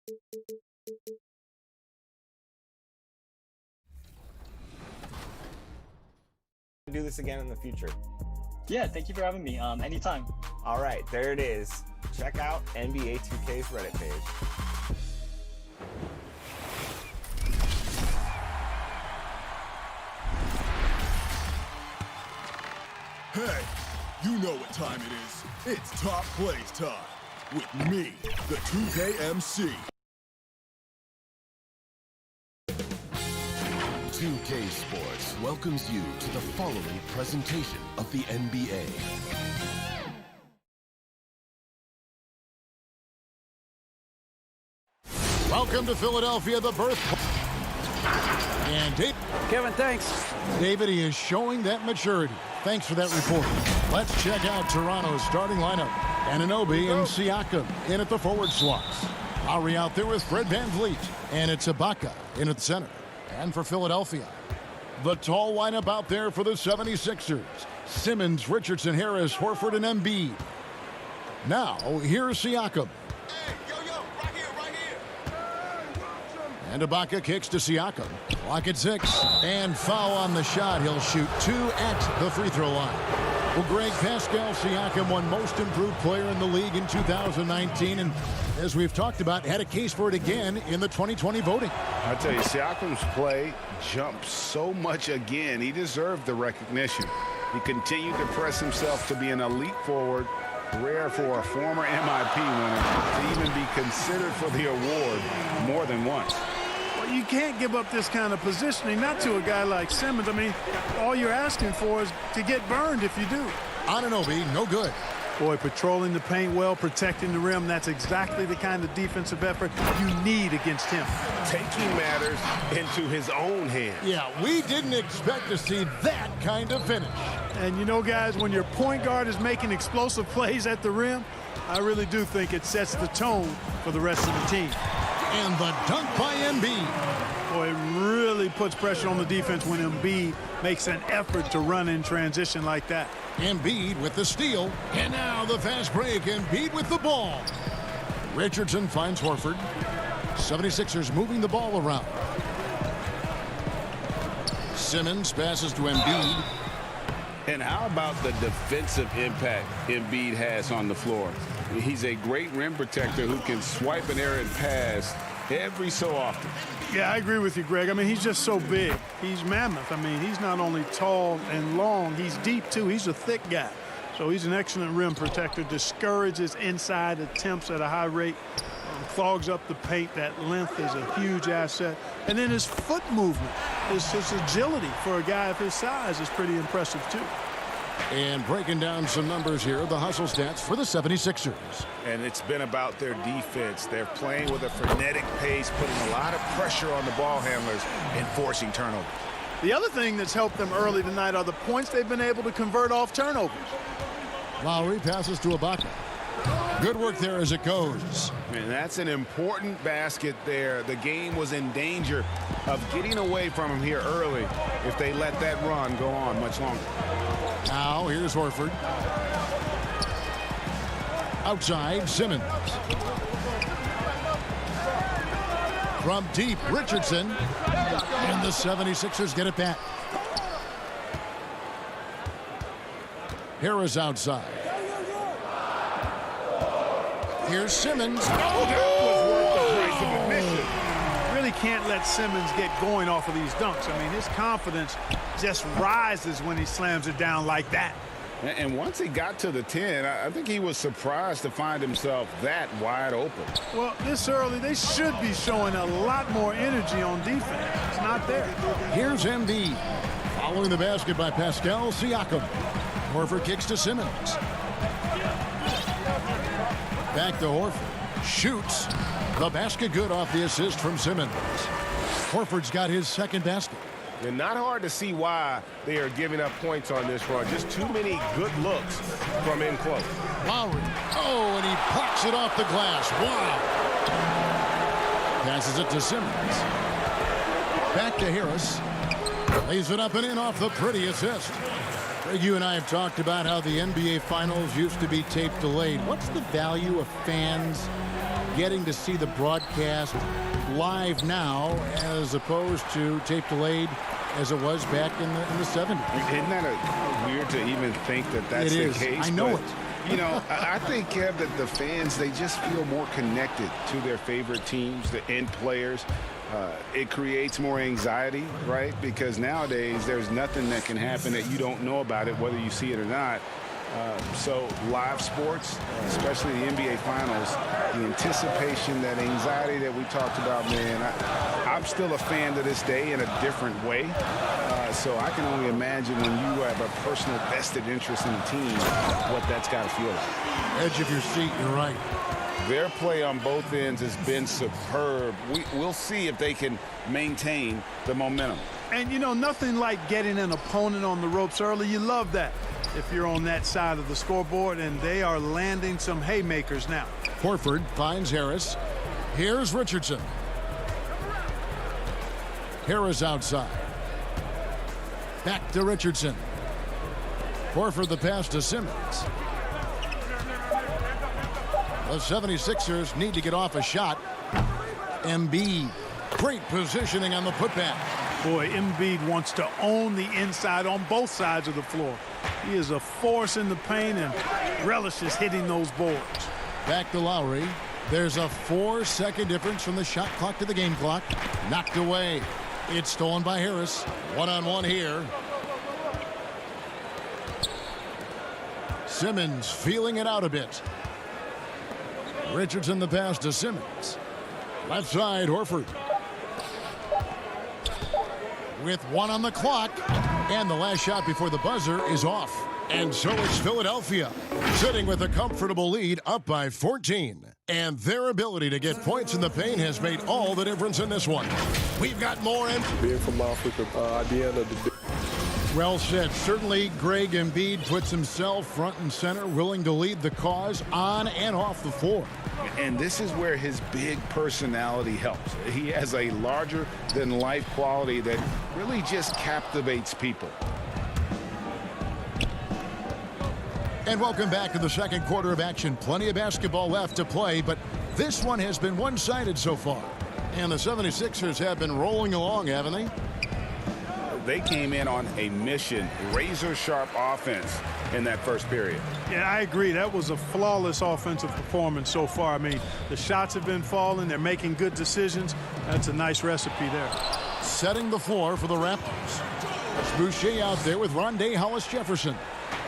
Do this again in the future. Yeah, thank you for having me. Anytime. All right, there it is. Check out NBA 2K's Reddit page. Hey, you know what time it is. It's Top Plays time with me, the 2K MC. 2K Sports welcomes you to the following presentation of the NBA. Welcome to Philadelphia, the birthplace. And Kevin, thanks. David, he is showing that maturity. Thanks for that report. Let's check out Toronto's starting lineup. Anunoby and Siakam in at the forward slots. Lowry out there with Fred VanVleet. And it's Ibaka in at the center. And for Philadelphia, the tall lineup out there for the 76ers. Simmons, Richardson, Harris, Horford, and Embiid. Now, here's Siakam. And Ibaka kicks to Siakam. Clock at 6. And foul on the shot. He'll shoot 2 at the free throw line. Well, Greg, Pascal Siakam won Most Improved Player in the league in 2019. And as we've talked about, had a case for it again in the 2020 voting. I tell you, Siakam's play jumped so much again. He deserved the recognition. He continued to press himself to be an elite forward. Rare for a former MIP winner to even be considered for the award more than once. Well, you can't give up this kind of positioning, not to a guy like Simmons. I mean, all you're asking for is to get burned if you do. Anunoby, no good. Boy, patrolling the paint well, protecting the rim, that's exactly the kind of defensive effort you need against him. Taking matters into his own hands. Yeah, we didn't expect to see that kind of finish. And you know, guys, when your point guard is making explosive plays at the rim, I really do think it sets the tone for the rest of the team. And the dunk by Embiid. Boy, it really puts pressure on the defense when Embiid makes an effort to run in transition like that. Embiid with the steal. And now the fast break. Embiid with the ball. Richardson finds Horford. 76ers moving the ball around. Simmons passes to Embiid. And how about the defensive impact Embiid has on the floor? He's a great rim protector who can swipe an errant pass every so often. Yeah, I agree with you, Greg. I mean, he's just so big. He's mammoth. I mean, he's not only tall and long, he's deep, too. He's a thick guy. So he's an excellent rim protector, discourages inside attempts at a high rate, clogs up the paint. That length is a huge asset. And then his foot movement, his agility for a guy of his size is pretty impressive, too. And breaking down some numbers here, the hustle stats for the 76ers. And it's been about their defense. They're playing with a frenetic pace, putting a lot of pressure on the ball handlers and forcing turnovers. The other thing that's helped them early tonight are the points they've been able to convert off turnovers. Lowry passes to Ibaka. Good work there as it goes. And that's an important basket there. The game was in danger of getting away from him here early if they let that run go on much longer. Now here's Horford. Outside, Simmons. From deep, Richardson. And the 76ers get it back. Harris outside. Here's Simmons. Oh, that was worth the price of admission. Really can't let Simmons get going off of these dunks. I mean, his confidence just rises when he slams it down like that. And once he got to the 10, I think he was surprised to find himself that wide open. Well, this early, they should be showing a lot more energy on defense. It's not there. Here's Embiid. Following the basket by Pascal Siakam. Horford kicks to Simmons. Back to Horford. Shoots. The basket good off the assist from Simmons. Horford's got his second basket. And not hard to see why they are giving up points on this run. Just too many good looks from in close. Lowry. Oh, and he plucks it off the glass. Wow. Passes it to Simmons. Back to Harris. Lays it up and in off the pretty assist. Greg, you and I have talked about how the NBA Finals used to be tape delayed. What's the value of fans getting to see the broadcast live now as opposed to tape delayed as it was back in the 70s. Isn't that weird to even think that that's It the is. case? I know But, it. You know, I think, Kev, that the fans, they just feel more connected to their favorite teams, the end players. It creates more anxiety, right? Because nowadays there's nothing that can happen that you don't know about it, whether you see it or not. So live sports, especially the NBA Finals, the anticipation, that anxiety that we talked about, man, I'm still a fan to this day in a different way. So I can only imagine when you have a personal vested interest in the team, what that's got to feel like. Edge of your seat, you're right. Their play on both ends has been superb. We'll see if they can maintain the momentum. And, you know, nothing like getting an opponent on the ropes early. You love that if you're on that side of the scoreboard, and they are landing some haymakers now. Horford finds Harris. Here's Richardson. Harris outside. Back to Richardson. Horford the pass to Simmons. The 76ers need to get off a shot. Embiid. Great positioning on the putback. Boy, Embiid wants to own the inside on both sides of the floor. He is a force in the paint and relishes hitting those boards. Back to Lowry. There's a 4-second difference from the shot clock to the game clock. Knocked away. It's stolen by Harris. One-on-one here. Simmons feeling it out a bit. Richardson the pass to Simmons. Left side, Horford. With one on the clock. And the last shot before the buzzer is off. And so is Philadelphia, sitting with a comfortable lead up by 14. And their ability to get points in the paint has made all the difference in this one. We've got more. Being from Africa, at the end of the day. Well said. Certainly, Greg Embiid puts himself front and center, willing to lead the cause on and off the floor. And this is where his big personality helps. He has a larger-than-life quality that really just captivates people. And welcome back to the second quarter of action. Plenty of basketball left to play, but this one has been one-sided so far. And the 76ers have been rolling along, haven't they? They came in on a mission, razor-sharp offense in that first period. Yeah, I agree. That was a flawless offensive performance so far. I mean, the shots have been falling. They're making good decisions. That's a nice recipe there. Setting the floor for the Raptors. It's Boucher out there with Rondé Hollis-Jefferson.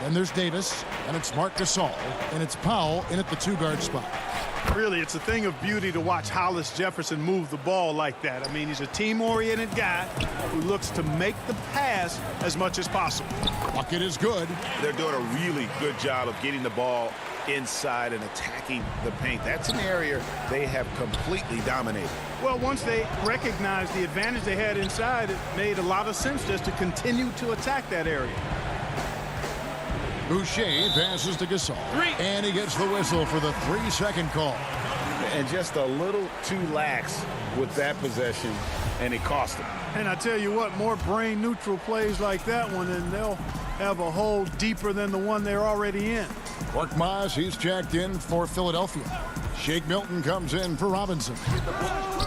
Then there's Davis, and it's Marc Gasol, and it's Powell in at the two-guard spot. Really, it's a thing of beauty to watch Hollis-Jefferson move the ball like that. I mean, he's a team-oriented guy who looks to make the pass as much as possible. Bucket is good. They're doing a really good job of getting the ball inside and attacking the paint. That's an area they have completely dominated. Well, once they recognized the advantage they had inside, it made a lot of sense just to continue to attack that area. Boucher passes to Gasol. And he gets the whistle for the 3-second call. And just a little too lax with that possession, and it cost them. And I tell you what, more brain-neutral plays like that one, and they'll have a hole deeper than the one they're already in. Korkmaz, he's checked in for Philadelphia. Shake Milton comes in for Robinson.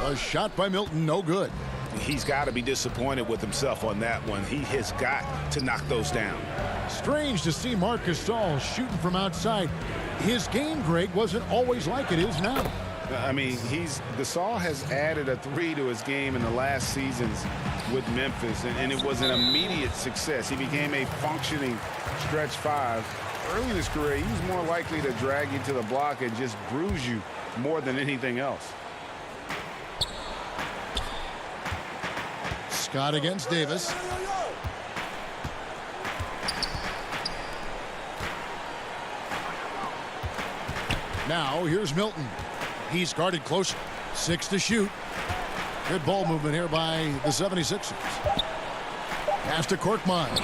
A shot by Milton, no good. He's got to be disappointed with himself on that one. He has got to knock those down. Strange to see Marc Gasol shooting from outside. His game, Greg, wasn't always like it is now. I mean, Gasol has added a 3 to his game in the last seasons with Memphis, and it was an immediate success. He became a functioning stretch 5. Early in his career, he was more likely to drag you to the block and just bruise you more than anything else. Scott against Davis. Now here's Milton. He's guarded close. 6 to shoot. Good ball movement here by the 76ers. Pass to Korkmaz.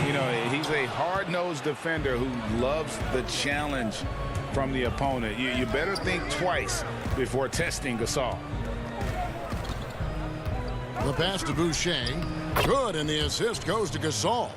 You know, he's a hard-nosed defender who loves the challenge from the opponent. You better think twice before testing Gasol. The pass to Boucher. Good, and the assist goes to Gasol.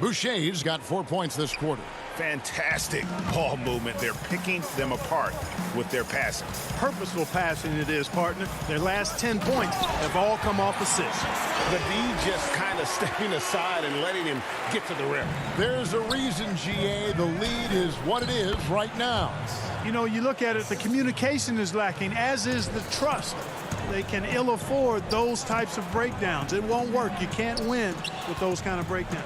Boucher's got 4 points this quarter. Fantastic ball movement. They're picking them apart with their passing. Purposeful passing it is, partner. Their last 10 points have all come off assists. The D just kind of stepping aside and letting him get to the rim. There's a reason, GA, the lead is what it is right now. You know, you look at it, the communication is lacking, as is the trust. They can ill afford those types of breakdowns. It won't work. You can't win with those kind of breakdowns.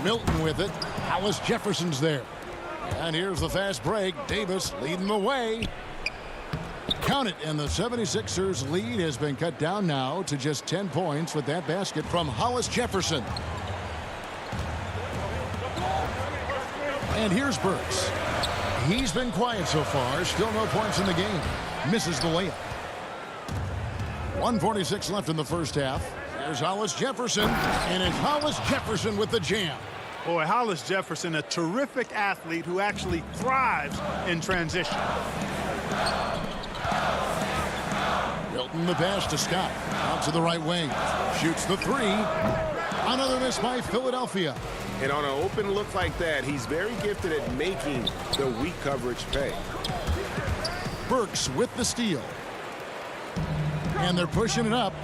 Milton with it. Hollis Jefferson's there. And here's the fast break. Davis leading the way. Count it, and the 76ers lead has been cut down now to just 10 points with that basket from Hollis Jefferson. And here's Burks. He's been quiet so far. Still no points in the game. Misses the layup. 1:46 left in the first half. Here's Hollis Jefferson, and it's Hollis Jefferson with the jam. Boy, Hollis Jefferson, a terrific athlete who actually thrives in transition. Milton the pass to Scott. Out to the right wing. Shoots the three. Another miss by Philadelphia. And on an open look like that, he's very gifted at making the weak coverage pay. Burks with the steal. And they're pushing it up.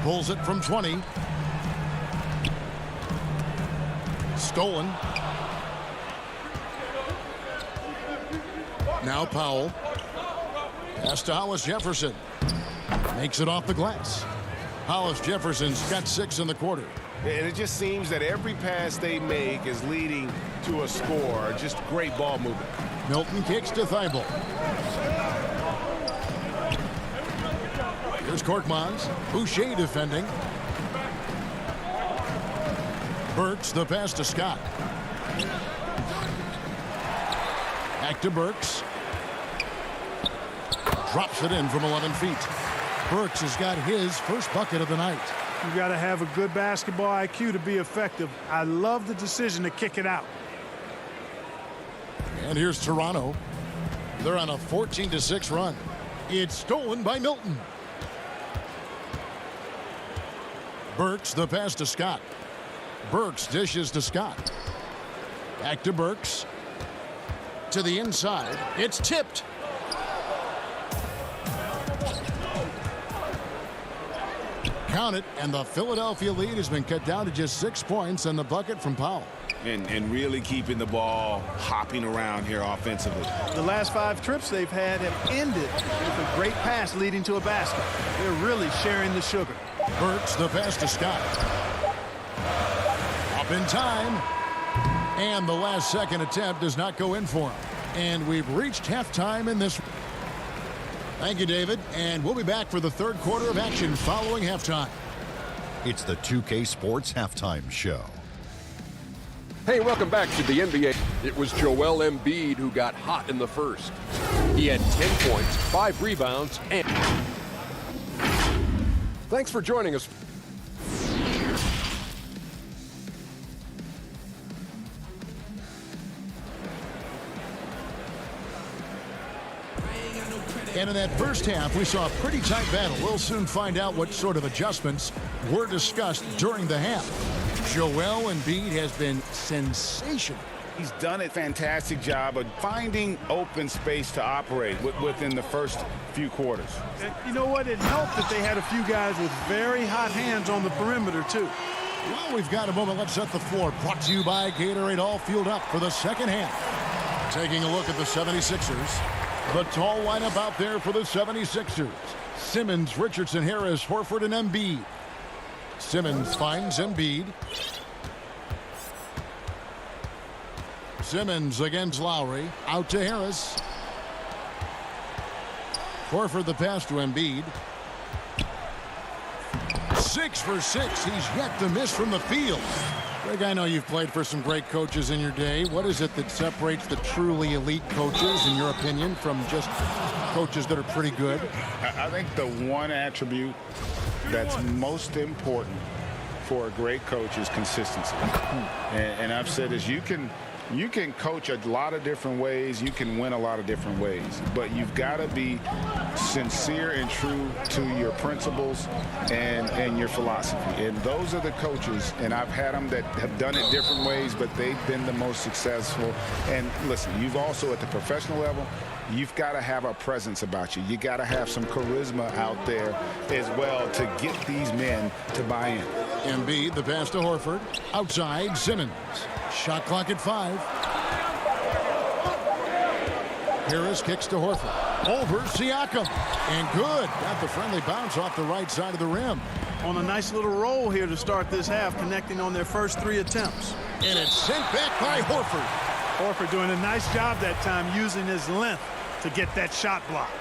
Pulls it from 20. Stolen. Now Powell. Pass to Hollis Jefferson. Makes it off the glass. Hollis Jefferson's got 6 in the quarter. And it just seems that every pass they make is leading to a score. Just great ball movement. Milton kicks to Thibault. Here's Korkmaz. Boucher defending. Burks the pass to Scott. Back to Burks. Drops it in from 11 feet. Burks has got his first bucket of the night. You got to have a good basketball IQ to be effective. I love the decision to kick it out. And here's Toronto. They're on a 14-6 run. It's stolen by Milton. Burks the pass to Scott. Burks dishes to Scott. Back to Burks. To the inside. It's tipped. Count it, and the Philadelphia lead has been cut down to just 6 points and the bucket from Powell. And really keeping the ball hopping around here offensively. The last 5 trips they've had have ended with a great pass leading to a basket. They're really sharing the sugar. Burks the pass to Scott. Up in time. And the last second attempt does not go in for him. And we've reached halftime in this. Thank you, David. And we'll be back for the third quarter of action following halftime. It's the 2K Sports Halftime Show. Hey, welcome back to the NBA. It was Joel Embiid who got hot in the first. He had 10 points, 5 rebounds, and... Thanks for joining us. And in that first half, we saw a pretty tight battle. We'll soon find out what sort of adjustments were discussed during the half. Joel Embiid has been sensational. He's done a fantastic job of finding open space to operate within the first few quarters. You know what? It helped that they had a few guys with very hot hands on the perimeter, too. Well, we've got a moment. Let's set the floor. Brought to you by Gatorade, all fueled up for the second half. Taking a look at the 76ers. The tall lineup out there for the 76ers. Simmons, Richardson, Harris, Horford, and Embiid. Simmons finds Embiid. Simmons against Lowry. Out to Harris. Horford the pass to Embiid. 6 for 6. He's yet to miss from the field. Greg, I know you've played for some great coaches in your day. What is it that separates the truly elite coaches, in your opinion, from just coaches that are pretty good? I think the one attribute that's most important for a great coach is consistency. And I've said is you can You can coach a lot of different ways. You can win a lot of different ways. But you've got to be sincere and true to your principles and your philosophy. And those are the coaches, and I've had them that have done it different ways, but they've been the most successful. And listen, you've also at the professional level, you've got to have a presence about you. You got to have some charisma out there as well to get these men to buy in. Embiid, the pass to Horford. Outside, Simmons. Shot clock at 5. Harris kicks to Horford. Over Siakam. And good. Got the friendly bounce off the right side of the rim. On a nice little roll here to start this half, connecting on their first 3 attempts. And it's sent back by Horford. Horford doing a nice job that time using his length to get that shot block.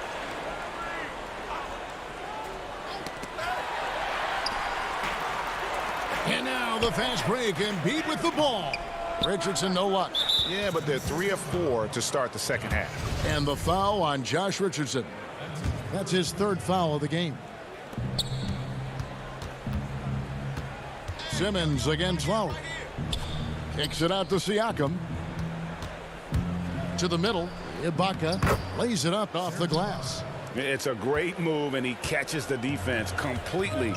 And now the fast break. Embiid with the ball. Richardson, no luck. Yeah, but they're 3 of 4 to start the second half. And the foul on Josh Richardson. That's his 3rd foul of the game. Simmons against Lowry. Kicks it out to Siakam. To the middle. Ibaka lays it up off the glass. It's a great move, and he catches the defense completely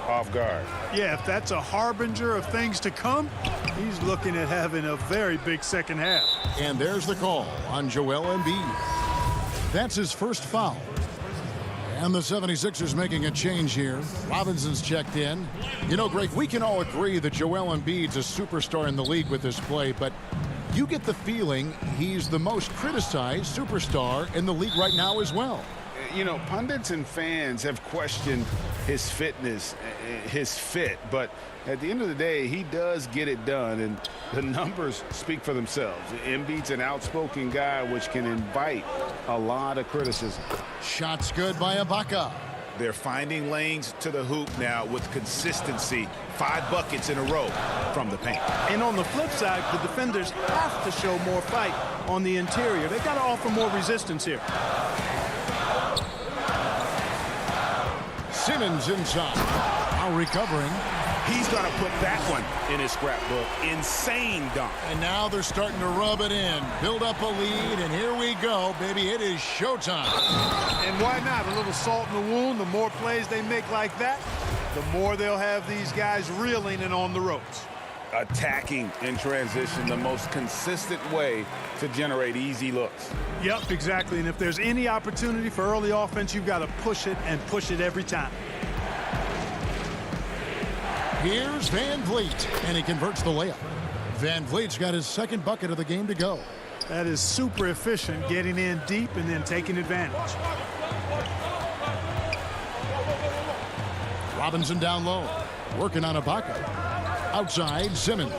off guard. Yeah, if that's a harbinger of things to come, he's looking at having a very big second half. And there's the call on Joel Embiid. That's his first foul. And the 76ers making a change here. Robinson's checked in. You know, Greg, we can all agree that Joel Embiid's a superstar in the league with this play, but you get the feeling he's the most criticized superstar in the league right now as well. You know, pundits and fans have questioned his fitness, his fit, but at the end of the day, he does get it done, and the numbers speak for themselves. Embiid's an outspoken guy, which can invite a lot of criticism. Shots good by Ibaka. They're finding lanes to the hoop now with consistency. 5 buckets in a row from the paint. And on the flip side, the defenders have to show more fight on the interior. They've got to offer more resistance here. Simmons inside. Now recovering. He's going to put that one in his scrapbook. Insane dunk. And now they're starting to rub it in. Build up a lead, and here we go, baby. It is showtime. And why not? A little salt in the wound. The more plays they make like that, the more they'll have these guys reeling and on the ropes. Attacking in transition, the most consistent way to generate easy looks. Yep, exactly. And if there's any opportunity for early offense, you've got to push it and push it every time. Here's Van Vliet, and he converts the layup. Van Vliet's got his 2nd bucket of the game to go. That is super efficient, getting in deep and then taking advantage. Robinson down low, working on Ibaka. Outside, Simmons.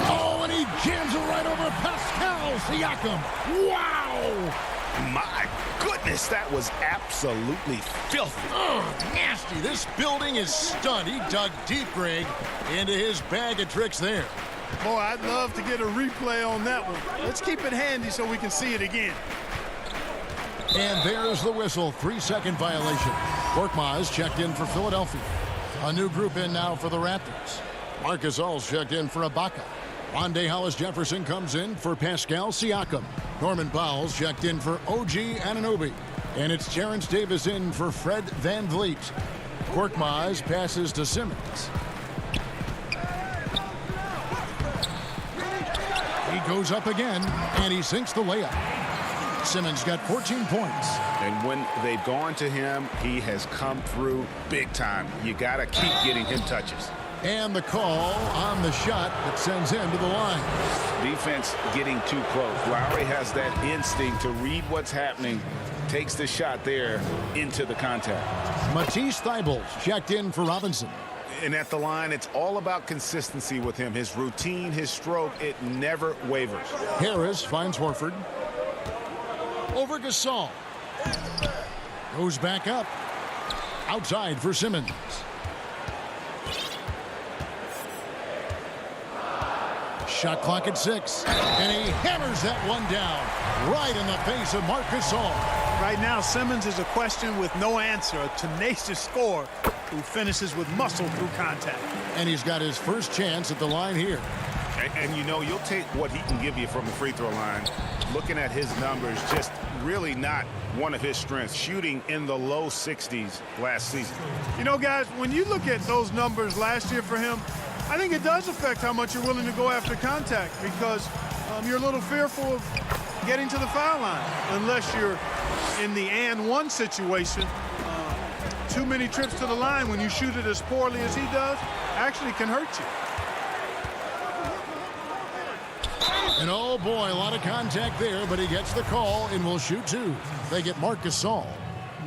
Oh, and he jams it right over Pascal Siakam. Wow! My goodness, that was absolutely filthy. Oh, nasty. This building is stunned. He dug deep, Greg, into his bag of tricks there. Boy, I'd love to get a replay on that one. Let's keep it handy so we can see it again. And there's the whistle. 3-second violation. Korkmaz checked in for Philadelphia. A new group in now for the Raptors. Marcus All's checked in for Ibaka. Rondé Hollis-Jefferson comes in for Pascal Siakam. Norman Powell's checked in for OG Anunoby. And it's Terrence Davis in for Fred Van Vliet. Korkmaz passes to Simmons. He goes up again, and he sinks the layup. Simmons got 14 points. And when they've gone to him, he has come through big time. You got to keep getting him touches. And the call on the shot that sends him to the line. Defense getting too close. Lowry has that instinct to read what's happening. Takes the shot there into the contact. Matisse Thybulle checked in for Robinson. And at the line, it's all about consistency with him. His routine, his stroke, it never wavers. Harris finds Horford. Over Gasol. Goes back up. Outside for Simmons. Shot clock at 6. And he hammers that one down right in the face of Marc Gasol. Right now, Simmons is a question with no answer. A tenacious score who finishes with muscle through contact. And he's got his first chance at the line here. And you know, you'll take what he can give you from the free throw line. Looking at his numbers, just really not one of his strengths. Shooting in the low 60s last season. You know, guys, when you look at those numbers last year for him, I think it does affect how much you're willing to go after contact, because you're a little fearful of getting to the foul line unless you're in the and one situation. Too many trips to the line when you shoot it as poorly as he does actually can hurt you. And oh boy, a lot of contact there, but he gets the call and will shoot two. They get Marc Gasol.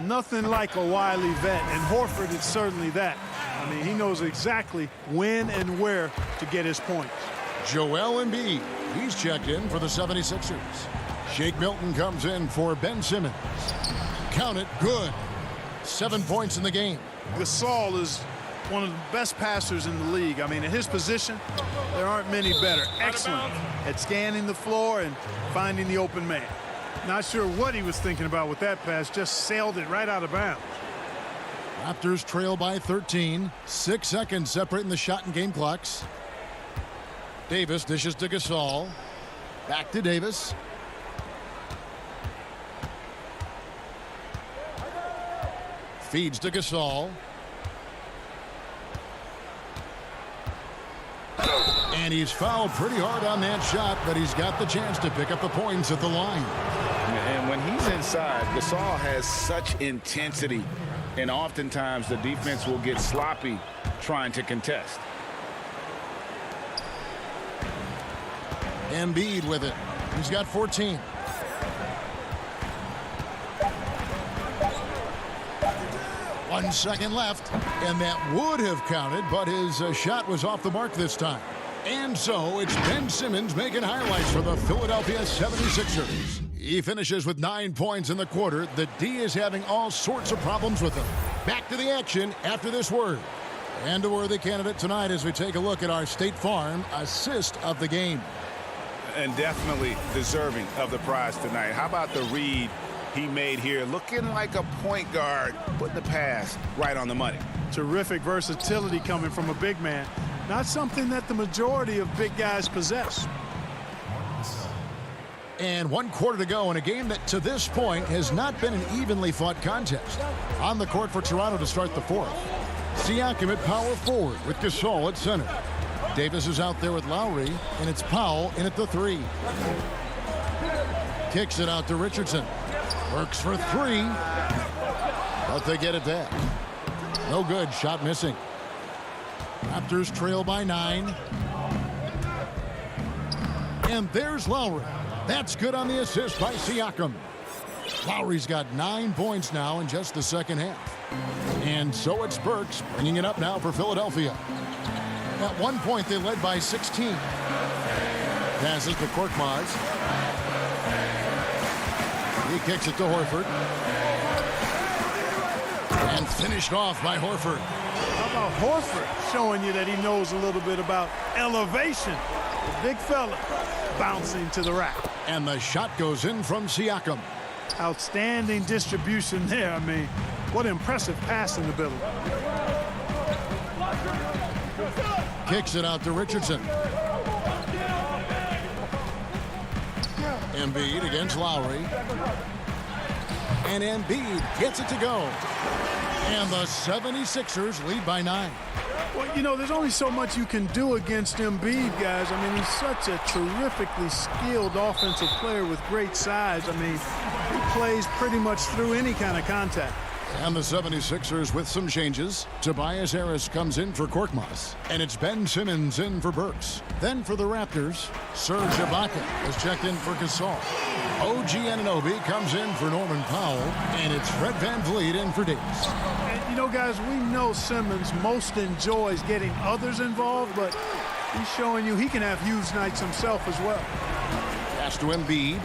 Nothing like a wily vet, and Horford is certainly that. I mean, he knows exactly when and where to get his points. Joel Embiid, he's checked in for the 76ers. Shake Milton comes in for Ben Simmons. Count it, good. 7 points in the game. Gasol is one of the best passers in the league. I mean, at his position, there aren't many better. Excellent at scanning the floor and finding the open man. Not sure what he was thinking about with that pass, just sailed it right out of bounds. Raptors trail by 13. 6 seconds separating the shot and game clocks. Davis dishes to Gasol. Back to Davis. Feeds to Gasol. And he's fouled pretty hard on that shot, but he's got the chance to pick up the points at the line. And when he's inside, Gasol has such intensity, and oftentimes the defense will get sloppy trying to contest. Embiid with it. He's got 14. One second left, and that would have counted, but his shot was off the mark this time. And so it's Ben Simmons making highlights for the Philadelphia 76ers. He finishes with 9 points in the quarter. The D is having all sorts of problems with him. Back to the action after this word. And a worthy candidate tonight as we take a look at our State Farm assist of the game. And definitely deserving of the prize tonight. How about the read he made here? Looking like a point guard, putting the pass right on the money. Terrific versatility coming from a big man. Not something that the majority of big guys possess. And 1 quarter to go in a game that to this point has not been an evenly fought contest. On the court for Toronto to start the fourth. Siakam at power forward with Gasol at center. Davis is out there with Lowry, and it's Powell in at the 3. Kicks it out to Richardson. Works for 3. But they get it back. No good. Shot missing. Raptors trail by 9. And there's Lowry. That's good on the assist by Siakam. Lowry's got 9 points now in just the second half. And so it's Burks bringing it up now for Philadelphia. At one point, they led by 16. Passes to Korkmaz. He kicks it to Horford. And finished off by Horford. How about Horford showing you that he knows a little bit about elevation? The big fella bouncing to the rack. And the shot goes in from Siakam. Outstanding distribution there. I mean, what impressive passing ability. Kicks it out to Richardson. Embiid against Lowry. And Embiid gets it to go. And the 76ers lead by 9. Well, you know, there's only so much you can do against Embiid, guys. I mean, he's such a terrifically skilled offensive player with great size. I mean, he plays pretty much through any kind of contact. And the 76ers with some changes. Tobias Harris comes in for Korkmaz. And it's Ben Simmons in for Burks. Then for the Raptors, Serge Ibaka is checked in for Gasol. OG Anunoby comes in for Norman Powell. And it's Fred VanVleet in for Davis. And, you know, guys, we know Simmons most enjoys getting others involved, but he's showing you he can have huge nights himself as well. Pass to Embiid.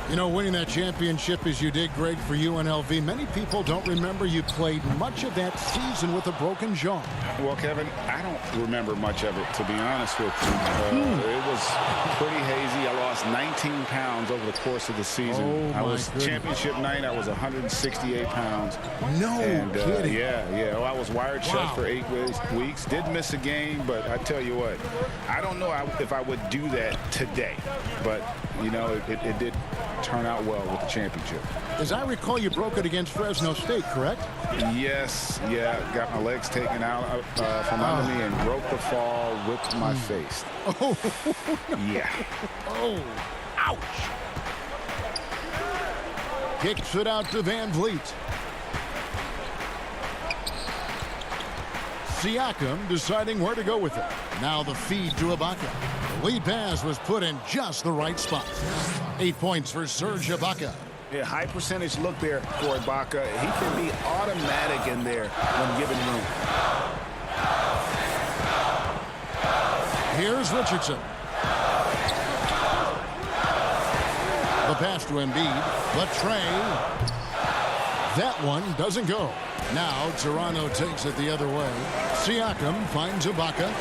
You know, winning that championship as you did, Greg, for UNLV, many people don't remember you played much of that season with a broken jaw. Well, Kevin, I don't remember much of it, to be honest with you. It was pretty hazy. I lost 19 pounds over the course of the season. I was championship night. I was 168 pounds. No kidding. Yeah. Well, I was wired shut for 8 weeks. Did miss a game, but I tell you what, I don't know if I would do that today. But, you know, it did turn out well with the championship. As I recall, you broke it against Fresno State, correct? Yes, got my legs taken out from under me and broke the fall, whipped my face. Oh, yeah. Oh, ouch. Kicks it out to Van Vliet. Siakam deciding where to go with it. Now the feed to Ibaka. The lead pass was put in just the right spot. 8 points for Serge Ibaka. Yeah, high percentage look there for Ibaka. He can be automatic in there when given room. Here's Richardson. The pass to Embiid. The tray. That one doesn't go. Now Toronto takes it the other way. Siakam finds Ibaka.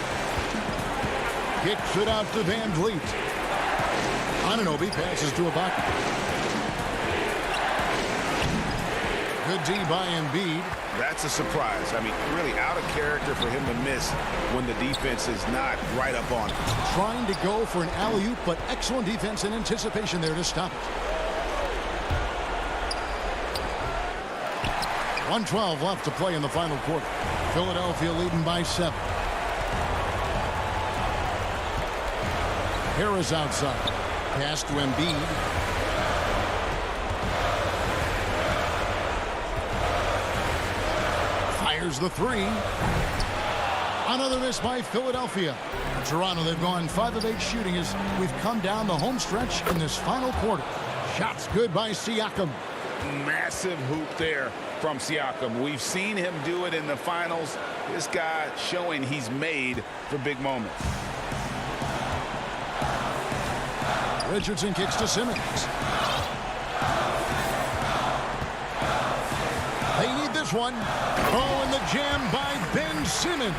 Kicks it out to Van Vliet. Anunoby passes to Ibaka. Good D by Embiid. That's a surprise. I mean, really out of character for him to miss when the defense is not right up on him. Trying to go for an alley-oop, but excellent defense and anticipation there to stop it. 1:12 left to play in the final quarter. Philadelphia leading by 7. Harris outside. Pass to Embiid. Fires the three. Another miss by Philadelphia. Toronto, they've gone 5 of 8 shooting as we've come down the home stretch in this final quarter. Shots good by Siakam. Massive hoop there from Siakam. We've seen him do it in the finals. This guy showing he's made for big moments. Richardson kicks to Simmons. They need this one. Oh, and the jam by Ben Simmons.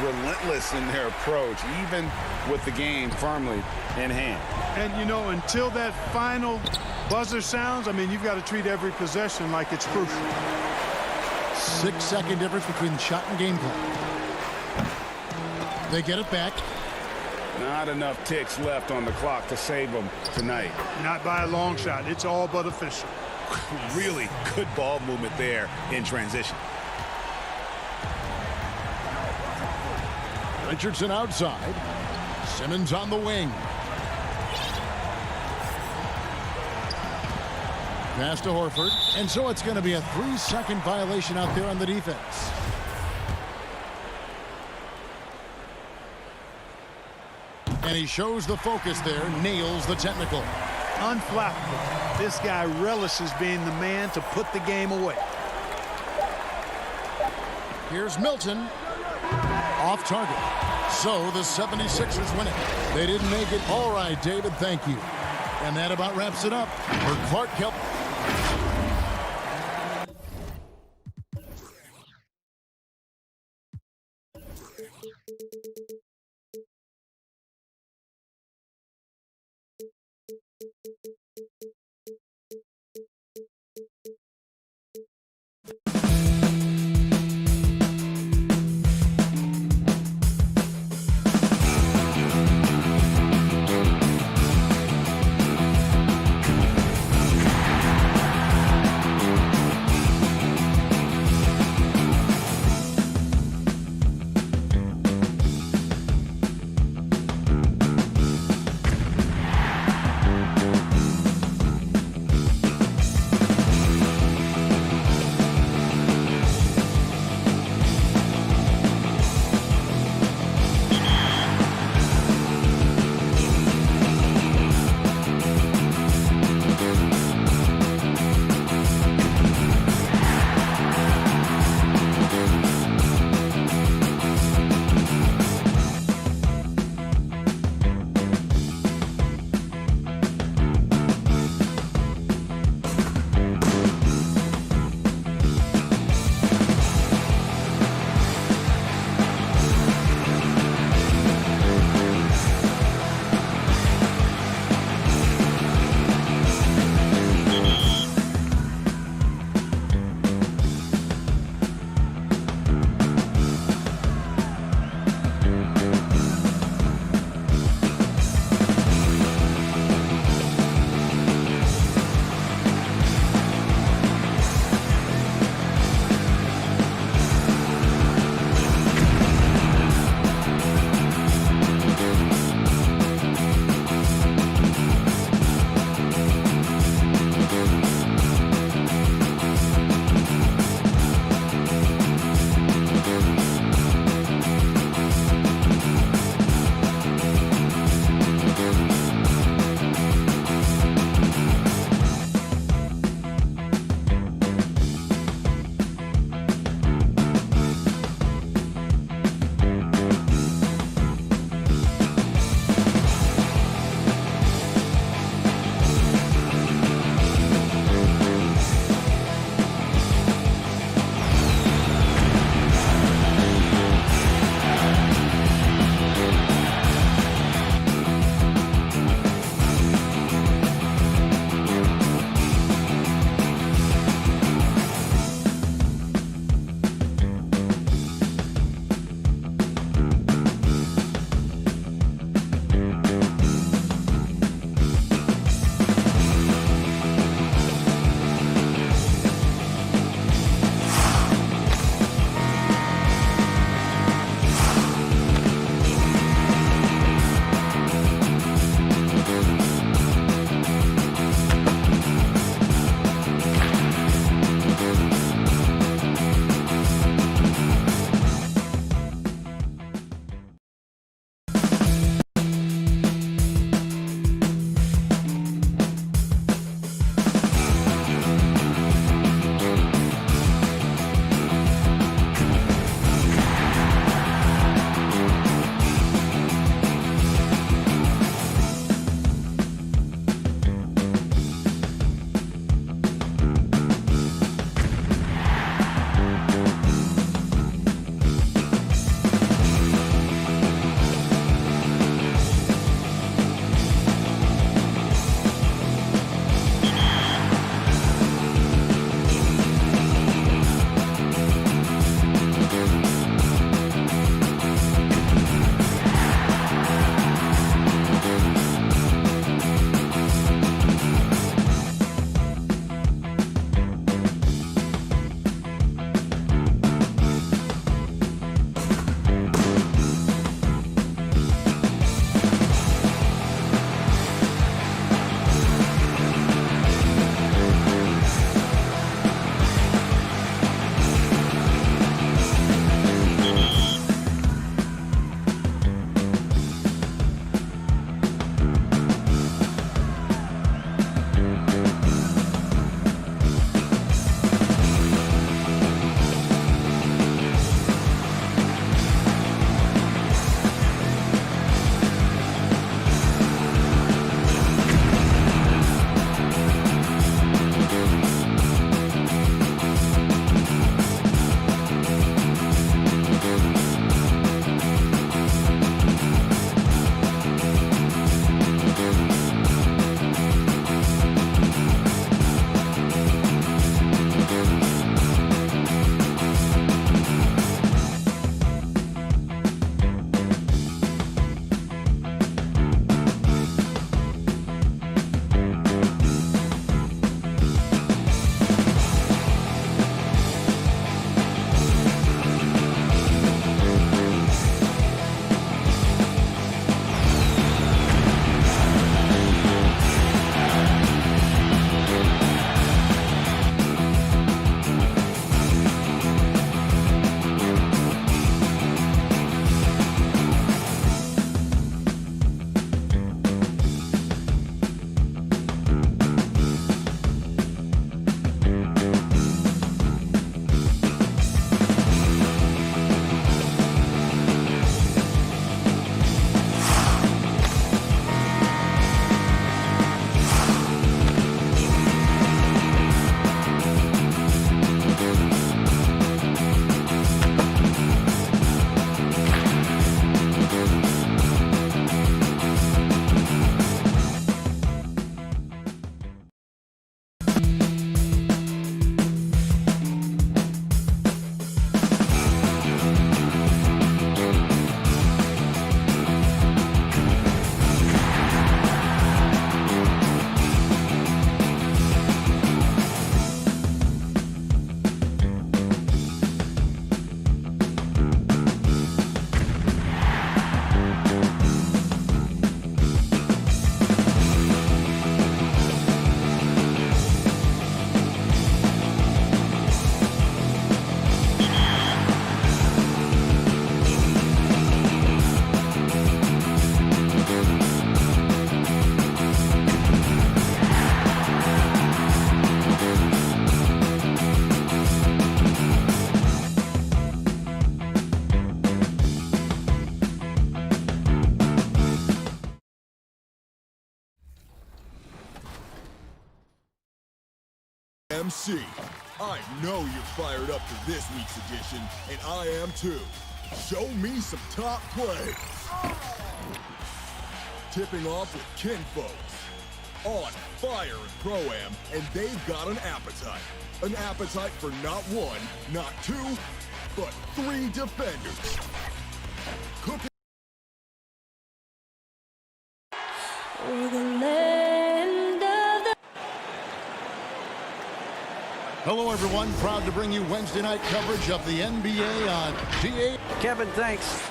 Relentless in their approach, even with the game firmly in hand. And, you know, until that final buzzer sounds, I mean, you've got to treat every possession like it's crucial. 6-second difference between shot and game clock. They get it back. Not enough ticks left on the clock to save them tonight. Not by a long shot. It's all but official. Really good ball movement there in transition. Richardson outside. Simmons on the wing. Pass to Horford. And so it's going to be a 3-second violation out there on the defense. And he shows the focus there, nails the technical. Unflappable. This guy relishes being the man to put the game away. Here's Milton. Off target. So the 76ers win it. They didn't make it. All right, David, thank you. And that about wraps it up for Clark Kelp. MC. I know you're fired up for this week's edition, and I am too. Show me some top play. Tipping off with kinfolks. On fire in Pro-Am, and they've got an appetite. An appetite for not one, not two, but 3 defenders. Cooking. Hello, everyone. Proud to bring you Wednesday night coverage of the NBA on GA. Kevin, thanks.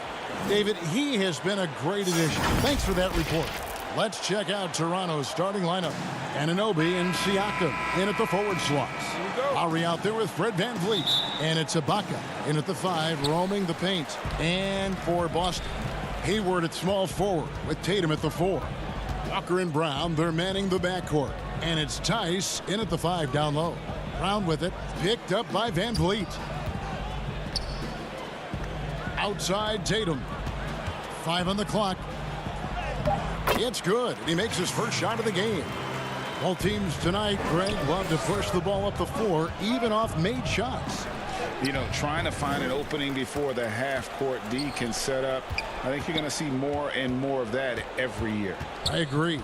David, he has been a great addition. Thanks for that report. Let's check out Toronto's starting lineup. Anunoby and Siakam in at the forward slots. Lowry out there with Fred VanVleet. And it's Ibaka in at the 5, roaming the paint. And for Boston, Hayward at small forward with Tatum at the 4. Walker and Brown, they're manning the backcourt. And it's Tice in at the 5 down low. Brown with it, picked up by VanVleet. Outside Tatum. 5 on the clock. It's good, and he makes his first shot of the game. Both teams tonight, Greg, love to push the ball up the floor, even off made shots. You know, trying to find an opening before the half-court D can set up. I think you're going to see more and more of that every year. I agree.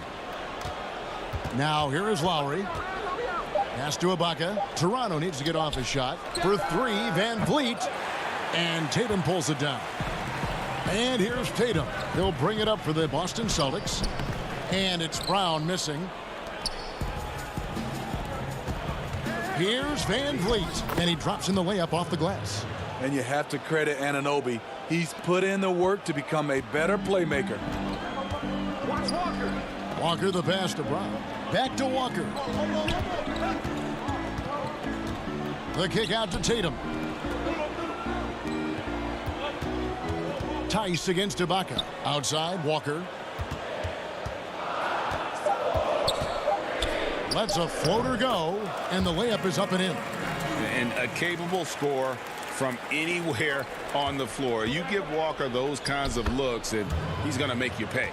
Now, here is Lowry. Pass to Ibaka. Toronto needs to get off his shot. For 3, VanVleet. And Tatum pulls it down. And here's Tatum. He'll bring it up for the Boston Celtics. And it's Brown missing. Here's VanVleet. And he drops in the layup off the glass. And you have to credit Anunoby. He's put in the work to become a better playmaker. Watch Walker. Walker the pass to Brown. Back to Walker. The kick out to Tatum. Tice against Ibaka. Outside, Walker. Lets a floater go, and the layup is up and in. And a capable scorer from anywhere on the floor. You give Walker those kinds of looks, and he's going to make you pay.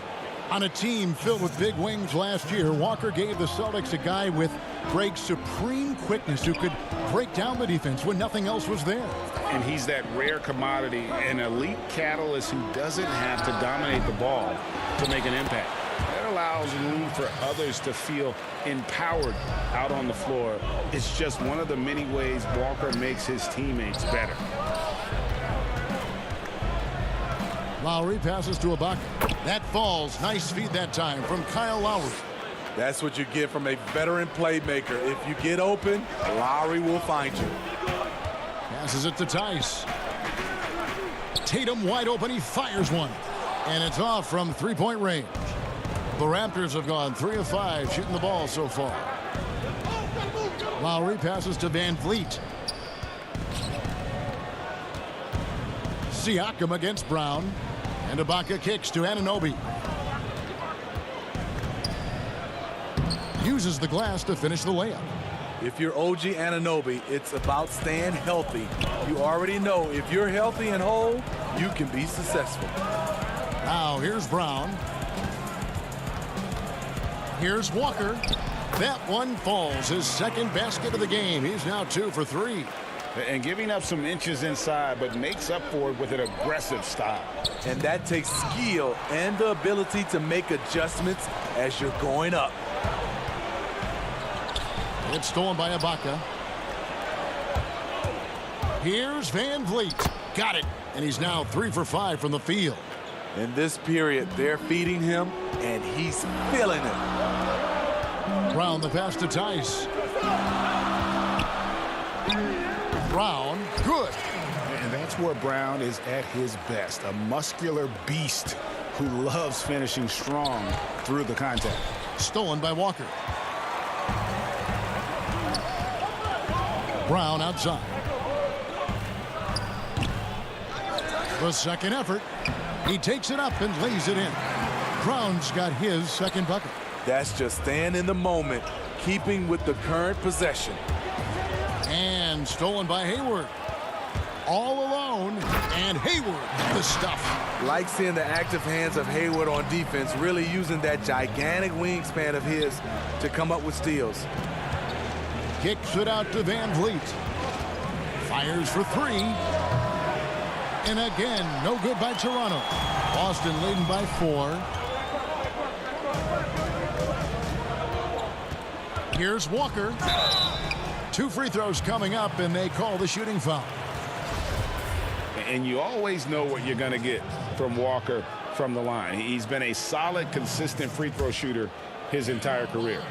On a team filled with big wings last year, Walker gave the Celtics a guy with Greg's supreme quickness who could break down the defense when nothing else was there. And he's that rare commodity, an elite catalyst who doesn't have to dominate the ball to make an impact. That allows room for others to feel empowered out on the floor. It's just one of the many ways Walker makes his teammates better. Lowry passes to Ibaka. That falls. Nice feed that time from Kyle Lowry. That's what you get from a veteran playmaker. If you get open, Lowry will find you. Passes it to Tice. Tatum wide open. He fires one. And it's off from three-point range. The Raptors have gone 3 of 5 shooting the ball so far. Lowry passes to VanVleet. Siakam against Brown. And Ibaka kicks to Anunoby. Uses the glass to finish the layup. If you're OG Anunoby, it's about staying healthy. You already know if you're healthy and whole, you can be successful. Now here's Brown. Here's Walker. That one falls. His second basket of the game. He's now 2 for 3. And giving up some inches inside, but makes up for it with an aggressive style. And that takes skill and the ability to make adjustments as you're going up. It's stolen by Ibaka. Here's VanVleet. Got it. And he's now 3 for 5 from the field. In this period, they're feeding him, and he's feeling it. Brown the pass to Tice. Brown, good. And that's where Brown is at his best. A muscular beast who loves finishing strong through the contact. Stolen by Walker. Brown outside. The second effort. He takes it up and lays it in. Brown's got his second bucket. That's just staying in the moment, keeping with the current possession. And stolen by Hayward. All alone, and Hayward the stuff. Like seeing the active hands of Hayward on defense, really using that gigantic wingspan of his to come up with steals. Kicks it out to Van Vliet. Fires for three. And again, no good by Toronto. Boston leading by 4. Here's Walker. 2 free throws coming up, and they call the shooting foul. And you always know what you're going to get from Walker from the line. He's been a solid, consistent free throw shooter his entire career.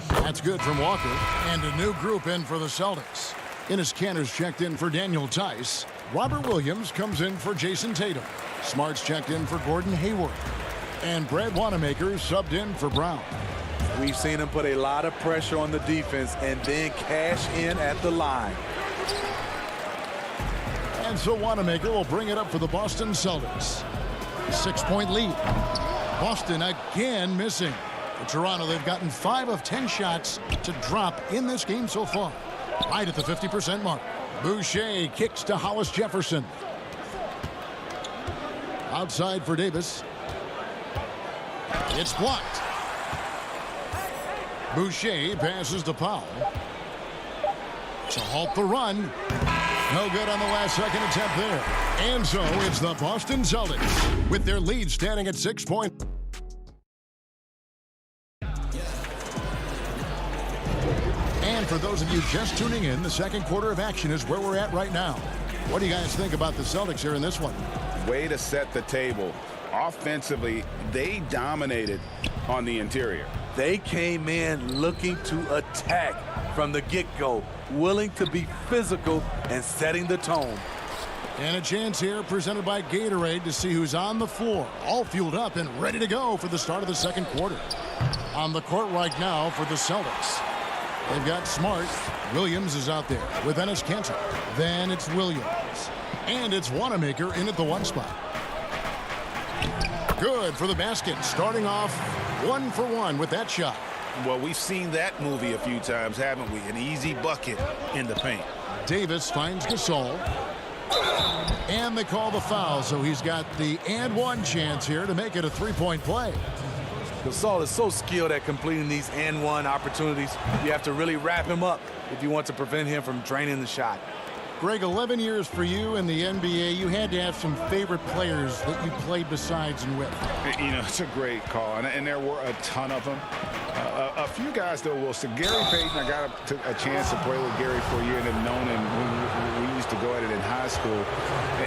That's good from Walker. And a new group in for the Celtics. Enes Kanter's checked in for Daniel Tice. Robert Williams comes in for Jason Tatum. Smart's checked in for Gordon Hayward. And Brad Wanamaker subbed in for Brown. We've seen him put a lot of pressure on the defense and then cash in at the line. And so Wanamaker will bring it up for the Boston Celtics. 6-point lead. Boston again missing. For Toronto, they've gotten 5 of 10 shots to drop in this game so far. Right at the 50% mark. Boucher kicks to Hollis Jefferson. Outside for Davis. It's blocked. Boucher passes to Powell. To halt the run. No good on the last second attempt there. And so it's the Boston Celtics with their lead standing at 6 points. And for those of you just tuning in, the second quarter of action is where we're at right now. What do you guys think about the Celtics here in this one? Way to set the table. Offensively, they dominated on the interior. They came in looking to attack from the get-go, willing to be physical and setting the tone. And a chance here presented by Gatorade to see who's on the floor, all fueled up and ready to go for the start of the second quarter. On the court right now for the Celtics. They've got Smart. Williams is out there with Enes Kanter. Then it's Williams. And it's Wanamaker in at the 1 spot. Good for the basket, starting off 1 for 1 with that shot. Well, we've seen that movie a few times, haven't we? An easy bucket in the paint. Davis finds Gasol. And they call the foul, so he's got the and 1 chance here to make it a 3-point play. Gasol is so skilled at completing these and 1 opportunities. You have to really wrap him up if you want to prevent him from draining the shot. Greg, 11 years for you in the NBA. You had to have some favorite players that you played besides and with. You know, it's a great call, and there were a ton of them. A few guys, though, will say Gary Payton. I got a chance to play with Gary for a year and have known him when we used to go at it in high school.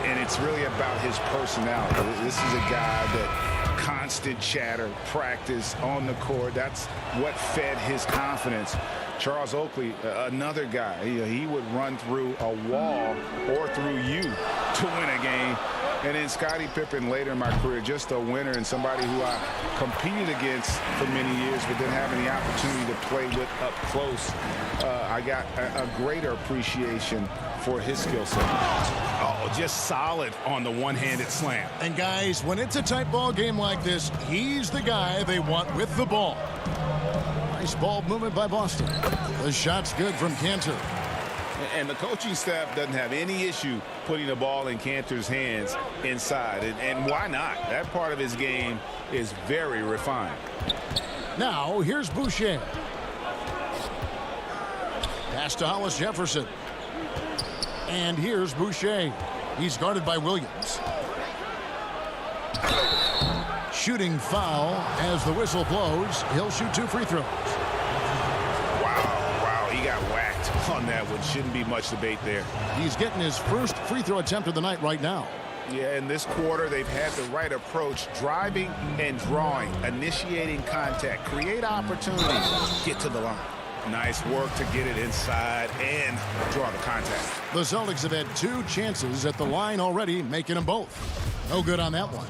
And it's really about his personality. This is a guy that constant chatter, practice on the court. That's what fed his confidence. Charles Oakley, another guy, he would run through a wall or through you to win a game. And then Scottie Pippen later in my career, just a winner and somebody who I competed against for many years, but then having the opportunity to play with up close, I got a greater appreciation for his skill set. Oh, just solid on the one-handed slam. And guys, when it's a tight ball game like this, he's the guy they want with the ball. Nice ball movement by Boston. The shot's good from Kanter. And the coaching staff doesn't have any issue putting the ball in Kanter's hands inside. And why not? That part of his game is very refined. Now, here's Boucher. Pass to Hollis Jefferson. And here's Boucher. He's guarded by Williams. Shooting foul as the whistle blows. He'll shoot 2 free throws. Wow, he got whacked on that one. Shouldn't be much debate there. He's getting his first free throw attempt of the night right now. Yeah, in this quarter, they've had the right approach, driving and drawing, initiating contact, create opportunities, get to the line. Nice work to get it inside and draw the contact. The Celtics have had 2 chances at the line already, making them both. No good on that one.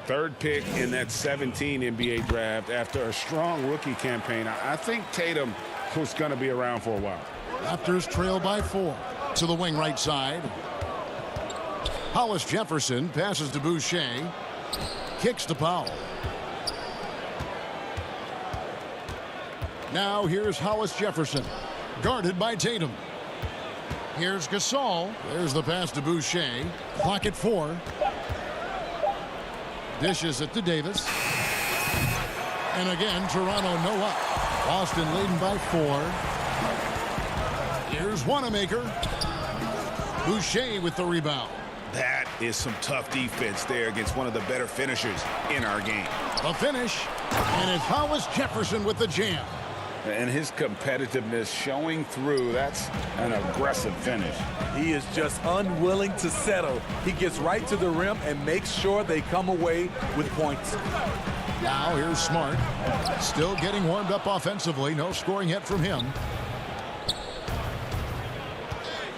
Third pick in that 17 NBA draft after a strong rookie campaign. I think Tatum was going to be around for a while. Raptors trail by 4 to the wing right side. Hollis Jefferson passes to Boucher. Kicks to Powell. Now here's Hollis Jefferson, guarded by Tatum. Here's Gasol. There's the pass to Boucher. Clock at 4. Dishes it to Davis. And again, Toronto no up. Boston leading by 4. Here's Wanamaker. Boucher with the rebound. That is some tough defense there against one of the better finishers in our game. The finish. And it's Hollis Jefferson with the jam. And his competitiveness showing through. That's an aggressive finish. He is just unwilling to settle. He gets right to the rim and makes sure they come away with points. Now here's Smart. Still getting warmed up offensively. No scoring yet from him.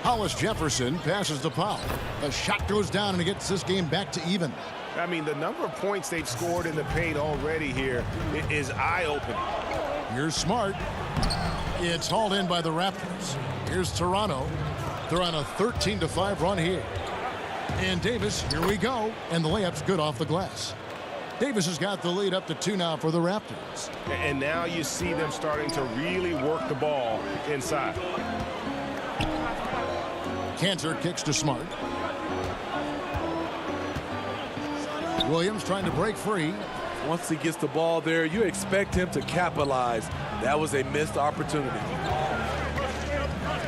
Hollis Jefferson passes the Powell. The shot goes down and it gets this game back to even. I mean, the number of points they've scored in the paint already here is eye-opening. Here's Smart. It's hauled in by the Raptors. Here's Toronto. They're on a 13-5 run here. And Davis, here we go. And the layup's good off the glass. Davis has got the lead up to 2 now for the Raptors. And now you see them starting to really work the ball inside. Cantor kicks to Smart. Williams trying to break free. Once he gets the ball there, you expect him to capitalize. That was a missed opportunity.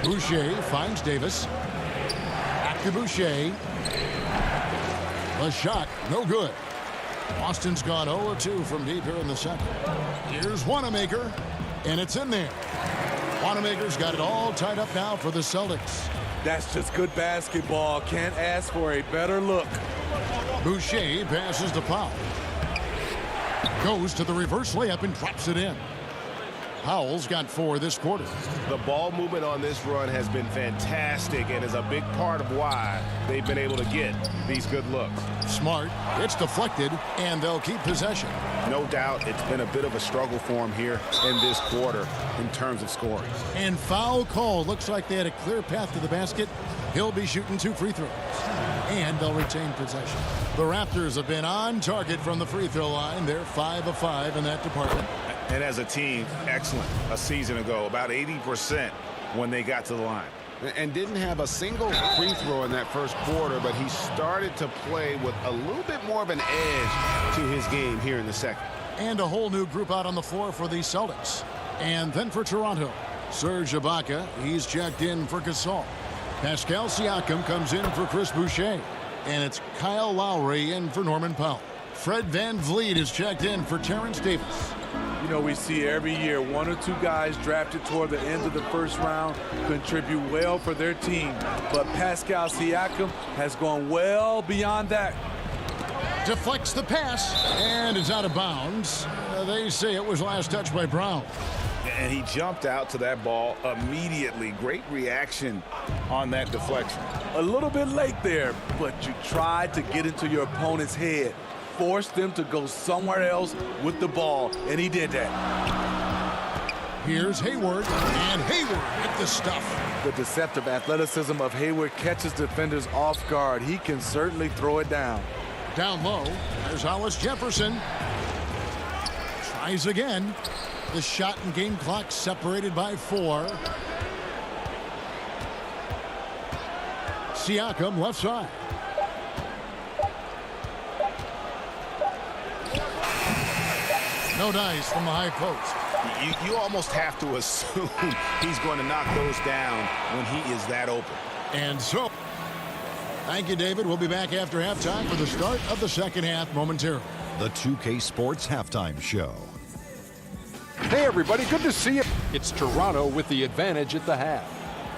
Boucher finds Davis. Back to Boucher. The shot, no good. Boston's gone 0-2 from deep here in the second. Here's Wanamaker, and it's in there. Wanamaker's got it all tied up now for the Celtics. That's just good basketball. Can't ask for a better look. Boucher passes to Powell. Goes to the reverse layup and drops it in. Powell's got 4 this quarter. The ball movement on this run has been fantastic and is a big part of why they've been able to get these good looks. Smart, it's deflected, and they'll keep possession. No doubt it's been a bit of a struggle for him here in this quarter in terms of scoring. And foul call. Looks like they had a clear path to the basket. He'll be shooting 2 free throws. And they'll retain possession. The Raptors have been on target from the free throw line. They're 5 of 5 in that department. And as a team, excellent. A season ago, about 80% when they got to the line. And didn't have a single free throw in that first quarter, but he started to play with a little bit more of an edge to his game here in the second. And a whole new group out on the floor for the Celtics. And then for Toronto, Serge Ibaka, he's checked in for Gasol. Pascal Siakam comes in for Chris Boucher. And it's Kyle Lowry in for Norman Powell. Fred VanVleet is checked in for Terrence Davis. You know, we see every year 1 or 2 guys drafted toward the end of the first round contribute well for their team. But Pascal Siakam has gone well beyond that. Deflects the pass, and it's out of bounds. They say it was last touched by Brown. And he jumped out to that ball immediately. Great reaction on that deflection. A little bit late there, but you tried to get into your opponent's head. Force them to go somewhere else with the ball, and he did that. Here's Hayward, and Hayward hit the stuff. The deceptive athleticism of Hayward catches defenders off guard. He can certainly throw it down. Down low, there's Hollis Jefferson. Tries again. The shot and game clock separated by 4. Siakam left side. No dice from the high post. You almost have to assume he's going to knock those down when he is that open. And so, thank you, David. We'll be back after halftime for the start of the second half momentarily. The 2K Sports Halftime Show. Hey, everybody, good to see you. It's Toronto with the advantage at the half.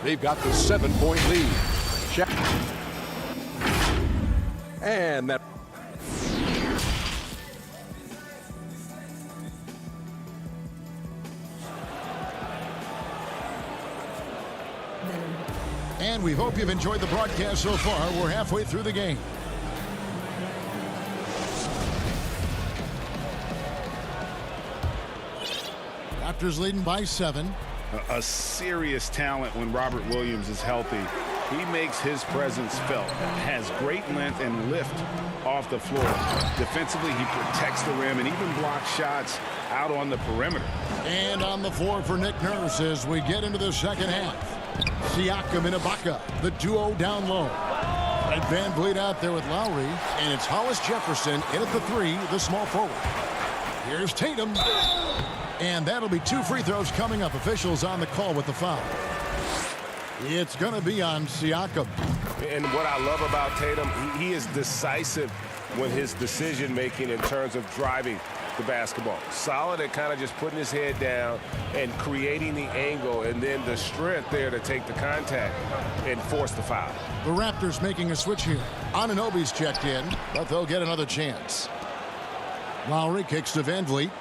They've got the 7-point lead. And that. And we hope you've enjoyed the broadcast so far. We're halfway through the game. Raptors leading by 7. A serious talent when Robert Williams is healthy. He makes his presence felt. Has great length and lift off the floor. Defensively, he protects the rim and even blocks shots out on the perimeter. And on the floor for Nick Nurse as we get into the second half. Siakam and Ibaka, the duo down low. Fred VanVleet out there with Lowry, and it's Hollis Jefferson in at the 3, the small forward. Here's Tatum. And that'll be 2 free throws coming up. Officials on the call with the foul. It's going to be on Siakam. And what I love about Tatum, he is decisive when his decision-making in terms of driving the basketball. Solid at kind of just putting his head down and creating the angle, and then the strength there to take the contact and force the foul. The Raptors making a switch here. Anunoby's checked in, but they'll get another chance. Lowry kicks to Van Vliet.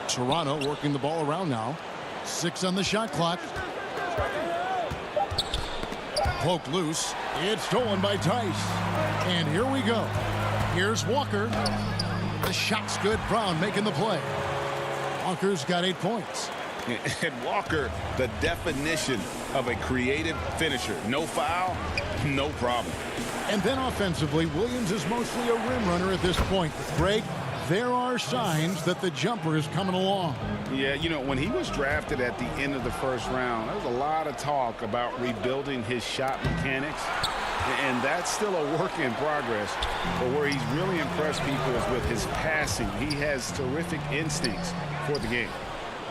Toronto working the ball around now. 6 on the shot clock. Poked loose. It's stolen by Tice. And here we go. Here's Walker. The shot's good. Brown making the play. Walker's got 8 points. And Walker, the definition of a creative finisher. No foul, no problem. And then offensively, Williams is mostly a rim runner at this point. Greg, there are signs that the jumper is coming along. Yeah, you know, when he was drafted at the end of the first round, there was a lot of talk about rebuilding his shot mechanics. And that's still a work in progress. But where he's really impressed people is with his passing. He has terrific instincts for the game.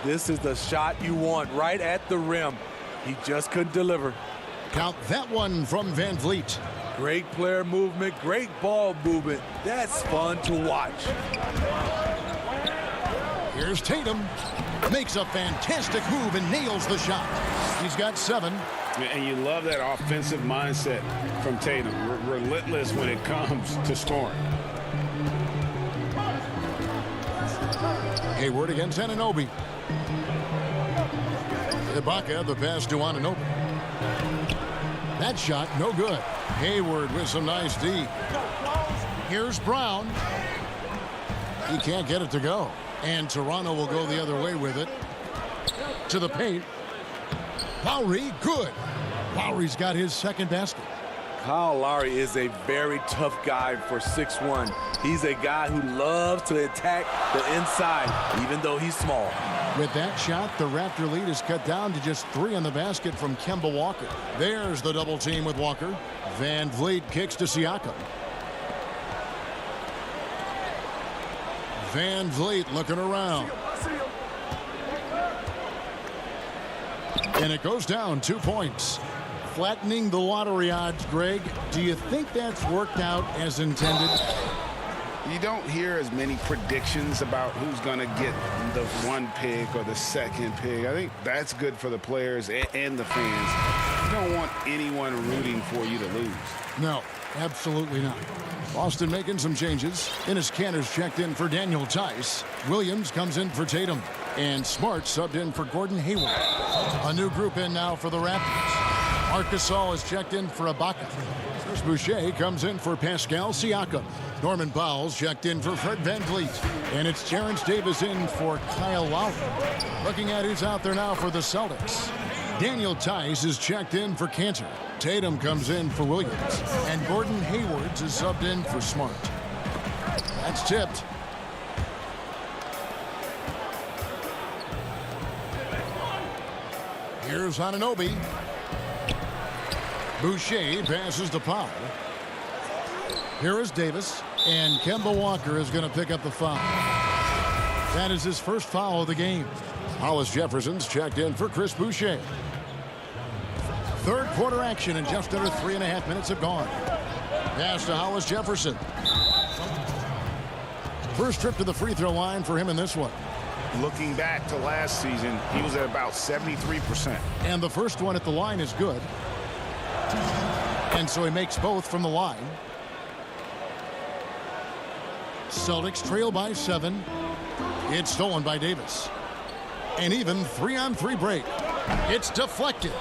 This is the shot you want right at the rim. He just couldn't deliver. Count that one from Van Vliet. Great player movement, great ball movement. That's fun to watch. Here's Tatum. Makes a fantastic move and nails the shot. He's got 7. And you love that offensive mindset from Tatum. Relentless when it comes to scoring. Hayward against Anunoby. Ibaka, the pass to Anunoby. That shot, no good. Hayward with some nice D. Here's Brown. He can't get it to go. And Toronto will go the other way with it. To the paint. Lowry, good. Lowry's got his second basket. Kyle Lowry is a very tough guy for 6'1". He's a guy who loves to attack the inside, even though he's small. With that shot, the Raptor lead is cut down to just 3 on the basket from Kemba Walker. There's the double team with Walker. Van Vliet kicks to Siakam. Van Vliet looking around. And it goes down 2 points. Flattening the lottery odds, Greg. Do you think that's worked out as intended? You don't hear as many predictions about who's going to get the 1 pick or the 2nd pick. I think that's good for the players and the fans. You don't want anyone rooting for you to lose. No, absolutely not. Boston making some changes. Enes Kanter's checked in for Daniel Tice. Williams comes in for Tatum. And Smart subbed in for Gordon Hayward. A new group in now for the Raptors. Marc Gasol is checked in for Ibaka. Chris Boucher comes in for Pascal Siakam. Norman Powell's checked in for Fred VanVleet. And it's Terrence Davis in for Kyle Lowry. Looking at who's out there now for the Celtics. Daniel Tice is checked in for Kanter. Tatum comes in for Williams. And Gordon Hayward is subbed in for Smart. That's tipped. Here's Anunoby. Boucher passes to Powell. Here is Davis. And Kemba Walker is going to pick up the foul. That is his first foul of the game. Hollis Jefferson's checked in for Chris Boucher. Third quarter action and just under 3.5 minutes have gone. Pass to Hollis Jefferson. First trip to the free throw line for him in this one. Looking back to last season, he was at about 73%. And the first one at the line is good. And so he makes both from the line. Celtics trail by 7. It's stolen by Davis. An even 3-on-3 break. It's deflected.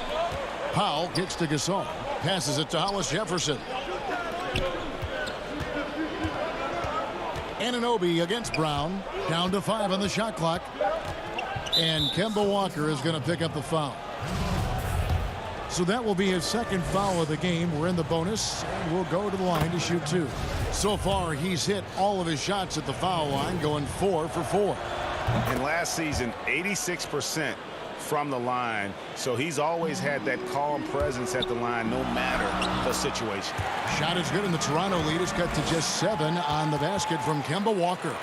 Powell kicks to Gasol. Passes it to Hollis Jefferson. Anunoby against Brown. Down to 5 on the shot clock. And Kemba Walker is going to pick up the foul. So that will be his second foul of the game. We're in the bonus, and we'll go to the line to shoot 2. So far, he's hit all of his shots at the foul line, going 4 for 4. And last season, 86% from the line. So he's always had that calm presence at the line, no matter the situation. Shot is good, and the Toronto lead is cut to just 7 on the basket from Kemba Walker.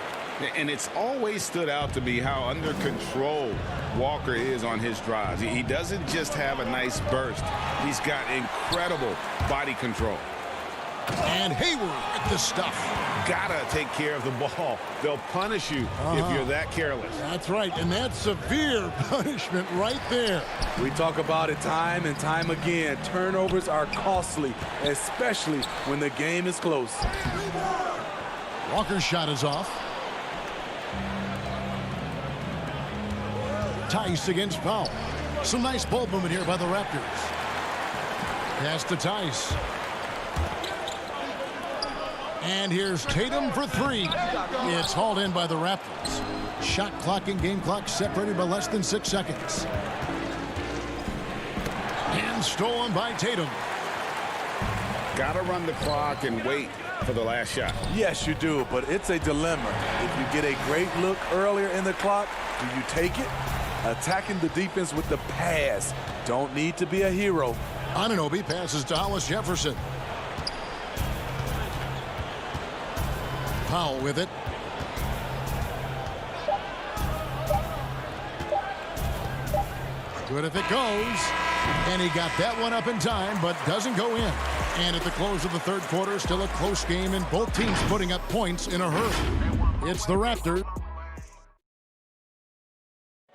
And it's always stood out to me how under control Walker is on his drives. He doesn't just have a nice burst. He's got incredible body control. And Hayward with the stuff. Gotta take care of the ball. They'll punish you if you're that careless. That's right, and that's severe punishment right there. We talk about it time and time again. Turnovers are costly, especially when the game is close. Walker's shot is off. Tice against Powell. Some nice ball movement here by the Raptors. Pass to Tice. And here's Tatum for three. It's hauled in by the Raptors. Shot clock and game clock separated by less than 6 seconds. And stolen by Tatum. Gotta run the clock and wait for the last shot. Yes, you do, but it's a dilemma. If you get a great look earlier in the clock, do you take it? Attacking the defense with the pass. Don't need to be a hero. Anunoby passes to Hollis Jefferson. Powell with it. Good if it goes. And he got that one up in time, but doesn't go in. And at the close of the third quarter, still a close game, and both teams putting up points in a hurry. It's the Raptors.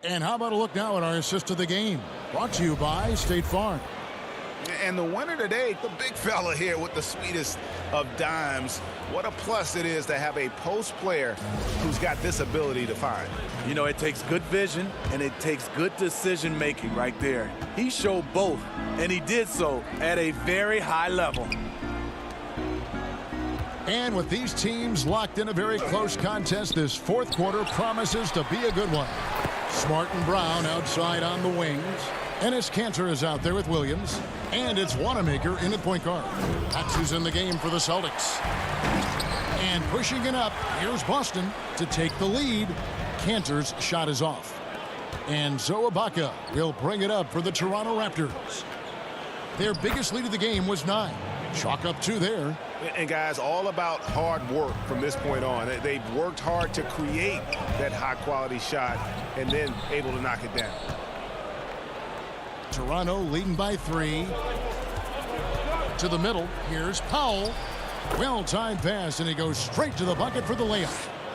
And how about a look now at our assist of the game? Brought to you by State Farm. And the winner today, the big fella here with the sweetest of dimes. What a plus it is to have a post player who's got this ability to find. You know, it takes good vision and it takes good decision making right there. He showed both, and he did so at a very high level. And with these teams locked in a very close contest, this fourth quarter promises to be a good one. Smart and Brown outside on the wings. Ennis Cantor is out there with Williams. And it's Wanamaker in at point guard. That's who's in the game for the Celtics. And pushing it up, here's Boston to take the lead. Cantor's shot is off. And Zoe Ibaka will bring it up for the Toronto Raptors. Their biggest lead of the game was 9. Chalk up 2 there. And guys, all about hard work from this point on. They've worked hard to create that high-quality shot and then able to knock it down. Toronto leading by 3. To the middle, here's Powell. Well-timed pass, and he goes straight to the bucket for the layup.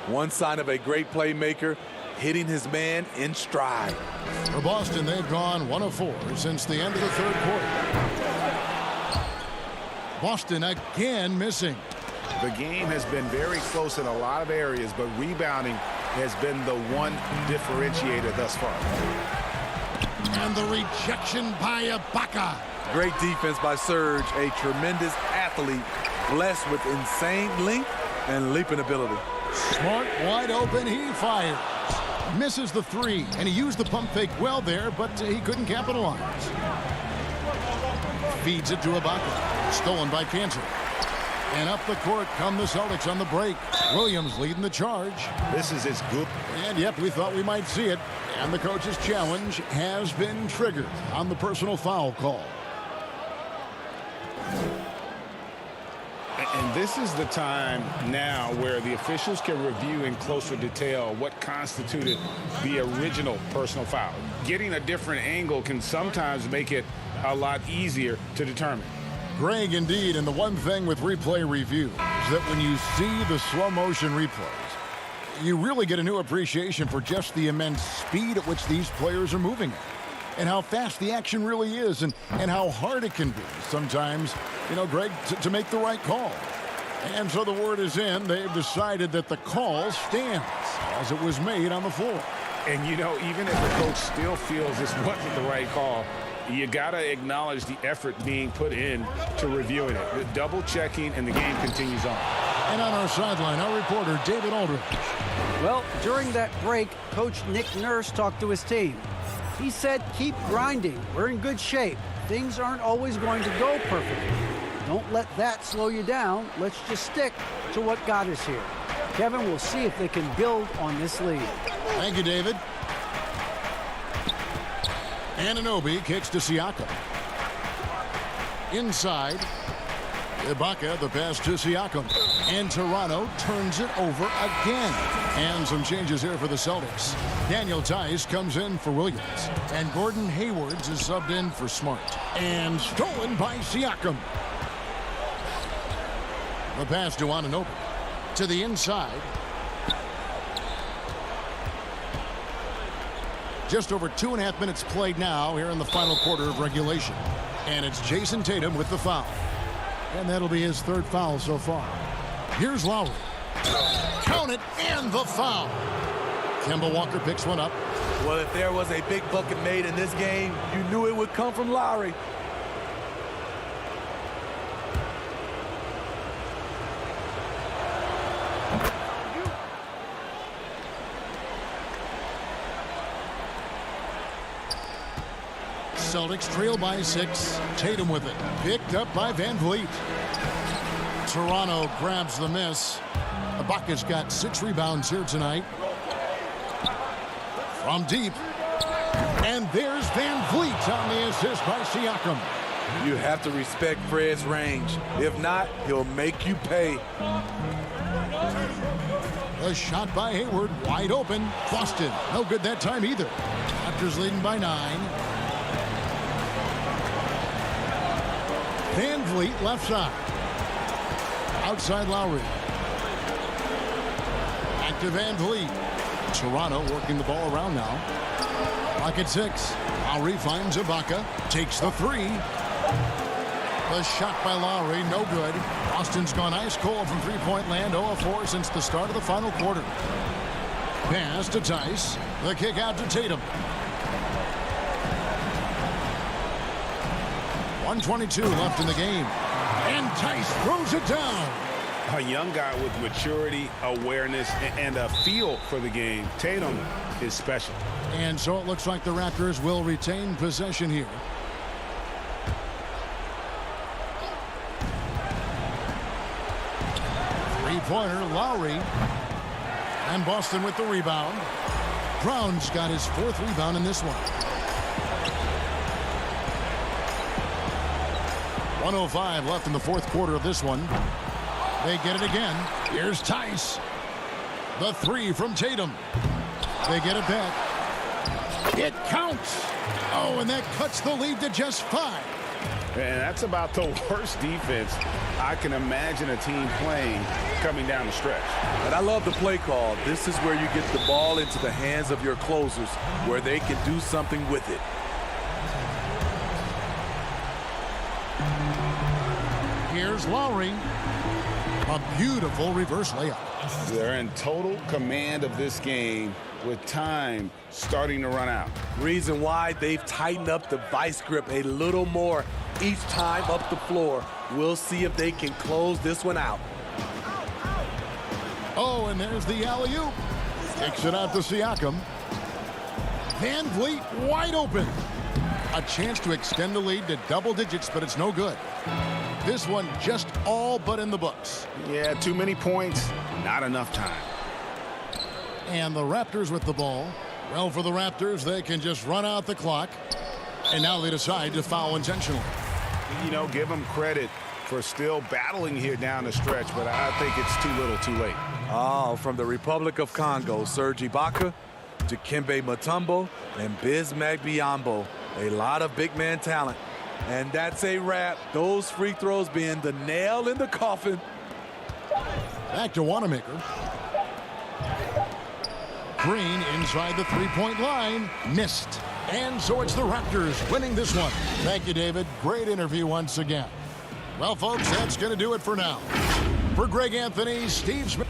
One sign of a great playmaker, hitting his man in stride. For Boston, they've gone 1 of 4 since the end of the third quarter. Boston again missing. The game has been very close in a lot of areas, but rebounding has been the one differentiator thus far. And the rejection by Ibaka. Great defense by Serge, a tremendous athlete, blessed with insane length and leaping ability. Smart, wide open, he fires. Misses the 3, and he used the pump fake well there, but he couldn't capitalize. Feeds it to Ibaka. Stolen by Cantor. And up the court come the Celtics on the break. Williams leading the charge. This is his good. And yep, we thought we might see it. And the coach's challenge has been triggered on the personal foul call. And this is the time now where the officials can review in closer detail what constituted the original personal foul. Getting a different angle can sometimes make it a lot easier to determine. Greg, indeed, and the one thing with replay review is that when you see the slow motion replays, you really get a new appreciation for just the immense speed at which these players are moving at, and how fast the action really is, and how hard it can be sometimes, you know, Greg, to make the right call. And so the word is in. They've decided that the call stands as it was made on the floor. And, you know, even if the coach still feels this wasn't the right call, you got to acknowledge the effort being put in to reviewing it. The double checking, and the game continues on. And on our sideline, our reporter, David Aldridge. Well, during that break, Coach Nick Nurse talked to his team. He said, keep grinding. We're in good shape. Things aren't always going to go perfectly. Don't let that slow you down. Let's just stick to what got us here. Kevin, we'll see if they can build on this lead. Thank you, David. Anunoby kicks to Siakam. Inside. Ibaka, the pass to Siakam. And Toronto turns it over again. And some changes here for the Celtics. Daniel Tice comes in for Williams. And Gordon Haywards is subbed in for Smart. And stolen by Siakam. The pass to Anunoby. To the inside. Just over 2.5 minutes played now here in the final quarter of regulation. And it's Jason Tatum with the foul. And that'll be his 3rd foul so far. Here's Lowry. Count it, and the foul. Kemba Walker picks one up. Well, if there was a big bucket made in this game, you knew it would come from Lowry. Celtics trail by 6. Tatum with it. Picked up by Van Vliet. Toronto grabs the miss. Ibaka's got 6 rebounds here tonight. From deep. And there's Van Vliet on the assist by Siakam. You have to respect Fred's range. If not, he'll make you pay. A shot by Hayward, wide open. Boston, no good that time either. Raptors leading by 9. Van Vliet left side. Outside Lowry. Back to Van Vliet. Toronto working the ball around now. Clock at 6. Lowry finds Ibaka. Takes the 3. The shot by Lowry, no good. Boston's gone ice cold from three-point land, 0-4 since the start of the final quarter. Pass to Tice. The kick out to Tatum. 1:22 left in the game. And Tice throws it down. A young guy with maturity, awareness, and a feel for the game. Tatum is special. And so it looks like the Raptors will retain possession here. Three-pointer, Lowry. And Boston with the rebound. Brown's got his 4th rebound in this one. 1:05 left in the 4th quarter of this one. They get it again. Here's Tice. The 3 from Tatum. They get it back. It counts. Oh, and that cuts the lead to just 5. And that's about the worst defense I can imagine a team playing coming down the stretch. But I love the play call. This is where you get the ball into the hands of your closers, where they can do something with it. Here's Lowry. A beautiful reverse layup. They're in total command of this game with time starting to run out. Reason why they've tightened up the vice grip a little more each time up the floor. We'll see if they can close this one out. Oh, and there's the alley-oop. Kicks it out to Siakam. Van Vliet wide open. A chance to extend the lead to double digits, but it's no good. This one just all but in the books. Yeah, too many points, not enough time. And the Raptors with the ball. Well, for the Raptors, they can just run out the clock. And now they decide to foul intentionally. You know, give them credit for still battling here down the stretch, but I think it's too little too late. Oh, from the Republic of Congo, Serge Ibaka to Kembe Mutombo and Bismack Biyombo. A lot of big man talent. And that's a wrap. Those free throws being the nail in the coffin. Back to Wanamaker. Green inside the three-point line. Missed. And so it's the Raptors winning this one. Thank you, David. Great interview once again. Well, folks, that's going to do it for now. For Greg Anthony, Steve Smith.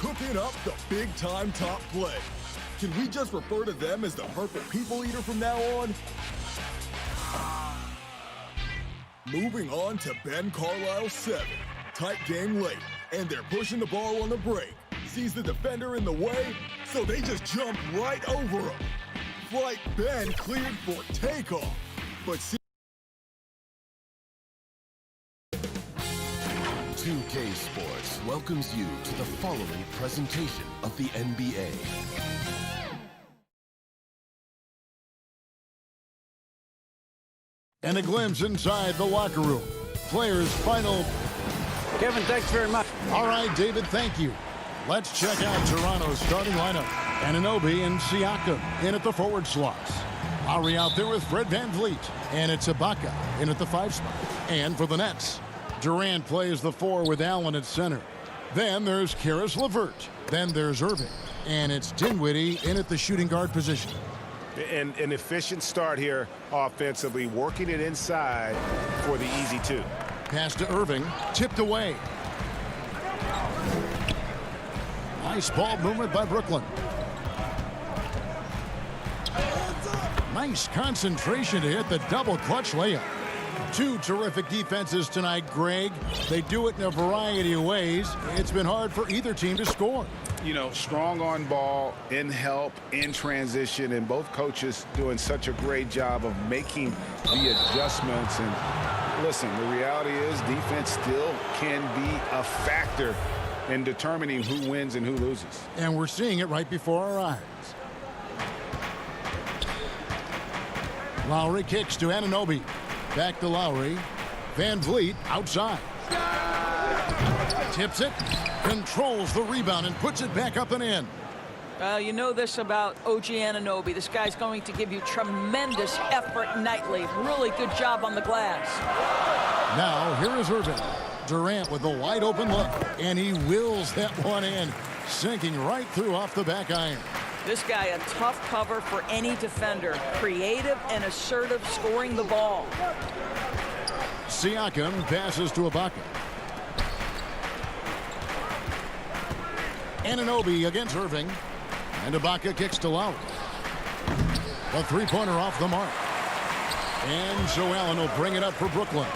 cooking up the big-time top play. Can we just refer to them as the Purple People Eater from now on? Moving on to Ben Carlisle's 7. Tight game late, and they're pushing the ball on the break. Sees the defender in the way, so they just jump right over him. Flight Ben cleared for takeoff, but 2K Sports welcomes you to the following presentation of the NBA. And a glimpse inside the locker room. Players' final. Kevin, thanks very much. All right, David, thank you. Let's check out Toronto's starting lineup. Anunoby and Siakam in at the forward slots. Lowry out there with Fred VanVleet. And it's Ibaka in at the 5 spot. And for the Nets, Durant plays the 4 with Allen at center. Then there's Karis LeVert. Then there's Irving. And it's Dinwiddie in at the shooting guard position. And an efficient start here offensively, working it inside for the easy 2. Pass to Irving, tipped away. Nice ball movement by Brooklyn. Nice concentration to hit the double clutch layup. 2 terrific defenses tonight, Greg. They do it in a variety of ways. It's been hard for either team to score. You know, strong on ball, in help, in transition, and both coaches doing such a great job of making the adjustments. And listen, the reality is defense still can be a factor in determining who wins and who loses. And we're seeing it right before our eyes. Lowry kicks to Anunoby. Back to Lowry. VanVleet outside. Tips it. Controls the rebound and puts it back up and in. You know this about OG Anunoby. This guy's going to give you tremendous effort nightly. Really good job on the glass. Now, here is Irving. Durant with a wide open look, and he wills that one in, sinking right through off the back iron. This guy a tough cover for any defender. Creative and assertive scoring the ball. Siakam passes to Ibaka. Anunoby against Irving. And Ibaka kicks to Lowry. A three-pointer off the mark. And so Allen will bring it up for Brooklyn.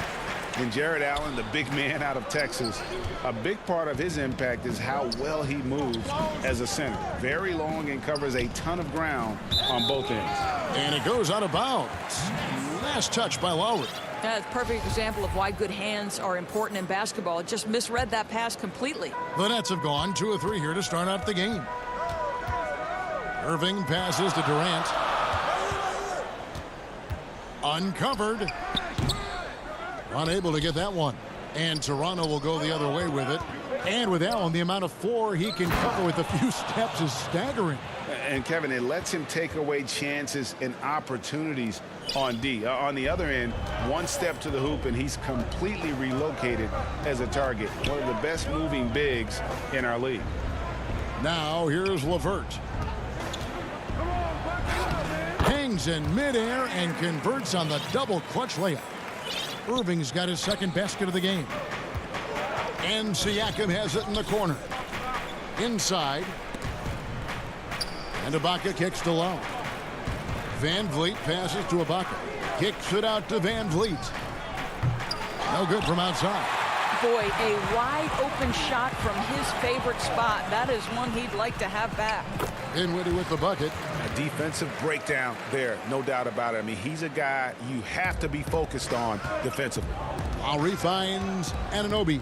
And Jared Allen, the big man out of Texas, a big part of his impact is how well he moves as a center. Very long and covers a ton of ground on both ends. And it goes out of bounds. Last touch by Lowry. That's a perfect example of why good hands are important in basketball. It just misread that pass completely. The Nets have gone 2 of 3 here to start out the game. Irving passes to Durant. Uncovered. Unable to get that one. And Toronto will go the other way with it. And with Allen, the amount of floor he can cover with a few steps is staggering. And Kevin, it lets him take away chances and opportunities on D. On the other end, one step to the hoop and he's completely relocated as a target. One of the best moving bigs in our league. Now here's LeVert. Hangs in midair and converts on the double clutch layup. Irving's got his second basket of the game. And Siakam has it in the corner. Inside. And Ibaka kicks to Lowe. VanVleet passes to Ibaka. Kicks it out to VanVleet. No good from outside. Boy, a wide open shot from his favorite spot. That is one he'd like to have back. Dinwiddie with the bucket. A defensive breakdown there, no doubt about it. I mean, he's a guy you have to be focused on defensively. Lowry finds Anunoby.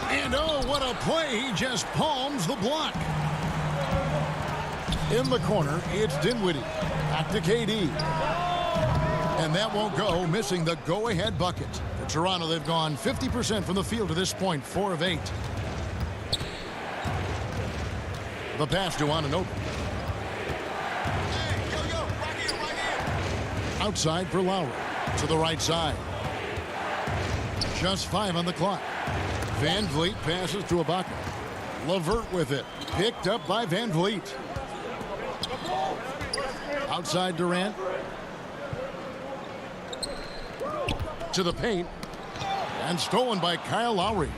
And oh, what a play. He just palms the block. In the corner, it's Dinwiddie. Back to KD. And that won't go, missing the go-ahead bucket. For Toronto, they've gone 50% from the field to this point, 4 of 8. The pass to Anunoby. Outside for Lowry. To the right side. Just 5 on the clock. VanVleet passes to Ibaka. LeVert with it. Picked up by VanVleet. Outside Durant. To the paint. And stolen by Kyle Lowry.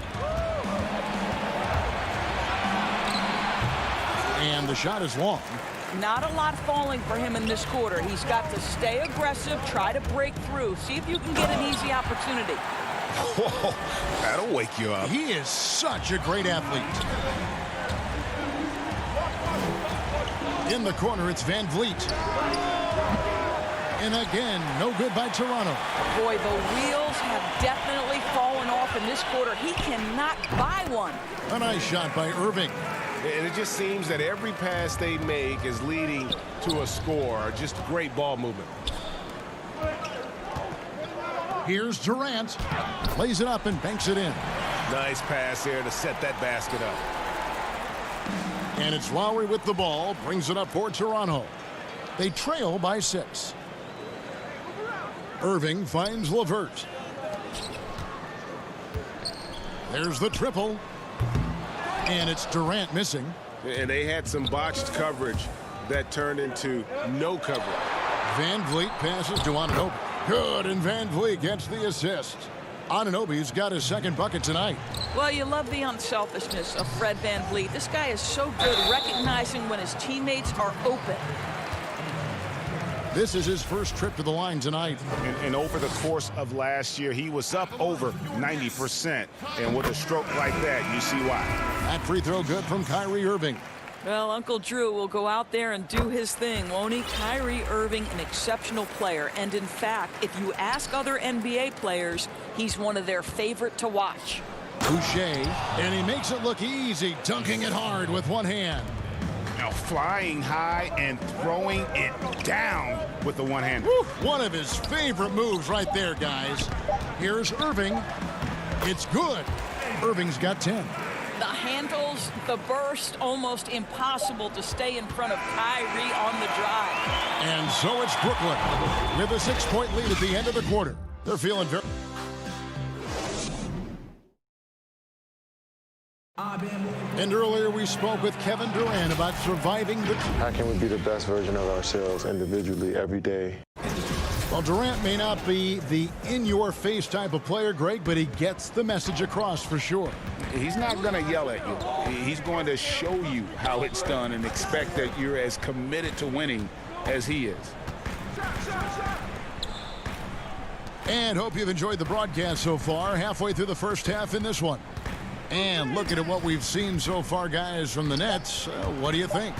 And the shot is long. Not a lot falling for him in this quarter. He's got to stay aggressive, try to break through, see if you can get an easy opportunity. Whoa, that'll wake you up. He is such a great athlete. In the corner, it's Van Vliet. And again, no good by Toronto. Boy, the wheels have definitely fallen off in this quarter. He cannot buy one. A nice shot by Irving. And it just seems that every pass they make is leading to a score. Just great ball movement. Here's Durant. Plays it up and banks it in. Nice pass there to set that basket up. And it's Lowry with the ball. Brings it up for Toronto. They trail by 6. Irving finds LeVert. There's the triple. And it's Durant missing. And they had some botched coverage that turned into no coverage. Van Vliet passes to Anunoby. Good, and Van Vliet gets the assist. Anunoby's got his second bucket tonight. Well, you love the unselfishness of Fred Van Vliet. This guy is so good recognizing when his teammates are open. This is his first trip to the line tonight. And over the course of last year, he was up over 90%. And with a stroke like that, you see why. That free throw good from Kyrie Irving. Well, Uncle Drew will go out there and do his thing, won't he? Kyrie Irving, an exceptional player. And in fact, if you ask other NBA players, he's one of their favorite to watch. Boucher, and he makes it look easy, dunking it hard with one hand. Now flying high and throwing it down with the one hand. One of his favorite moves right there, guys. Here's Irving. It's good. Irving's got 10. The handles, the burst, almost impossible to stay in front of Kyrie on the drive. And so it's Brooklyn with a 6-point lead at the end of the quarter. They're feeling very... And earlier we spoke with Kevin Durant about surviving the... How can we be the best version of ourselves individually every day? Well, Durant may not be the in-your-face type of player, Greg, but he gets the message across for sure. He's not going to yell at you. He's going to show you how it's done and expect that you're as committed to winning as he is. And hope you've enjoyed the broadcast so far. Halfway through the first half in this one. And looking at what we've seen so far, guys, from the Nets, what do you think?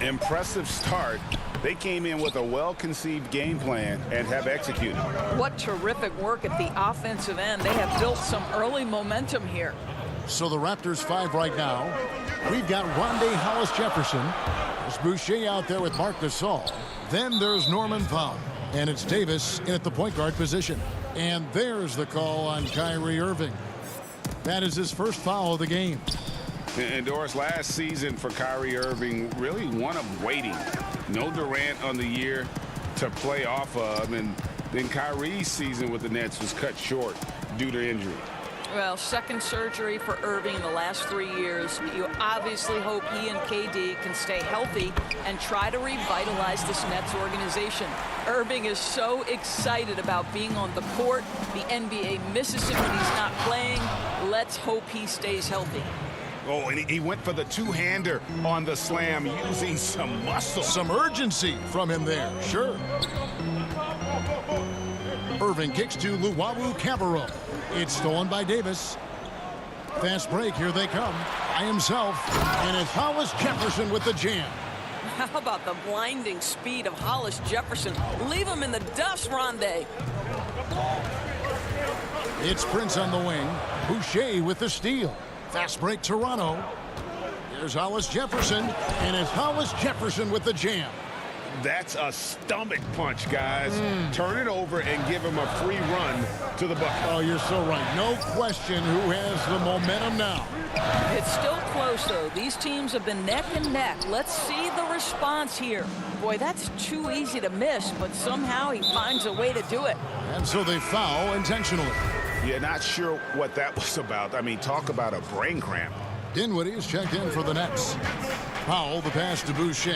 Impressive start. They came in with a well-conceived game plan and have executed. What terrific work at the offensive end. They have built some early momentum here. So the Raptors 5 right now. We've got Rondé Hollis-Jefferson. There's Boucher out there with Marc Gasol. Then there's Norman Powell. And it's Davis in at the point guard position. And there's the call on Kyrie Irving. That is his first foul of the game. And Doris, last season for Kyrie Irving, really one of waiting. No Durant on the year to play off of, and then Kyrie's season with the Nets was cut short due to injury. Well, second surgery for Irving in the last 3 years. You obviously hope he and KD can stay healthy and try to revitalize this Nets organization. Irving is so excited about being on the court. The NBA misses him when he's not playing. Let's hope he stays healthy. Oh, and he went for the two-hander on the slam using some muscle. Some urgency from him there, sure. Irving kicks to Luwawu-Cabarrot. It's stolen by Davis. Fast break, here they come. By himself, and it's Hollis-Jefferson with the jam. How about the blinding speed of Hollis-Jefferson? Leave him in the dust, Rondé. It's Prince on the wing. Boucher with the steal. Fast break, Toronto. Here's Hollis-Jefferson, and it's Hollis-Jefferson with the jam. That's a stomach punch, guys. Turn it over and give him a free run to the bucket. Oh, you're so right. No question who has the momentum now. It's still close, though. These teams have been neck and neck. Let's see the response here. Boy, that's too easy to miss, but somehow he finds a way to do it. And so they foul intentionally. Yeah, not sure what that was about. I mean, talk about a brain cramp. Dinwiddie is checked in for the Nets. Powell, the pass to Boucher.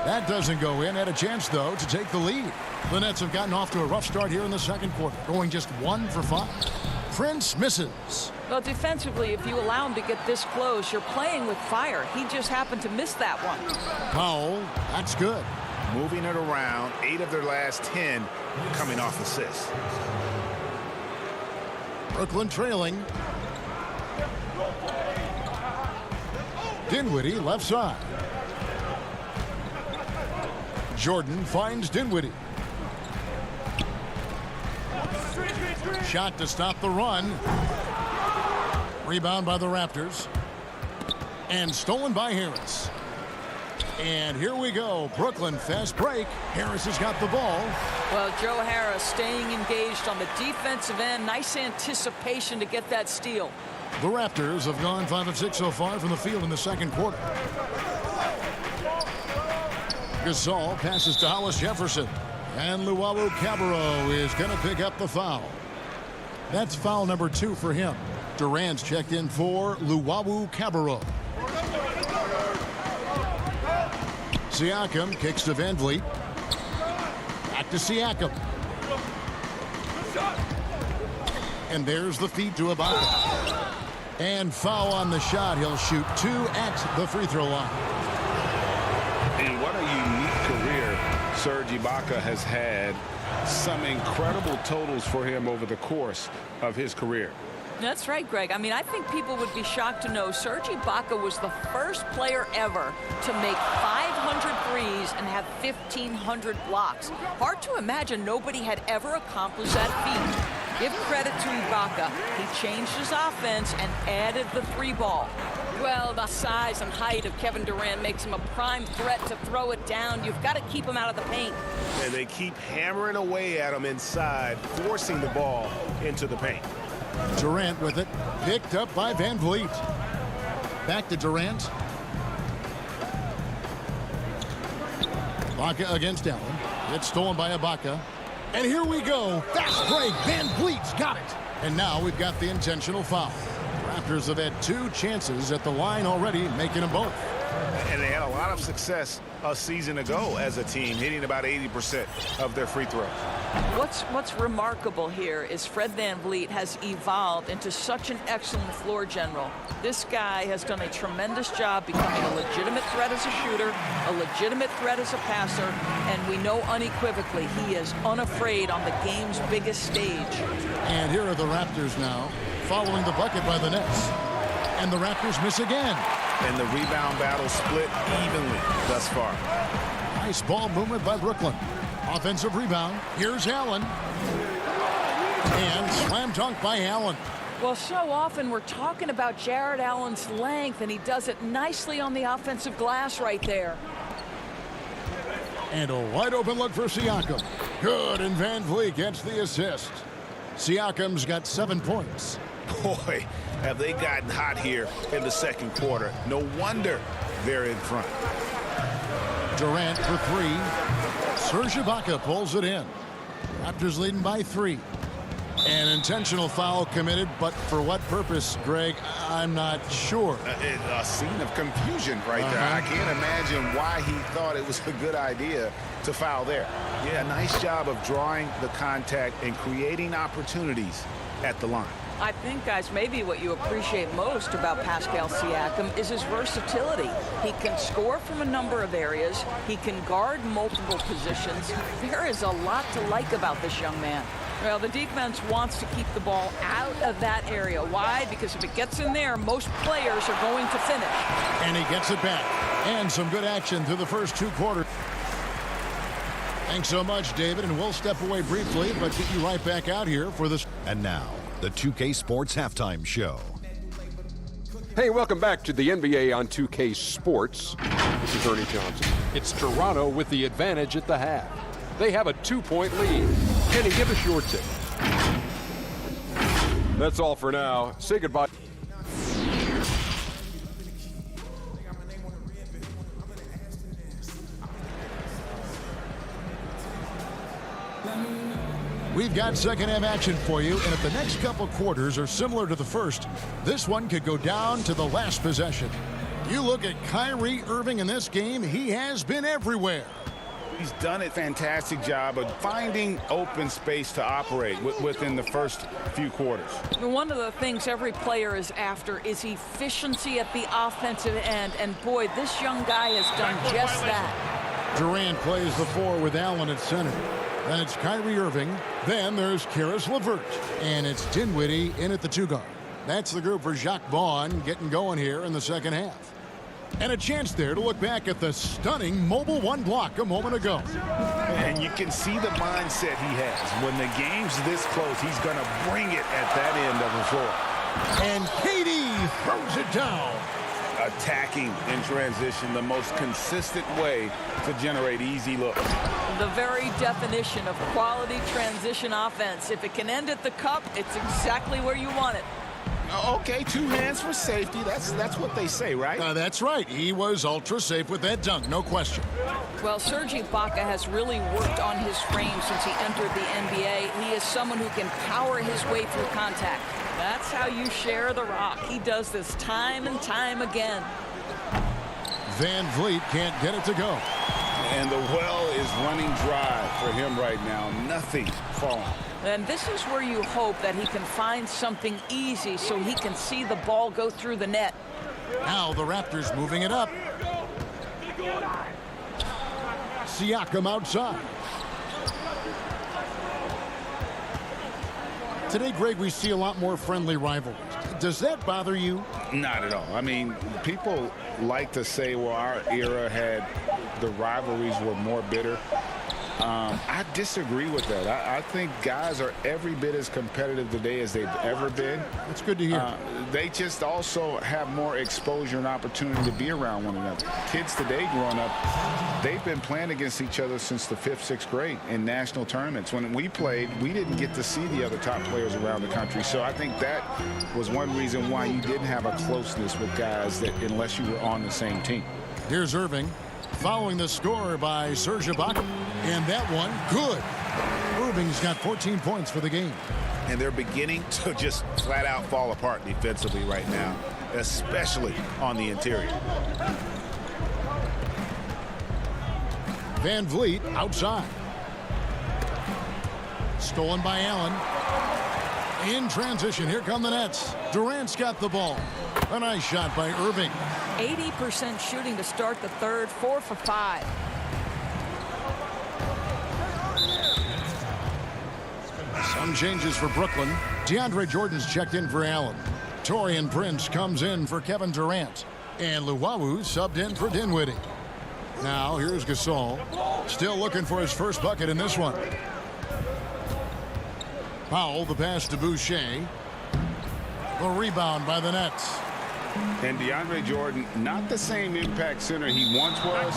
That doesn't go in. Had a chance, though, to take the lead. The Nets have gotten off to a rough start here in the second quarter, going just 1 for 5. Prince misses. Well, defensively, if you allow him to get this close, you're playing with fire. He just happened to miss that one. Foul. That's good. Moving it around, 8 of their last 10 coming off assists. Brooklyn trailing. Dinwiddie left side. Jordan finds Dinwiddie. Shot to stop the run. Rebound by the Raptors. And stolen by Harris. And here we go. Brooklyn fast break. Harris has got the ball. Well, Joe Harris staying engaged on the defensive end. Nice anticipation to get that steal. The Raptors have gone 5 of 6 so far from the field in the second quarter. Gasol passes to Hollis Jefferson. And Luau Cabarro is going to pick up the foul. That's foul number 2 for him. Durant's checked in for Luau Cabarro. Siakam kicks to Van Vliet. Back to Siakam. And there's the feed to Ibaka. And foul on the shot. He'll shoot 2 at the free throw line. And what a unique career Serge Ibaka has had. Some incredible totals for him over the course of his career. That's right, Greg. I mean, I think people would be shocked to know Serge Ibaka was the first player ever to make 500 threes and have 1,500 blocks. Hard to imagine nobody had ever accomplished that feat. Give credit to Ibaka. He changed his offense and added the 3-ball. Well, the size and height of Kevin Durant makes him a prime threat to throw it down. You've got to keep him out of the paint. And they keep hammering away at him inside, forcing the ball into the paint. Durant with it, picked up by Van Vliet. Back to Durant. Ibaka against Allen. It's stolen by Ibaka. And here we go. Fast break. Van Vliet's got it. And now we've got the intentional foul. Raptors have had 2 chances at the line already, making them both. And they had a lot of success a season ago as a team, hitting about 80% of their free throws. What's remarkable here is Fred VanVleet has evolved into such an excellent floor general. This guy has done a tremendous job becoming a legitimate threat as a shooter, a legitimate threat as a passer, and we know unequivocally he is unafraid on the game's biggest stage. And here are the Raptors now, following the bucket by the Nets. And the Raptors miss again. And the rebound battle split evenly thus far. Nice ball movement by Brooklyn. Offensive rebound. Here's Allen. And slam dunk by Allen. Well, so often we're talking about Jared Allen's length, and he does it nicely on the offensive glass right there. And a wide open look for Siakam. Good, and Van Vliet gets the assist. Siakam's got 7 points. Boy, have they gotten hot here in the second quarter. No wonder they're in front. Durant for 3. Serge Ibaka pulls it in. Raptors leading by 3. An intentional foul committed, but for what purpose, Greg? I'm not sure. A scene of confusion right there. I can't imagine why he thought it was a good idea to foul there. Yeah, nice job of drawing the contact and creating opportunities at the line. I think, guys, maybe what you appreciate most about Pascal Siakam is his versatility. He can score from a number of areas. He can guard multiple positions. There is a lot to like about this young man. Well, the defense wants to keep the ball out of that area. Why? Because if it gets in there, most players are going to finish. And he gets it back. And some good action through the first 2 quarters. Thanks so much, David, and we'll step away briefly, but get you right back out here for this. And now, the 2K Sports Halftime Show. Hey, welcome back to the NBA on 2K Sports. This is Ernie Johnson. It's Toronto with the advantage at the half. They have a 2-point lead. Kenny, give us your tip. That's all for now. Say goodbye. We've got second half action for you, and if the next couple quarters are similar to the first, this one could go down to the last possession. You look at Kyrie Irving in this game, he has been everywhere. He's done a fantastic job of finding open space to operate within the first few quarters. One of the things every player is after is efficiency at the offensive end, and boy, this young guy has done just that. Durant plays the 4 with Allen at center. Then it's Kyrie Irving. Then there's Karis LeVert. And it's Dinwiddie in at the 2 guard. That's the group for Jacques Vaughn getting going here in the second half. And a chance there to look back at the stunning mobile 1 block a moment ago. And you can see the mindset he has. When the game's this close, he's going to bring it at that end of the floor. And KD throws it down. Attacking in transition, the most consistent way to generate easy looks. The very definition of quality transition offense. If it can end at the cup, it's exactly where you want it. Okay, 2 hands for safety. That's what they say, right? That's right. He was ultra safe with that dunk, no question. Well, Serge Ibaka has really worked on his frame since he entered the NBA. He is someone who can power his way through contact. That's how you share the rock. He does this time and time again. Van Vliet can't get it to go. And the well is running dry for him right now. Nothing falling. And this is where you hope that he can find something easy so he can see the ball go through the net. Now the Raptors moving it up. Siakam outside. Today, Greg, we see a lot more friendly rivalries. Does that bother you? Not at all. I mean, people like to say, well, our era had the rivalries were more bitter. I disagree with that. I think guys are every bit as competitive today as they've ever been. That's good to hear. They just also have more exposure and opportunity to be around one another. Kids today growing up, they've been playing against each other since the 5th, 6th grade in national tournaments. When we played, we didn't get to see the other top players around the country. So I think that was one reason why you didn't have a closeness with guys that unless you were on the same team. Here's Irving. Following the score by Serge Ibaka. And that one, good. Irving's got 14 points for the game. And they're beginning to just flat out fall apart defensively right now, especially on the interior. Van Vliet outside. Stolen by Allen. In transition, here come the Nets. Durant's got the ball. A nice shot by Irving. 80% shooting to start the third, 4 for 5. Some changes for Brooklyn. DeAndre Jordan's checked in for Allen. Taurean Prince comes in for Kevin Durant. And Luwawu subbed in for Dinwiddie. Now here's Gasol. Still looking for his first bucket in this one. Powell, the pass to Boucher. The rebound by the Nets. And DeAndre Jordan, not the same impact center he once was,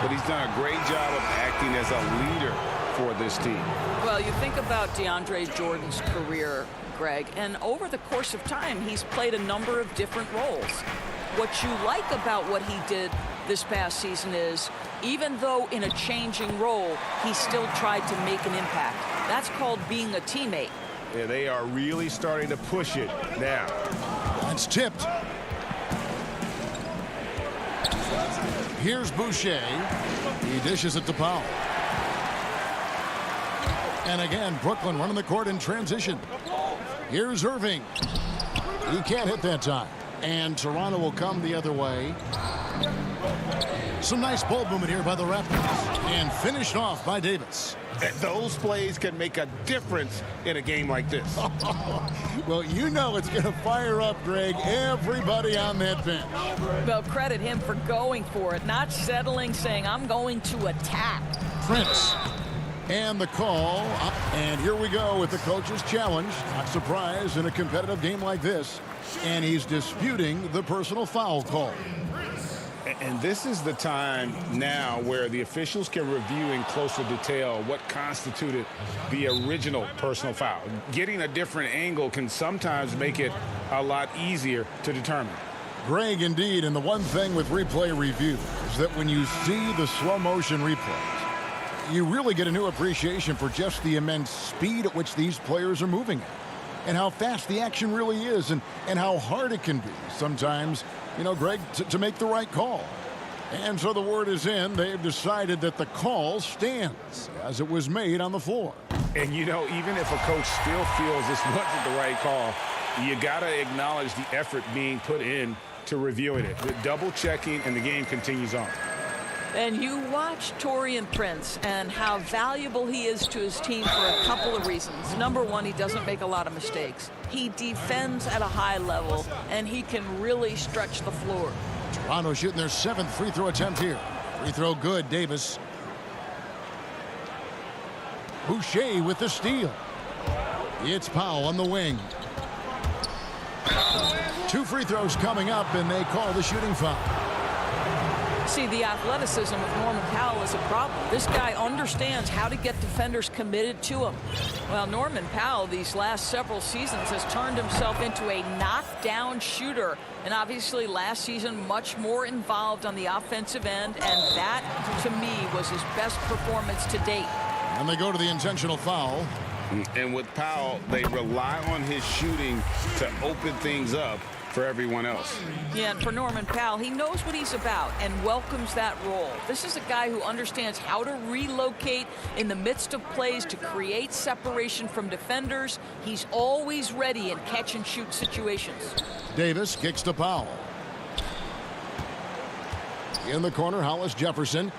but he's done a great job of acting as a leader for this team. Well, you think about DeAndre Jordan's career, Greg, and over the course of time, he's played a number of different roles. What you like about what he did this past season is, even though in a changing role, he still tried to make an impact. That's called being a teammate. Yeah, they are really starting to push it now. That's tipped. Here's Boucher. He dishes it to Powell. And again, Brooklyn running the court in transition. Here's Irving. He can't hit that time. And Toronto will come the other way. Some nice ball movement here by the Raptors. And finished off by Davis. Those plays can make a difference in a game like this. Well, you know it's going to fire up, Greg, everybody on that bench. Well, credit him for going for it, not settling, saying, I'm going to attack. Prince. And the call. And here we go with the coach's challenge. Not surprised in a competitive game like this. And he's disputing the personal foul call. And this is the time now where the officials can review in closer detail what constituted the original personal foul. Getting a different angle can sometimes make it a lot easier to determine. Greg, indeed, and the one thing with replay review is that when you see the slow motion replays, you really get a new appreciation for just the immense speed at which these players are moving at, and how fast the action really is, and how hard it can be sometimes, you know, Greg, to make the right call. And so the word is in. They've decided that the call stands as it was made on the floor. And, you know, even if a coach still feels this wasn't the right call, you got to acknowledge the effort being put in to reviewing it. The double checking, and the game continues on. And you watch Taurean Prince and how valuable he is to his team for a couple of reasons. Number one, he doesn't make a lot of mistakes. He defends at a high level, and he can really stretch the floor. Toronto shooting their 7th free throw attempt here. Free throw good, Davis. Boucher with the steal. It's Powell on the wing. 2 free throws coming up, and they call the shooting foul. See, the athleticism of Norman Powell is a problem. This guy understands how to get defenders committed to him. Well, Norman Powell these last several seasons has turned himself into a knockdown shooter. And obviously last season much more involved on the offensive end. And that, to me, was his best performance to date. And they go to the intentional foul. And with Powell, they rely on his shooting to open things up for everyone else. Yeah, and for Norman Powell, he knows what he's about and welcomes that role. This is a guy who understands how to relocate in the midst of plays to create separation from defenders. He's always ready in catch-and-shoot situations. Davis kicks to Powell. In the corner, Hollis Jefferson.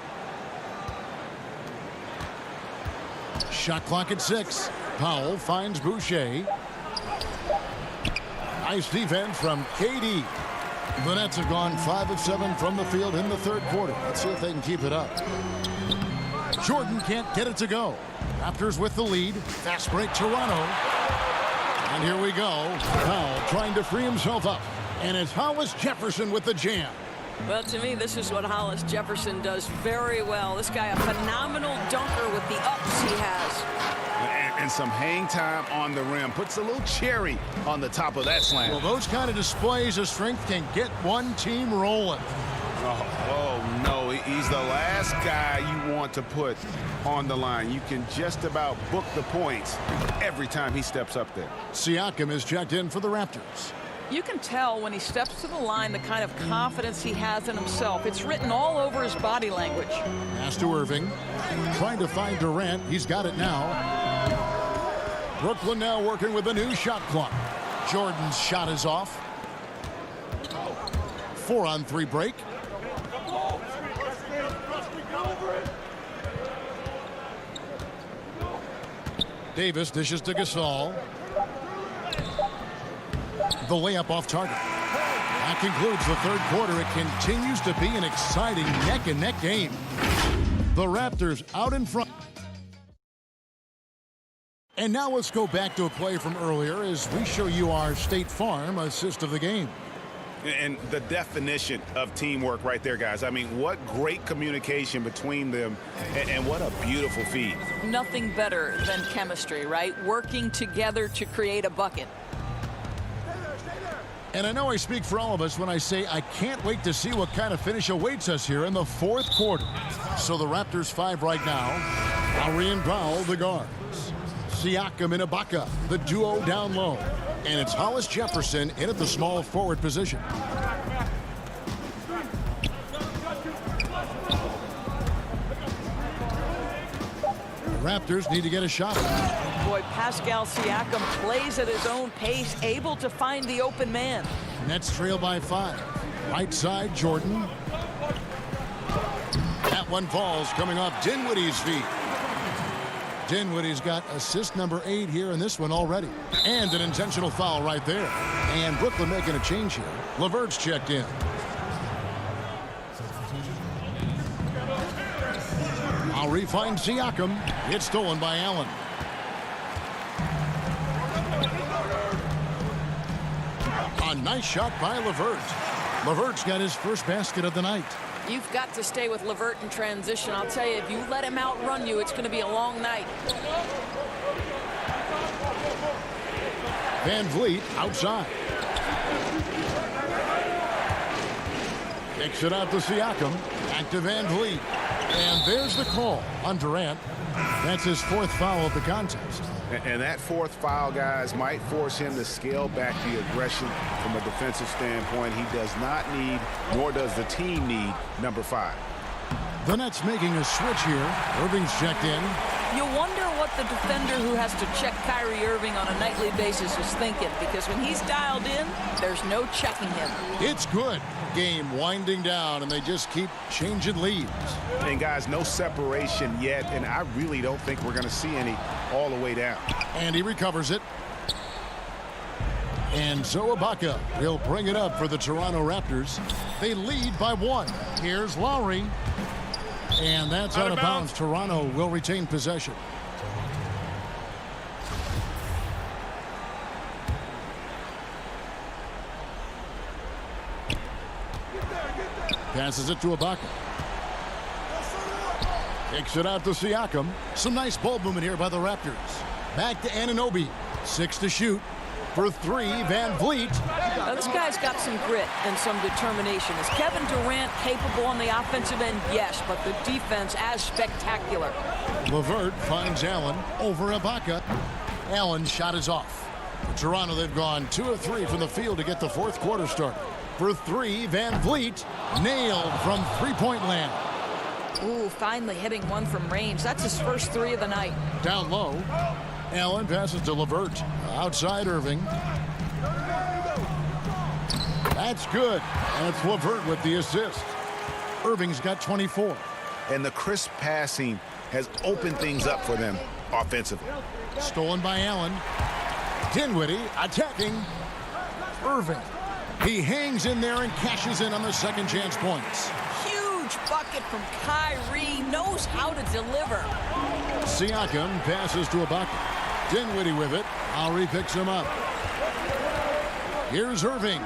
Shot clock at 6. Powell finds Boucher. Nice defense from KD. The Nets have gone 5 of 7 from the field in the 3rd quarter. Let's see if they can keep it up. Jordan can't get it to go. Raptors with the lead. Fast break Toronto. And here we go. Powell trying to free himself up. And it's Hollis Jefferson with the jam. Well, to me, this is what Hollis Jefferson does very well. This guy, a phenomenal dunker with the ups he has. And some hang time on the rim. Puts a little cherry on the top of that slam. Well, those kind of displays of strength can get one team rolling. Oh, no. He's the last guy you want to put on the line. You can just about book the points every time he steps up there. Siakam is checked in for the Raptors. You can tell when he steps to the line the kind of confidence he has in himself. It's written all over his body language. Pass to Irving. Trying to find Durant. He's got it now. Brooklyn now working with a new shot clock. Jordan's shot is off. 4-on-3 break. Davis dishes to Gasol. The layup off target. That concludes the 3rd quarter. It continues to be an exciting neck-and-neck game. The Raptors out in front. And now let's go back to a play from earlier as we show you our State Farm assist of the game. And the definition of teamwork right there, guys. I mean, what great communication between them, and what a beautiful feed. Nothing better than chemistry, right? Working together to create a bucket. And I know I speak for all of us when I say I can't wait to see what kind of finish awaits us here in the 4th quarter. So the Raptors 5 right now. Lowry and Powell, the guards. Siakam and Ibaka, the duo down low. And it's Hollis Jefferson in at the small forward position. The Raptors need to get a shot. Boy, Pascal Siakam plays at his own pace, able to find the open man. Nets trail by 5. Right side, Jordan. That one falls, coming off Dinwiddie's feet. Dinwiddie's got assist number 8 here in this one already. And an intentional foul right there. And Brooklyn making a change here. LeVert's checked in. Lowry finds Siakam. It's stolen by Allen. A nice shot by LeVert. LeVert's got his first basket of the night. You've got to stay with LeVert in transition. I'll tell you, if you let him outrun you, it's going to be a long night. Van Vliet outside. Kicks it out to Siakam. Back to Van Vliet. And there's the call on Durant. That's his 4th foul of the contest. And that 4th foul, guys, might force him to scale back the aggression from a defensive standpoint. He does not need, nor does the team need, number 5. The Nets making a switch here. Irving's checked in. You wonder what the defender who has to check Kyrie Irving on a nightly basis is thinking, because when he's dialed in, there's no checking him. It's good. Game winding down, and they just keep changing leads. And, guys, no separation yet, and I really don't think we're going to see any all the way down. And he recovers it. And so Ibaka will bring it up for the Toronto Raptors. They lead by 1. Here's Lowry. And that's out of bounds. Toronto will retain possession. Passes it to Ibaka. Kicks it out to Siakam. Some nice ball movement here by the Raptors. Back to Anunoby. 6 to shoot. For 3, Van Vliet. Now, this guy's got some grit and some determination. Is Kevin Durant capable on the offensive end? Yes, but the defense as spectacular. LeVert finds Allen over Ibaka. Allen's shot is off. For Toronto, they've gone 2 of 3 from the field to get the 4th quarter started. For 3, Van Vliet nailed from 3-point land. Ooh, finally hitting one from range. That's his first 3 of the night. Down low. Allen passes to LeVert. Outside Irving. That's good. And it's LeVert with the assist. Irving's got 24. And the crisp passing has opened things up for them offensively. Stolen by Allen. Dinwiddie attacking Irving. He hangs in there and cashes in on the second chance points. Huge bucket from Kyrie. Knows how to deliver. Siakam passes to Ibaka. Dinwiddie with it. Lowry picks him up. Here's Irving.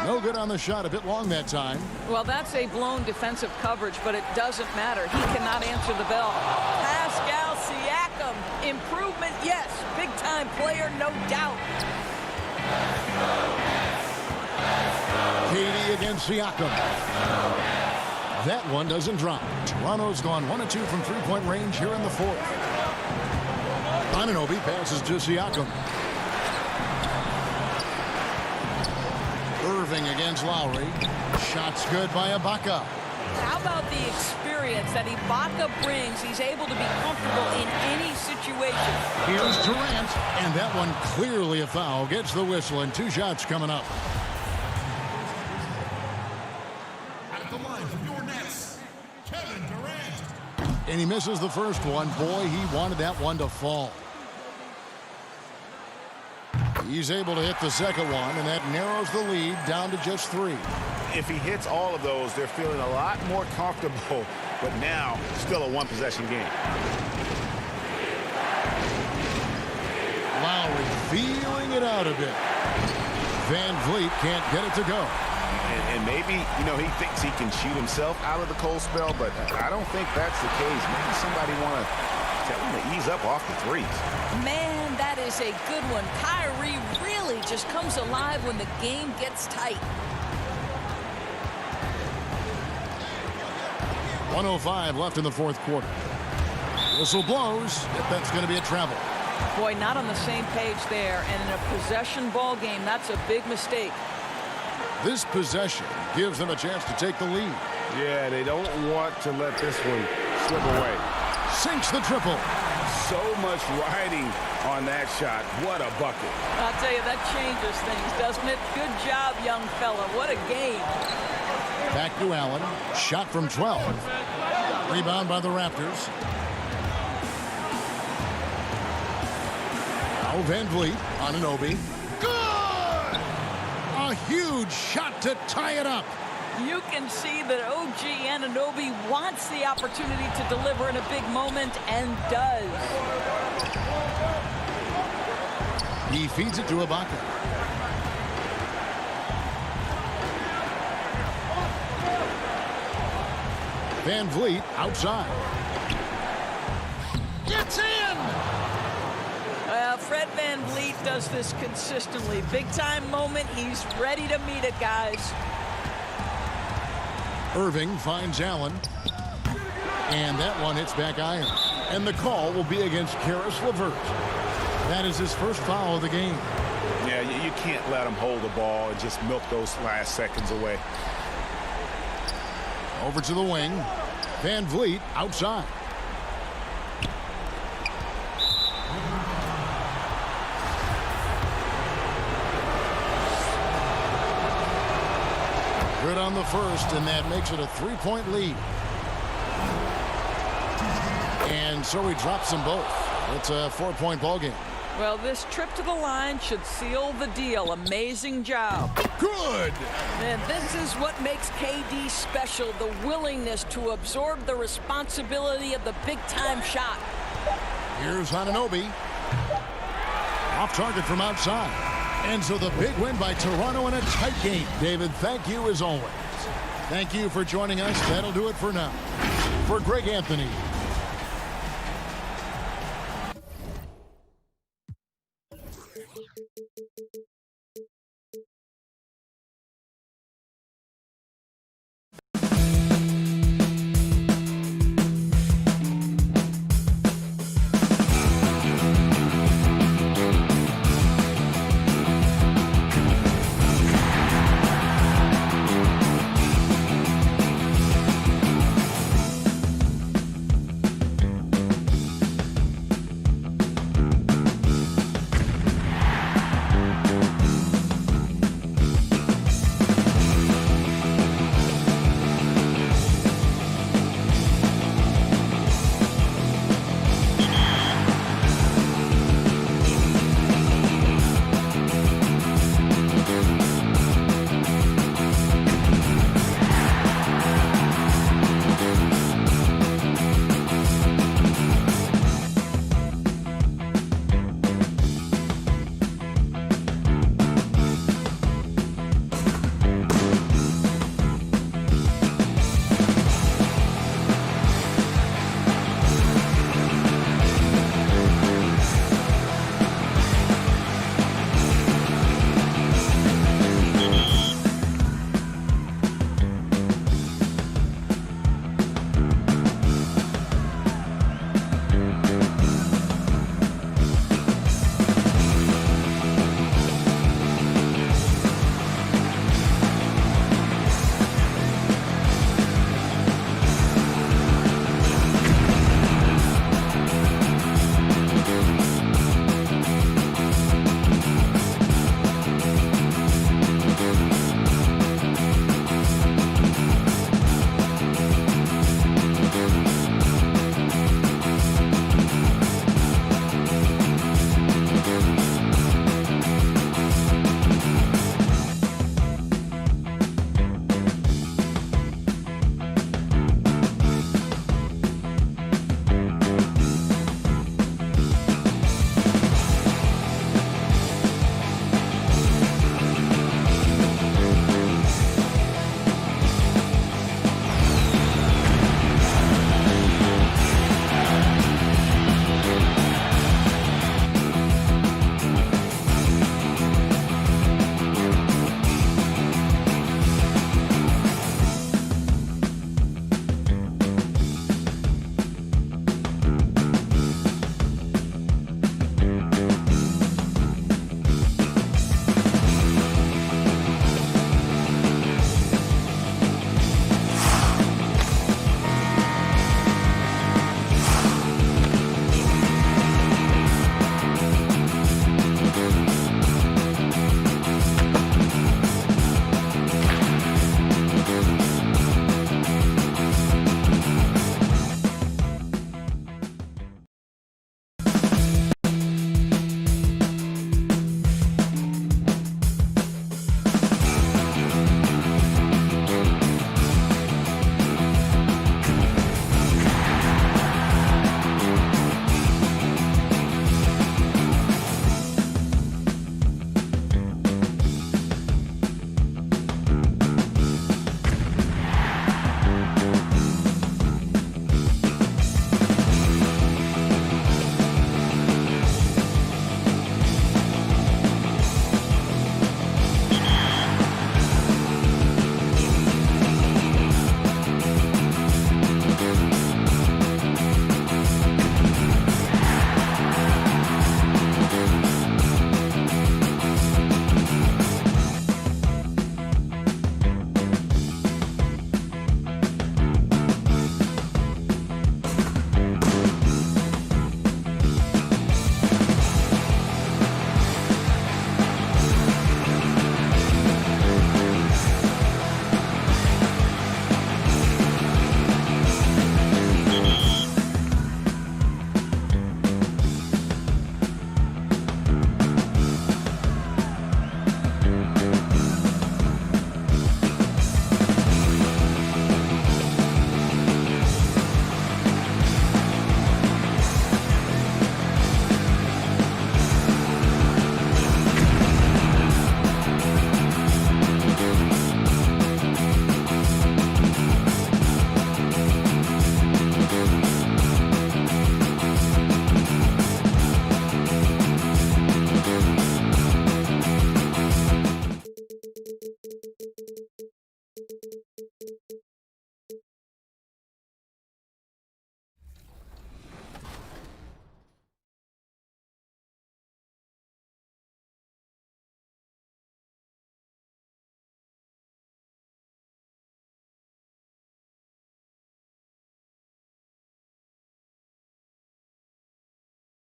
No good on the shot. A bit long that time. Well, that's a blown defensive coverage, but it doesn't matter. He cannot answer the bell. Pascal Siakam. Improvement, yes. Big-time player, no doubt. KD against Siakam. That one doesn't drop. Toronto's gone 1 of 2 from 3-point range here in the 4th. Anunoby passes to Siakam. Irving against Lowry. Shots good by Ibaka. How about the experience that Ibaka brings? He's able to be comfortable in any situation. Here's Durant, and that one clearly a foul. Gets the whistle, and 2 shots coming up. At the line for your Nets, Kevin Durant. And he misses the first one. Boy, he wanted that one to fall. He's able to hit the second one, and that narrows the lead down to just 3. If he hits all of those, they're feeling a lot more comfortable, but now still a 1-possession game. Lowry feeling it out a bit. Van Vliet can't get it to go. And maybe, you know, he thinks he can shoot himself out of the cold spell, but I don't think that's the case. Maybe somebody want to tell him to ease up off the threes. Man, that is a good one. Kyrie really just comes alive when the game gets tight. 1:05 left in the 4th quarter. Whistle blows. That's going to be a travel. Boy, not on the same page there. And in a possession ball game, that's a big mistake. This possession gives them a chance to take the lead. Yeah, they don't want to let this one slip away. Sinks the triple. So much riding on that shot. What a bucket. I'll tell you, that changes things, doesn't it? Good job, young fella. What a game. Back to Allen. Shot from 12. Rebound by the Raptors. Now Van Vliet on Anunoby. Good! A huge shot to tie it up. You can see that OG Anunoby wants the opportunity to deliver in a big moment and does. He feeds it to Ibaka. Van Vliet outside. It's in! Well, Fred Van Vliet does this consistently. Big-time moment, he's ready to meet it, guys. Irving finds Allen. And that one hits back iron. And the call will be against Karis LeVert. That is his first foul of the game. Yeah, you can't let him hold the ball and just milk those last seconds away. Over to the wing. Van Vliet outside. Good on the first, and that makes it a 3-point lead. And so he drops them both. It's a 4-point ball game. Well, this trip to the line should seal the deal. Amazing job. Good. And this is what makes KD special, the willingness to absorb the responsibility of the big-time shot. Here's Anunoby. Off target from outside. And so the big win by Toronto in a tight game. David, thank you as always. Thank you for joining us. That'll do it for now. For Greg Anthony.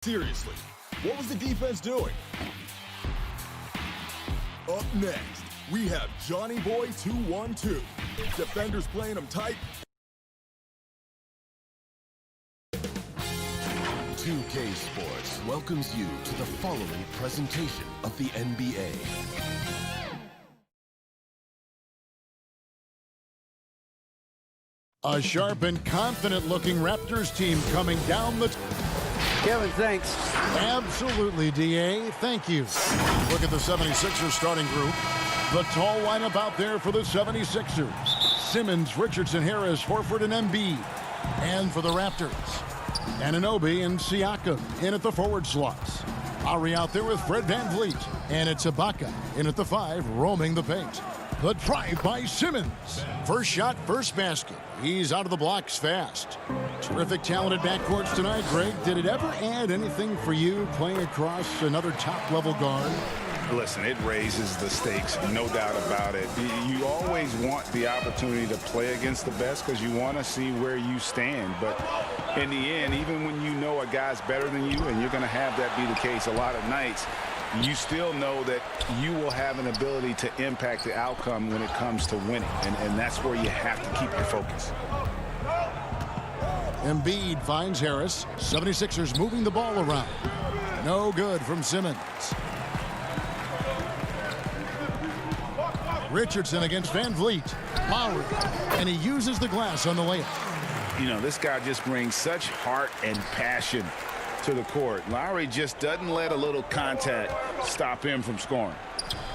Seriously, what was the defense doing? Up next, we have Johnny Boy 212. Defenders playing him tight. 2K Sports welcomes you to the following presentation of the NBA. A sharp and confident-looking Raptors team coming down the... Kevin, thanks. Absolutely, D.A. Thank you. Look at the 76ers starting group. The tall lineup out there for the 76ers. Simmons, Richardson, Harris, Horford, and Embiid. And for the Raptors, Anunoby and Siakam in at the forward slots. Lowry out there with Fred VanVleet. And it's Ibaka in at the 5, roaming the paint. The drive by Simmons. First shot, first basket. He's out of the blocks fast. Terrific talented backcourts tonight, Greg. Did it ever add anything for you playing across another top-level guard? Listen, it raises the stakes, no doubt about it. You always want the opportunity to play against the best because you want to see where you stand. But in the end, even when you know a guy's better than you, and you're going to have that be the case a lot of nights, you still know that you will have an ability to impact the outcome when it comes to winning. And that's where you have to keep your focus. Embiid finds Harris. 76ers moving the ball around. No good from Simmons. Richardson against VanVleet. Lowry. And he uses the glass on the layup. You know, this guy just brings such heart and passion to the court. Lowry just doesn't let a little contact stop him from scoring.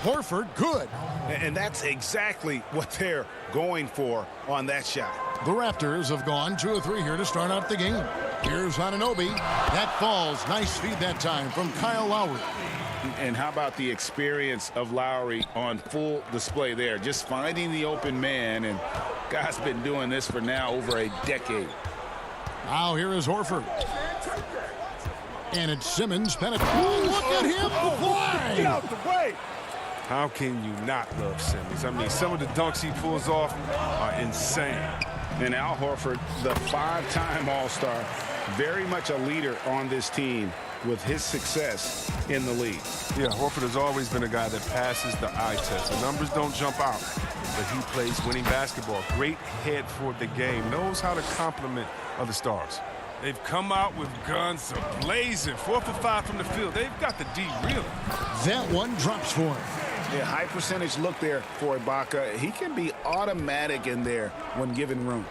Horford, good. And that's exactly what they're going for on that shot. The Raptors have gone 2 of 3 here to start out the game. Here's Anunoby. That falls. Nice feed that time from Kyle Lowry. And how about the experience of Lowry on full display there? Just finding the open man, and guy's been doing this for now over a decade. Now here is Horford. And it's Simmons penetrating. Look at him fly! Get out the way! How can you not love Simmons? I mean, some of the dunks he pulls off are insane. And Al Horford, the 5-time All-Star, very much a leader on this team with his success in the league. Yeah, Horford has always been a guy that passes the eye test. The numbers don't jump out, but he plays winning basketball. Great head for the game. Knows how to complement other stars. They've come out with guns blazing. 4 for 5 from the field. They've got the D reeling. That one drops for him. Yeah, high percentage look there for Ibaka. He can be automatic in there when given room.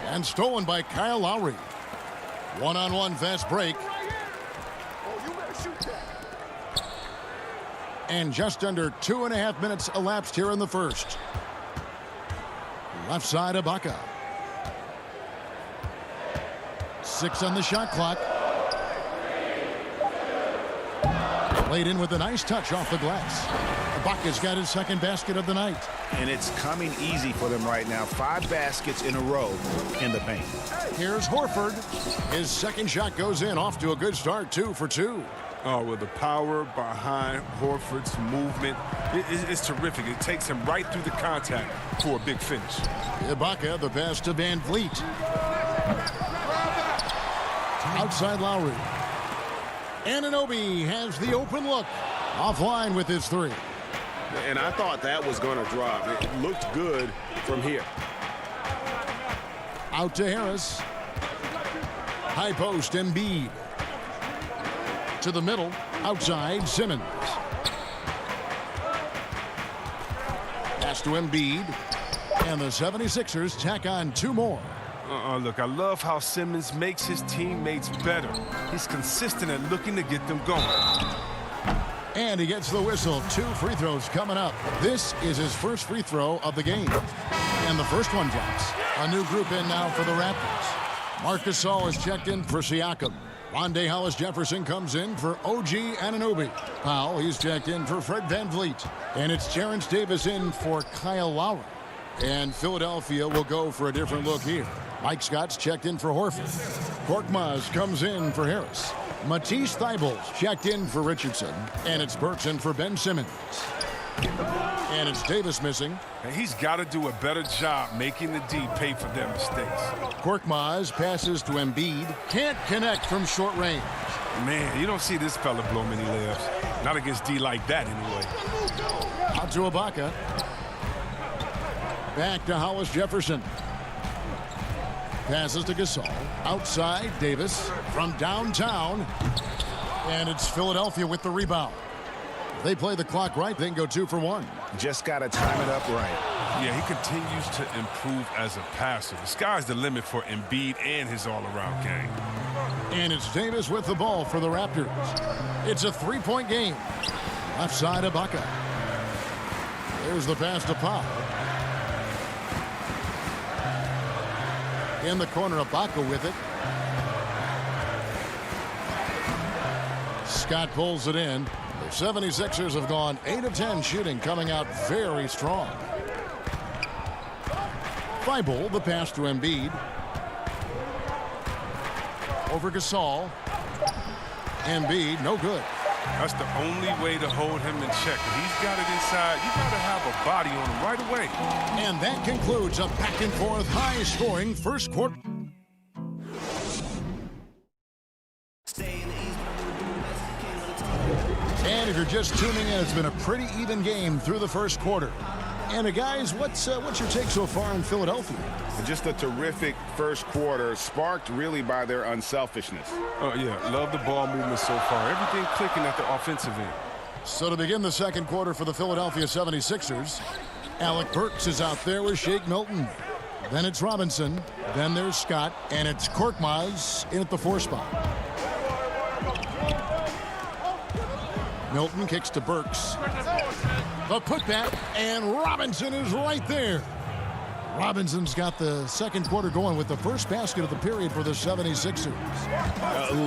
And stolen by Kyle Lowry. One-on-one fast break. And just under 2.5 minutes elapsed here in the first. Left side, Ibaka. 6 on the shot clock. Played in with a nice touch off the glass. Ibaka's got his second basket of the night. And it's coming easy for them right now. 5 baskets in a row in the paint. Here's Horford. His second shot goes in, off to a good start, 2 for 2. Oh, well, the power behind Horford's movement is terrific. It takes him right through the contact for a big finish. Ibaka, the pass to VanVleet. Outside Lowry. Anunoby has the open look. Offline with his 3. And I thought that was going to drop. It looked good from here. Out to Harris. High post, Embiid. To the middle, outside, Simmons. Pass to Embiid. And the 76ers tack on 2 more. Look, I love how Simmons makes his teammates better. He's consistent at looking to get them going. And he gets the whistle. 2 free throws coming up. This is his first free throw of the game. And the first one drops. A new group in now for the Raptors. Marc Gasol is checked in for Siakam. Rondé Hollis-Jefferson comes in for OG Anunoby. Powell, he's checked in for Fred VanVleet. And it's Terrence Davis in for Kyle Lowry. And Philadelphia will go for a different look here. Mike Scott's checked in for Horford. Korkmaz comes in for Harris. Matisse Thybulle's checked in for Richardson. And it's Burks in for Ben Simmons. And it's Davis missing. And he's got to do a better job making the D pay for their mistakes. Korkmaz passes to Embiid. Can't connect from short range. Man, you don't see this fella blow many layups. Not against D like that, anyway. Out to Ibaka. Back to Hollis Jefferson. Passes to Gasol. Outside, Davis from downtown. And it's Philadelphia with the rebound. If they play the clock right, they can go 2 for 1. Just got to time it up right. Yeah, he continues to improve as a passer. The sky's the limit for Embiid and his all-around game. And it's Davis with the ball for the Raptors. It's a 3-point game. Left side, Ibaka. There's the pass to Powell. In the corner, Ibaka with it. Scott pulls it in. The 76ers have gone 8 of 10 shooting, coming out very strong. Thibault, the pass to Embiid. Over Gasol. Embiid, no good. That's the only way to hold him in check. When he's got it inside, you got to have a body on him right away. And that concludes a back-and-forth, high-scoring first quarter. And if you're just tuning in, it's been a pretty even game through the first quarter. And guys, what's your take so far in Philadelphia? Just a terrific first quarter, sparked really by their unselfishness. Oh, yeah, love the ball movement so far. Everything clicking at the offensive end. So to begin the second quarter for the Philadelphia 76ers, Alec Burks is out there with Shake Milton. Then it's Robinson. Then there's Scott. And it's Korkmaz in at the 4 spot. Milton kicks to Burks. The putback, and Robinson is right there. Robinson's got the second quarter going with the first basket of the period for the 76ers.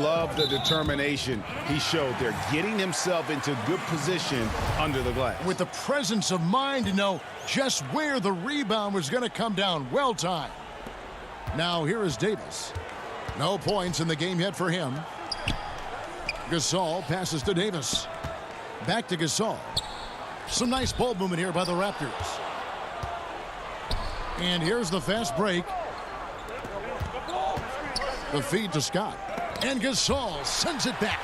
Love the determination he showed there, getting himself into good position under the glass. With the presence of mind to know just where the rebound was going to come down. Well timed. Now here is Davis. No points in the game yet for him. Gasol passes to Davis. Back to Gasol. Some nice ball movement here by the Raptors. And here's the fast break. The feed to Scott. And Gasol sends it back.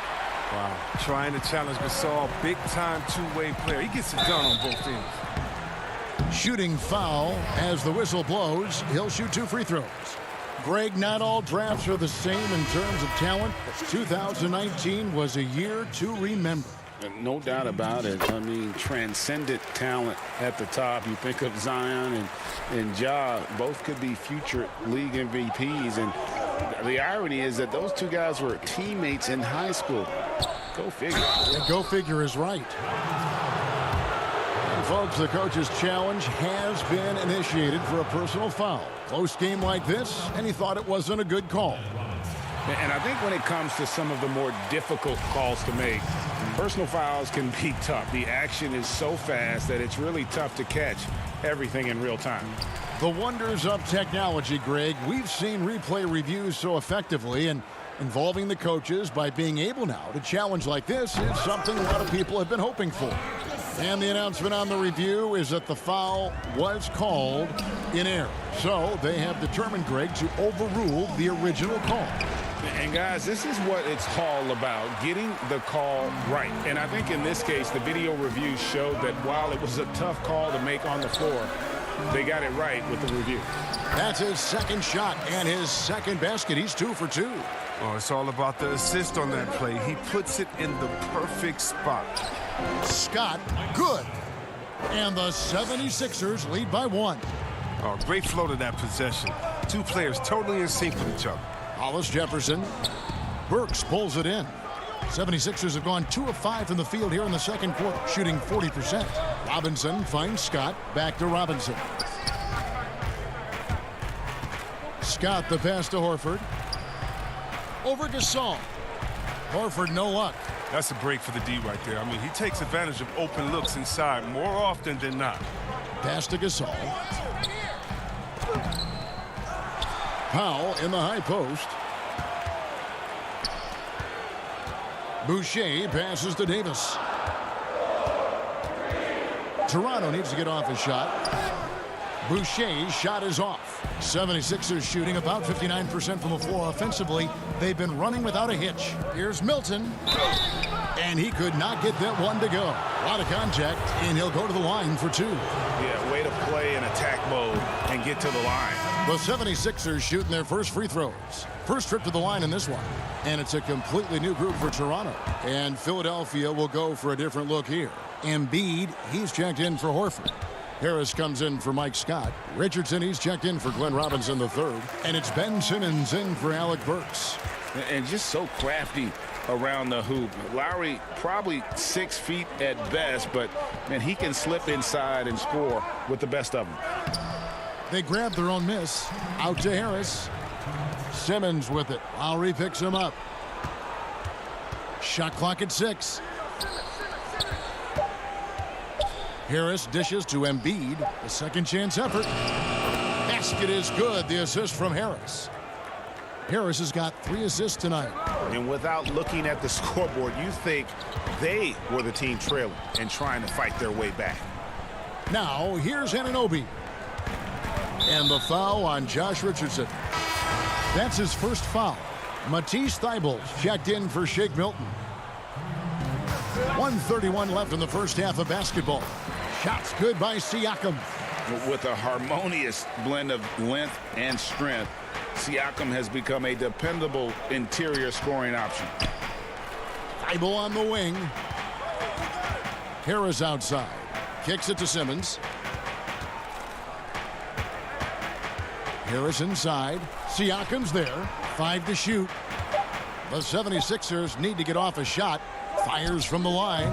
Wow. Trying to challenge Gasol. Big-time two-way player. He gets it done on both ends. Shooting foul as the whistle blows. He'll shoot 2 free throws. Greg, not all drafts are the same in terms of talent. 2019 was a year to remember. No doubt about it. I mean, transcendent talent at the top. You think of Zion and Ja, both could be future league MVPs. And the irony is that those two guys were teammates in high school. Go figure. And go figure is right. And folks, the coach's challenge has been initiated for a personal foul. Close game like this, and he thought it wasn't a good call. And I think when it comes to some of the more difficult calls to make, personal fouls can be tough. The action is so fast that it's really tough to catch everything in real time. The wonders of technology, Greg. We've seen replay reviews so effectively, and involving the coaches by being able now to challenge like this is something a lot of people have been hoping for. And the announcement on the review is that the foul was called in error. So they have determined, Greg, to overrule the original call. And guys, this is what it's all about, getting the call right. And I think in this case, the video review showed that while it was a tough call to make on the floor, they got it right with the review. That's his second shot and his second basket. He's 2 for 2. Oh, it's all about the assist on that play. He puts it in the perfect spot. Scott, good. And the 76ers lead by 1. Oh, great flow to that possession. Two players totally in sync with each other. Hollis Jefferson. Burks pulls it in. 76ers have gone 2 of 5 from the field here in the second quarter, shooting 40%. Robinson finds Scott. Back to Robinson. Scott, the pass to Horford. Over Gasol. Horford, no luck. That's a break for the D right there. I mean, he takes advantage of open looks inside more often than not. Pass to Gasol. Powell in the high post. Boucher passes to Davis. Toronto needs to get off a shot. Boucher's shot is off. 76ers shooting about 59% from the floor offensively. They've been running without a hitch. Here's Milton. And he could not get that one to go. A lot of contact, and he'll go to the line for two. Yeah, way to play in attack mode and get to the line. The 76ers shooting their first free throws. First trip to the line in this one. And it's a completely new group for Toronto. And Philadelphia will go for a different look here. Embiid, he's checked in for Horford. Harris comes in for Mike Scott. Richardson, he's checked in for Glenn Robinson III. And it's Ben Simmons in for Alec Burks. And just so crafty around the hoop. Lowry probably 6 feet at best, but man, he can slip inside and score with the best of them. They grab their own miss. Out to Harris. Simmons with it. Lowry picks him up. Shot clock at 6. Harris dishes to Embiid. A second chance effort. Basket is good. The assist from Harris. Harris has got 3 assists tonight. And without looking at the scoreboard, you think they were the team trailing and trying to fight their way back. Now, here's Anunoby. And the foul on Josh Richardson. That's his first foul. Matisse Thybulle checked in for Shake Milton. 1:31 left in the first half of basketball. Shots good by Siakam. With a harmonious blend of length and strength, Siakam has become a dependable interior scoring option. Thybulle on the wing. Harris outside. Kicks it to Simmons. Harris inside. Siakam's there. 5 to shoot. The 76ers need to get off a shot. Fires from the line.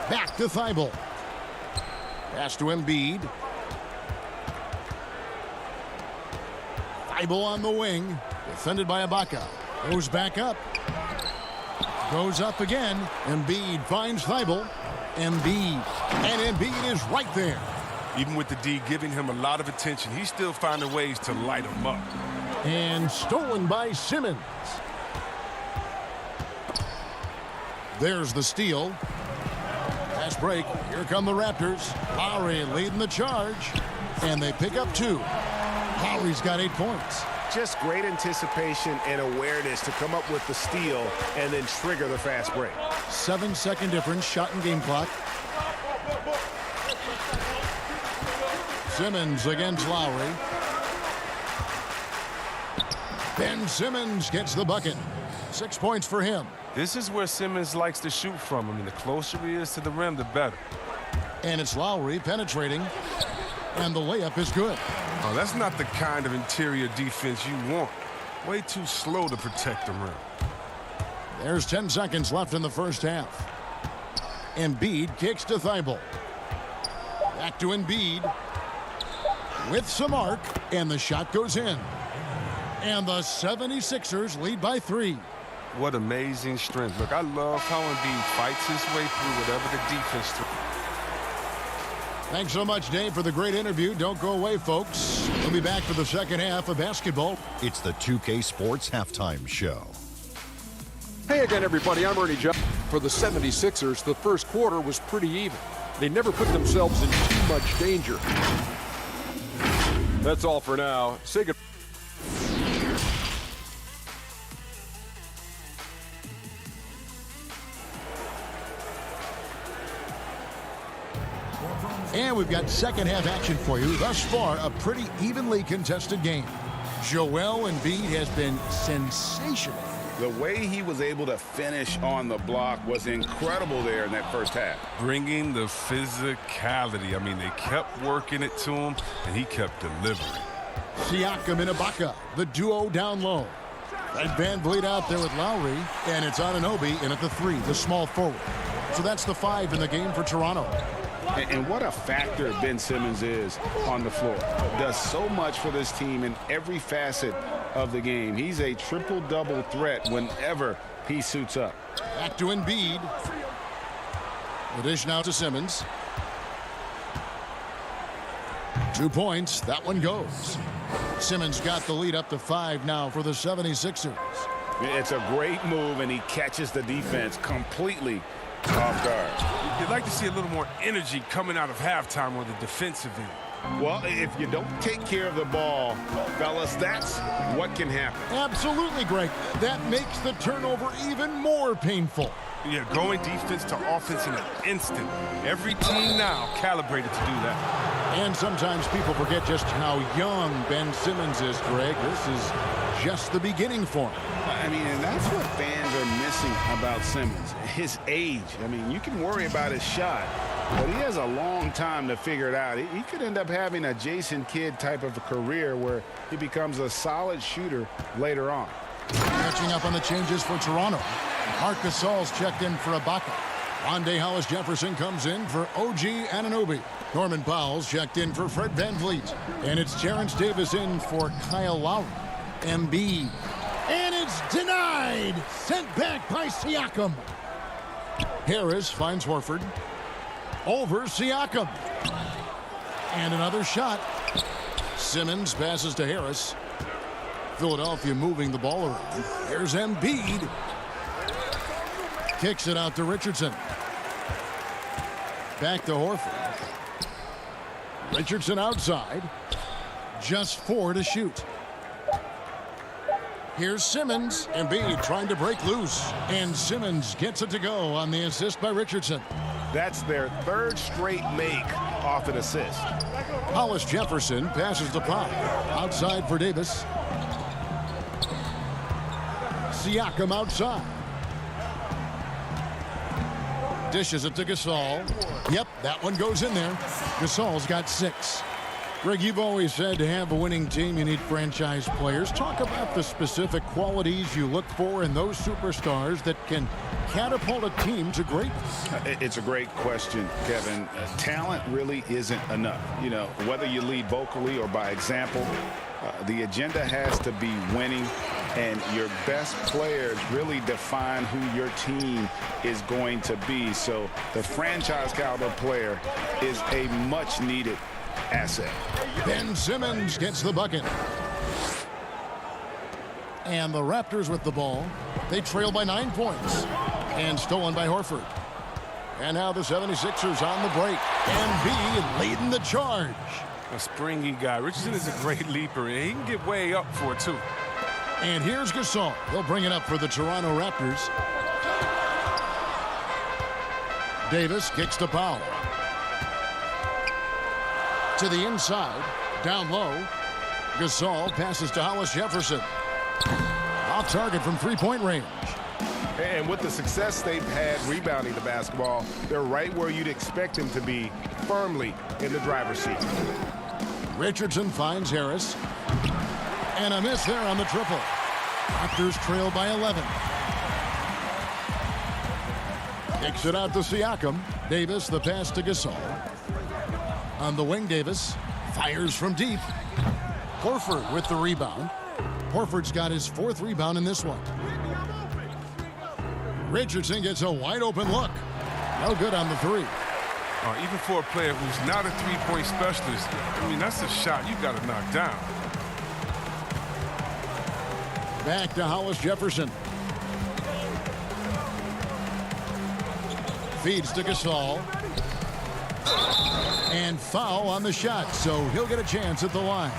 Back to Thybulle. Pass to Embiid. Thybulle on the wing. Defended by Ibaka. Goes back up. Goes up again. Embiid finds Thybulle. Embiid. And Embiid is right there. Even with the D giving him a lot of attention, he's still finding ways to light him up. And stolen by Simmons. There's the steal. Fast break. Here come the Raptors. Lowry leading the charge. And they pick up 2. Lowry's got 8 points. Just great anticipation and awareness to come up with the steal and then trigger the fast break. 7-second difference. Shot and game clock. Simmons against Lowry. Ben Simmons gets the bucket. 6 points for him. This is where Simmons likes to shoot from. I mean, the closer he is to the rim, the better. And it's Lowry penetrating. And the layup is good. Oh, that's not the kind of interior defense you want. Way too slow to protect the rim. There's 10 seconds left in the first half. Embiid kicks to Thybulle. Back to Embiid. With some arc. And the shot goes in. And the 76ers lead by 3. What amazing strength. Look, I love how Embiid fights his way through whatever the defense throws. Thanks so much, Dave, for the great interview. Don't go away, folks. We'll be back for the second half of basketball. It's the 2K Sports Halftime Show. Hey again, everybody. I'm Ernie Johnson. For the 76ers, the first quarter was pretty even. They never put themselves in too much danger. That's all for now. Say goodbye. And we've got second half action for you. Thus far, a pretty evenly contested game. Joel Embiid has been sensational. The way he was able to finish on the block was incredible there in that first half. Bringing the physicality. I mean, they kept working it to him, and he kept delivering. Siakam and Ibaka, the duo down low. And Van Vliet out there with Lowry, and it's Anunoby in at the 3, the small forward. So that's the 5 in the game for Toronto. And what a factor Ben Simmons is on the floor. Does so much for this team in every facet of the game. He's a triple-double threat whenever he suits up. Back to Embiid. The dish now to Simmons. 2 points. That one goes. Simmons got the lead up to 5 now for the 76ers. It's a great move, and he catches the defense completely off guard. You'd like to see a little more energy coming out of halftime on the defensive end. Well, if you don't take care of the ball, fellas, that's what can happen. Absolutely, Greg. That makes the turnover even more painful. Yeah, going defense to offense in an instant. Every team now calibrated to do that. And sometimes people forget just how young Ben Simmons is, Greg. This is just the beginning for him. I mean, and that's what fans are missing about Simmons. His age. I mean, you can worry about his shot, but he has a long time to figure it out. He could end up having a Jason Kidd type of a career where he becomes a solid shooter later on. Catching up on the changes for Toronto. Marc Gasol's checked in for Ibaka. Rondé Hollis-Jefferson comes in for OG Anunoby. Norman Powell's checked in for Fred VanVleet. And it's Terrence Davis in for Kyle Lowry. Embiid. And it's denied. Sent back by Siakam. Harris finds Horford. Over Siakam. And another shot. Simmons passes to Harris. Philadelphia moving the ball around. Here's Embiid. Kicks it out to Richardson. Back to Horford. Richardson outside. Just 4 to shoot. Here's Simmons. Embiid trying to break loose. And Simmons gets it to go on the assist by Richardson. That's their third straight make off an assist. Hollis-Jefferson passes to Powell. Outside for Davis. Siakam outside. Dishes it to Gasol. Yep, that one goes in there. Gasol's got 6. Greg, you've always said to have a winning team, you need franchise players. Talk about the specific qualities you look for in those superstars that can catapult a team to greatness. It's a great question, Kevin. Talent really isn't enough. You know, whether you lead vocally or by example, the agenda has to be winning, and your best players really define who your team is going to be. So the franchise caliber player is a much needed asset. Ben Simmons gets the bucket. And the Raptors with the ball. They trail by 9 points. And stolen by Horford. And now the 76ers on the break. Embiid leading the charge. A springy guy. Richardson is a great leaper, and he can get way up for it, too. And here's Gasol. He'll bring it up for the Toronto Raptors. Davis kicks to Powell. To the inside. Down low. Gasol passes to Hollis-Jefferson. Off target from three-point range. And with the success they've had rebounding the basketball, they're right where you'd expect them to be, firmly in the driver's seat. Richardson finds Harris. And a miss there on the triple. Raptors trail by 11. Kicks it out to Siakam. Davis, the pass to Gasol. On the wing, Davis fires from deep. Horford with the rebound. Horford's got his 4th rebound in this one. Richardson gets a wide open look. No good on the 3. Even for a player who's not a three-point specialist, I mean, that's a shot you got to knock down. Back to Hollis-Jefferson. Feeds to Gasol. And foul on the shot, so he'll get a chance at the line.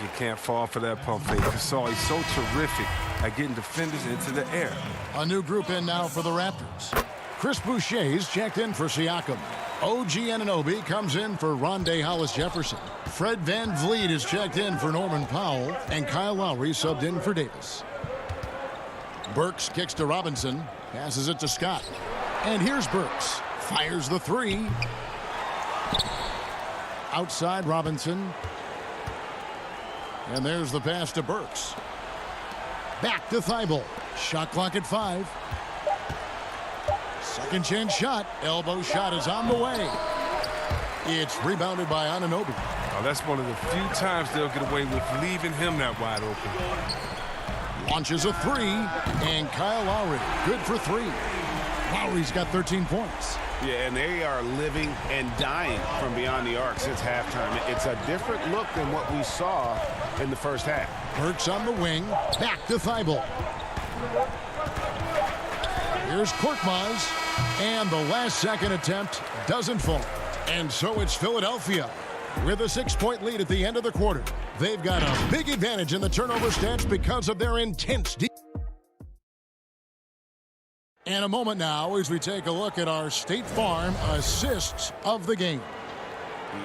You can't fall for that pump fake. Gasol, he's so terrific at getting defenders into the air. A new group in now for the Raptors. Chris Boucher's checked in for Siakam. OG Anunoby comes in for Rondé Hollis-Jefferson. Fred VanVleet is checked in for Norman Powell. And Kyle Lowry subbed in for Davis. Burks kicks to Robinson. Passes it to Scott. And here's Burks. Fires the 3. Outside Robinson. And there's the pass to Burks. Back to Thibault. Shot clock at 5. Second chance shot. Elbow shot is on the way. It's rebounded by Anunoby. Oh, that's one of the few times they'll get away with leaving him that wide open. Launches a 3. And Kyle Lowry, good for 3. Lowry's got 13 points. Yeah, and they are living and dying from beyond the arc since halftime. It's a different look than what we saw in the first half. Burks on the wing. Back to Thibault. Here's Korkmaz, and the last-second attempt doesn't fall. And so it's Philadelphia with a 6-point lead at the end of the quarter. They've got a big advantage in the turnover stats because of their intense defense. And a moment now as we take a look at our State Farm assists of the game.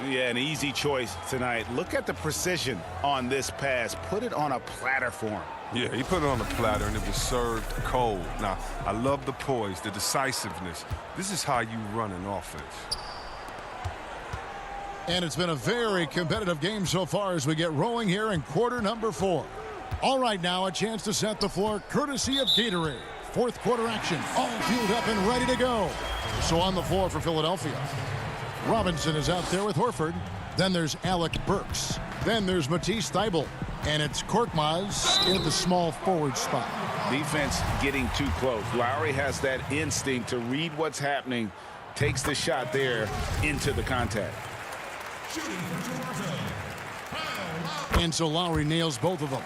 Yeah, an easy choice tonight. Look at the precision on this pass. Put it on a platter for him. Yeah, he put it on a platter, and it was served cold. Now, I love the poise, the decisiveness. This is how you run an offense. And it's been a very competitive game so far as we get rolling here in quarter number 4. All right, now a chance to set the floor courtesy of Gatorade. Fourth quarter action, all fueled up and ready to go. So on the floor for Philadelphia, Robinson is out there with Horford. Then there's Alec Burks. Then there's Matisse Thybulle. And it's Korkmaz in the small forward spot. Defense getting too close. Lowry has that instinct to read what's happening, takes the shot there into the contact. And so Lowry nails both of them.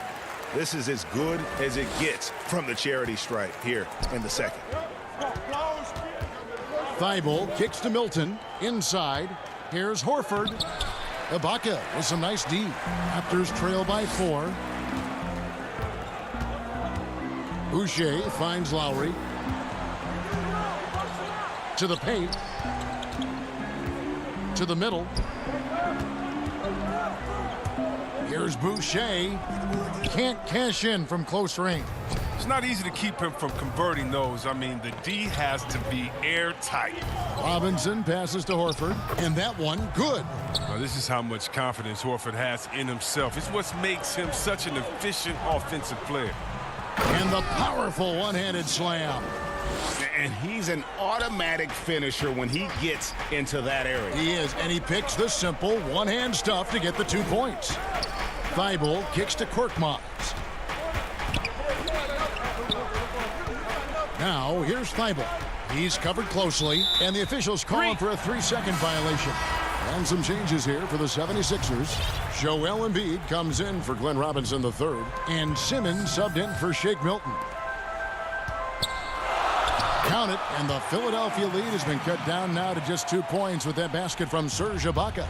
This is as good as it gets from the charity stripe here in the second. Thybulle kicks to Milton. Inside, here's Horford. Ibaka with some nice D. Raptors trail by 4. Boucher finds Lowry. To the paint. To the middle. Here's Boucher. Can't cash in from close range. It's not easy to keep him from converting those. I mean, the D has to be airtight. Robinson passes to Horford, and that one good. Now, this is how much confidence Horford has in himself. It's what makes him such an efficient offensive player. And the powerful one-handed slam. And he's an automatic finisher when he gets into that area. He is, and he picks the simple one-hand stuff to get the 2 points. Thybulle kicks to Korkmaz. Now, here's Thybulle. He's covered closely, and the officials call him for a 3-second violation. And some changes here for the 76ers. Joel Embiid comes in for Glenn Robinson III, and Simmons subbed in for Shake Milton. Count it, and the Philadelphia lead has been cut down now to just 2 points with that basket from Serge Ibaka.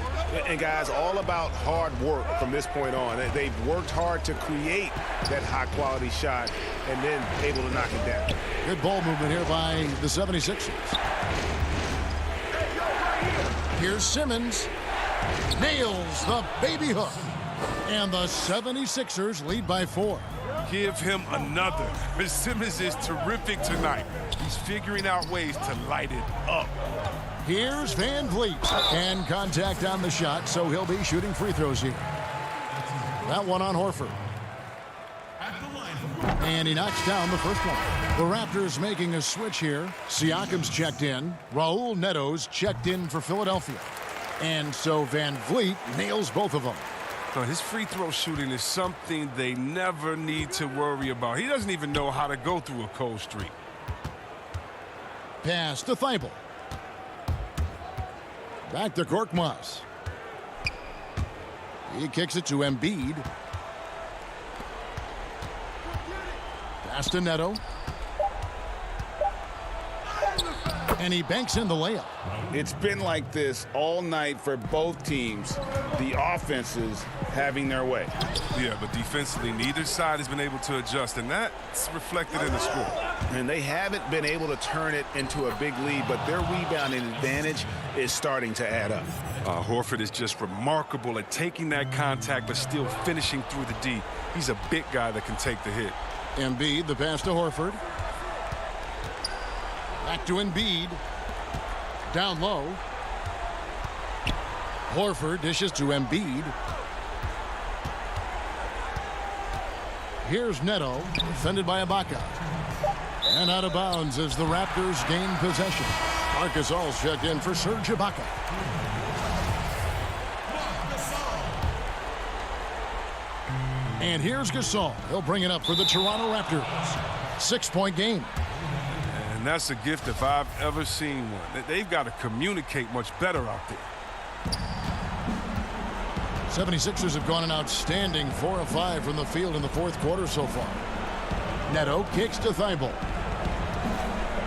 And guys, all about hard work from this point on. They've worked hard to create that high-quality shot and then able to knock it down. Good ball movement here by the 76ers. Here's Simmons. Nails the baby hook. And the 76ers lead by 4. Give him another. Simmons is terrific tonight. He's figuring out ways to light it up. Here's Van Vliet. And contact on the shot, so he'll be shooting free throws here. That one on Horford. And he knocks down the first one. The Raptors making a switch here. Siakam's checked in. Raul Neto's checked in for Philadelphia. And so Van Vliet nails both of them. His free throw shooting is something they never need to worry about. He doesn't even know how to go through a cold streak. Pass to Thybulle. Back to Korkmaz. He kicks it to Embiid. Pass to Neto. And he banks in the layup. It's been like this all night for both teams. The offenses having their way. Yeah, but defensively, neither side has been able to adjust, and that's reflected in the score. And they haven't been able to turn it into a big lead, but their rebounding advantage is starting to add up. Horford is just remarkable at taking that contact but still finishing through the D. He's a big guy that can take the hit. Embiid, the pass to Horford. Back to Embiid. Down low. Horford dishes to Embiid. Here's Neto, defended by Ibaka. And out of bounds as the Raptors gain possession. Marcus All's checked in for Serge Ibaka. And here's Gasol. He'll bring it up for the Toronto Raptors. 6-point game. And that's a gift if I've ever seen one. They've got to communicate much better out there. 76ers have gone an outstanding 4 of 5 from the field in the fourth quarter so far. Neto kicks to Thybulle.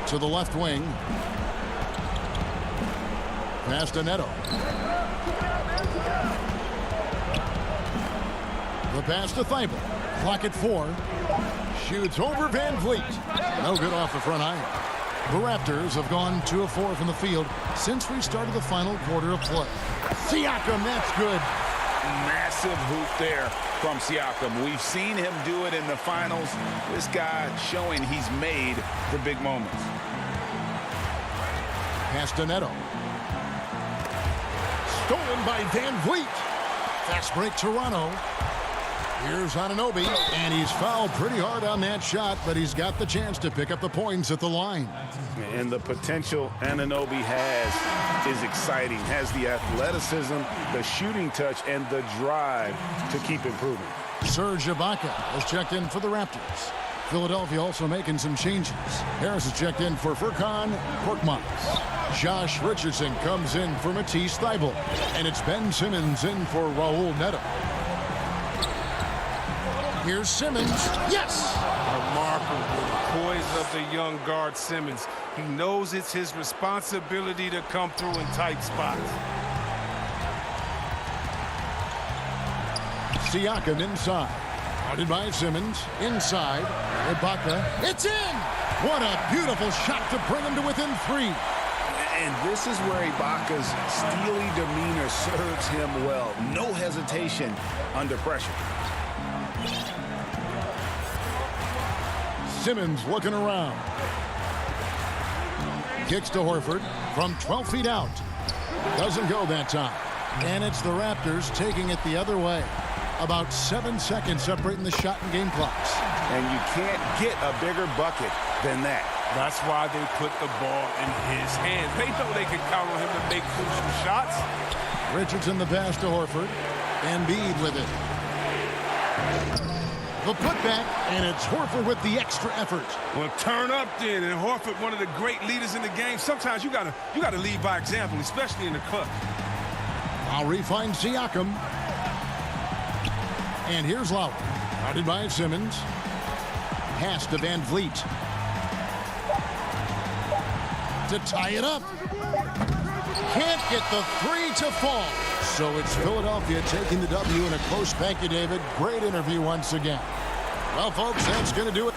to the left wing. Pass to Neto. The pass to Thibault. Clock at 4. Shoots over Van Vliet. No good off the front iron. The Raptors have gone 2 of 4 from the field since we started the final quarter of play. Siakam, that's good. Massive hoop there from Siakam. We've seen him do it in the finals. This guy showing he's made for big moments. Pass to Neto. Stolen by Van Vliet. Fast break Toronto. Here's Anunoby, and he's fouled pretty hard on that shot, but he's got the chance to pick up the points at the line. And the potential Anunoby has is exciting. Has the athleticism, the shooting touch, and the drive to keep improving. Serge Ibaka has checked in for the Raptors. Philadelphia also making some changes. Harris has checked in for Furkan Korkmaz. Josh Richardson comes in for Matisse Thybulle. And it's Ben Simmons in for Raul Neto. Here's Simmons. Yes! Remarkable. The poise of the young guard Simmons. He knows it's his responsibility to come through in tight spots. Siakam inside. Guarded by Simmons. Inside. Ibaka. It's in! What a beautiful shot to bring him to within 3. And this is where Ibaka's steely demeanor serves him well. No hesitation under pressure. Simmons looking around. Kicks to Horford from 12 feet out. Doesn't go that time. And it's the Raptors taking it the other way. About 7 seconds separating the shot and game clocks. And you can't get a bigger bucket than that. That's why they put the ball in his hands. They know they can count on him to make crucial shots. Richardson the pass to Horford. Embiid with it. The putback, and it's Horford with the extra effort. Well, turn up then, and Horford, one of the great leaders in the game. Sometimes you gotta lead by example, especially in the clutch. Lowry finds Siakam. And here's Lowry. Guarded by Simmons. Pass to Van Vliet. To tie it up. Can't get the 3 to fall. So it's Philadelphia taking the W in a close. Thank you, David. Great interview once again. Well, folks, that's going to do it.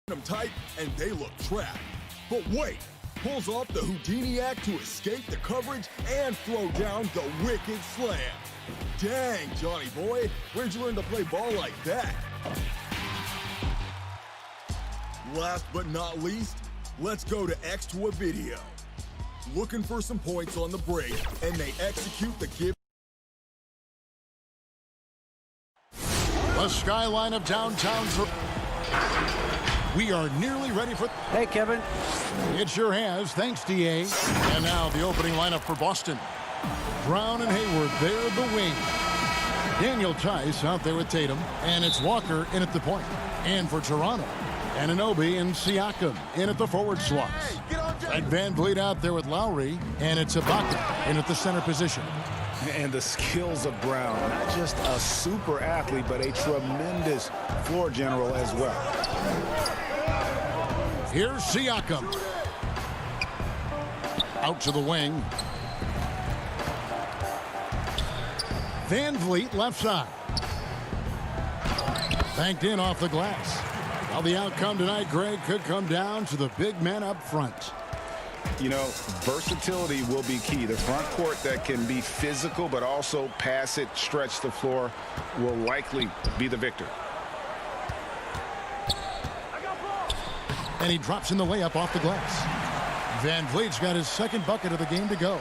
them tight, and they look trapped. But wait, pulls off the Houdini act to escape the coverage and throw down the wicked slam. Dang, Johnny boy, where'd you learn to play ball like that? Last but not least, let's go to extra video. Looking for some points on the break, and they execute the give. The skyline of downtown. We are nearly ready for... Hey, Kevin. It sure has. Thanks, D.A. And now the opening lineup for Boston. Brown and Hayward, they're the wing. Daniel Tice out there with Tatum. And it's Walker in at the point. And for Toronto, Anunoby and Siakam in at the forward slots. And Van Vliet out there with Lowry. And it's Ibaka in at the center position. And the skills of Brown, not just a super athlete, but a tremendous floor general as well. Here's Siakam. Out to the wing. Van Vliet left side. Banked in off the glass. Now the outcome tonight, Greg, could come down to the big man up front. You know, versatility will be key. The front court that can be physical but also pass it, stretch the floor will likely be the victor. And he drops in the layup off the glass. Van Vliet's got his second bucket of the game to go.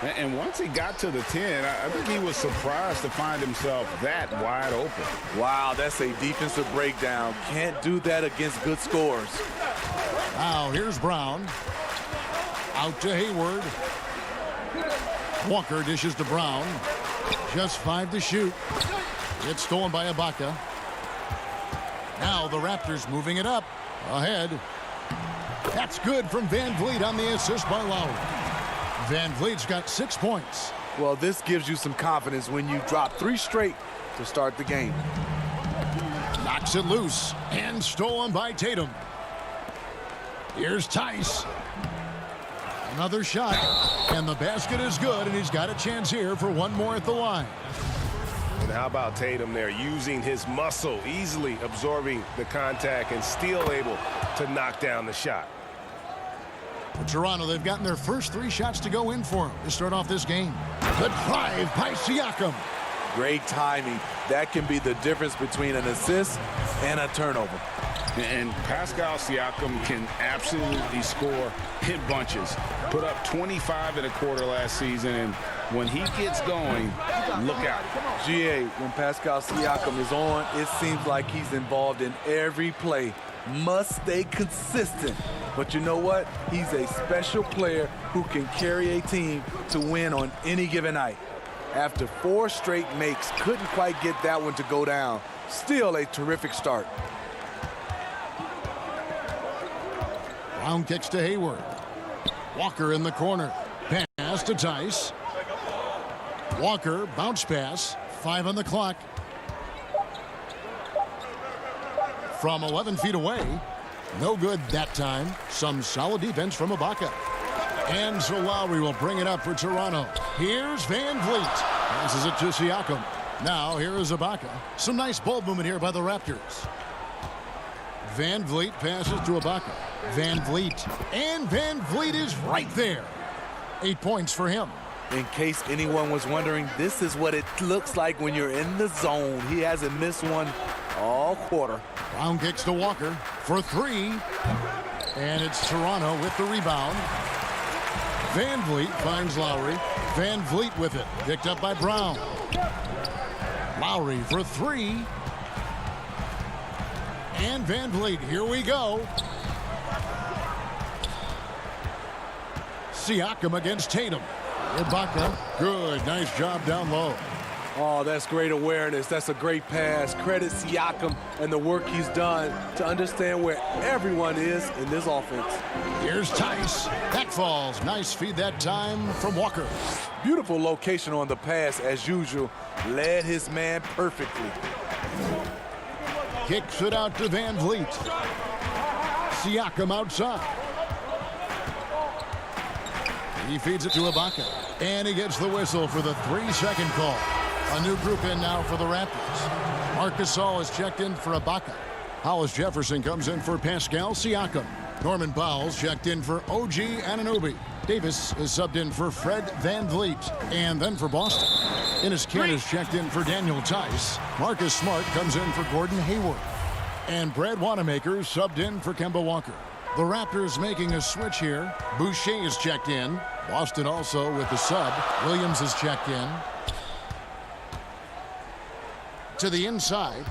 And once he got to the 10, I think he was surprised to find himself that wide open. Wow, that's a defensive breakdown. Can't do that against good scores. Now here's Brown. Out to Hayward. Walker dishes to Brown. Just 5 to shoot. It's stolen by Ibaka. Now the Raptors moving it up. Ahead. That's good from Van Vliet on the assist by Lowry. Van Vliet's got 6 points. Well, this gives you some confidence when you drop 3 straight to start the game. Knocks it loose and stolen by Tatum. Here's Tice. Another shot, and the basket is good, and he's got a chance here for one more at the line. And how about Tatum there, using his muscle, easily absorbing the contact and still able to knock down the shot. For Toronto, they've gotten their first 3 shots to go in for him to start off this game. The drive by Siakam. Great timing. That can be the difference between an assist and a turnover. And Pascal Siakam can absolutely score in bunches. Put up 25 in a quarter last season, and when he gets going, look out. GA, when Pascal Siakam is on, it seems like he's involved in every play. Must stay consistent. But you know what? He's a special player who can carry a team to win on any given night. After 4 straight makes, couldn't quite get that one to go down. Still a terrific start. Brown kicks to Hayward. Walker in the corner. Pass to Tice. Walker, bounce pass. 5 on the clock. From 11 feet away. No good that time. Some solid defense from Ibaka. And so Lowry will bring it up for Toronto. Here's Van Vliet. Passes it to Siakam. Now here is Ibaka. Some nice ball movement here by the Raptors. Van Vliet passes to Ibaka. Van Vliet. And Van Vliet is right there. 8 points for him. In case anyone was wondering, this is what it looks like when you're in the zone. He hasn't missed one all quarter. Brown kicks to Walker for 3. And it's Toronto with the rebound. Van Vliet finds Lowry. Van Vliet with it. Picked up by Brown. Lowry for 3. And Van Vliet, here we go. Siakam against Tatum. Ibaka, good, nice job down low. Oh, that's great awareness. That's a great pass. Credit Siakam and the work he's done to understand where everyone is in this offense. Here's Tice. That falls. Nice feed that time from Walker. Beautiful location on the pass as usual. Led his man perfectly. Kicks it out to Van Vliet. Siakam outside. He feeds it to Ibaka. And he gets the whistle for the 3-second call. A new group in now for the Raptors. Marc Gasol is checked in for Ibaka. Hollis Jefferson comes in for Pascal Siakam. Norman Powell's checked in for OG Anunoby. Davis is subbed in for Fred VanVleet. And then for Boston, Enes Kanter's checked in for Daniel Tice. Marcus Smart comes in for Gordon Hayward. And Brad Wanamaker subbed in for Kemba Walker. The Raptors making a switch here. Boucher is checked in. Boston also with the sub. Williams is checked in. To the inside.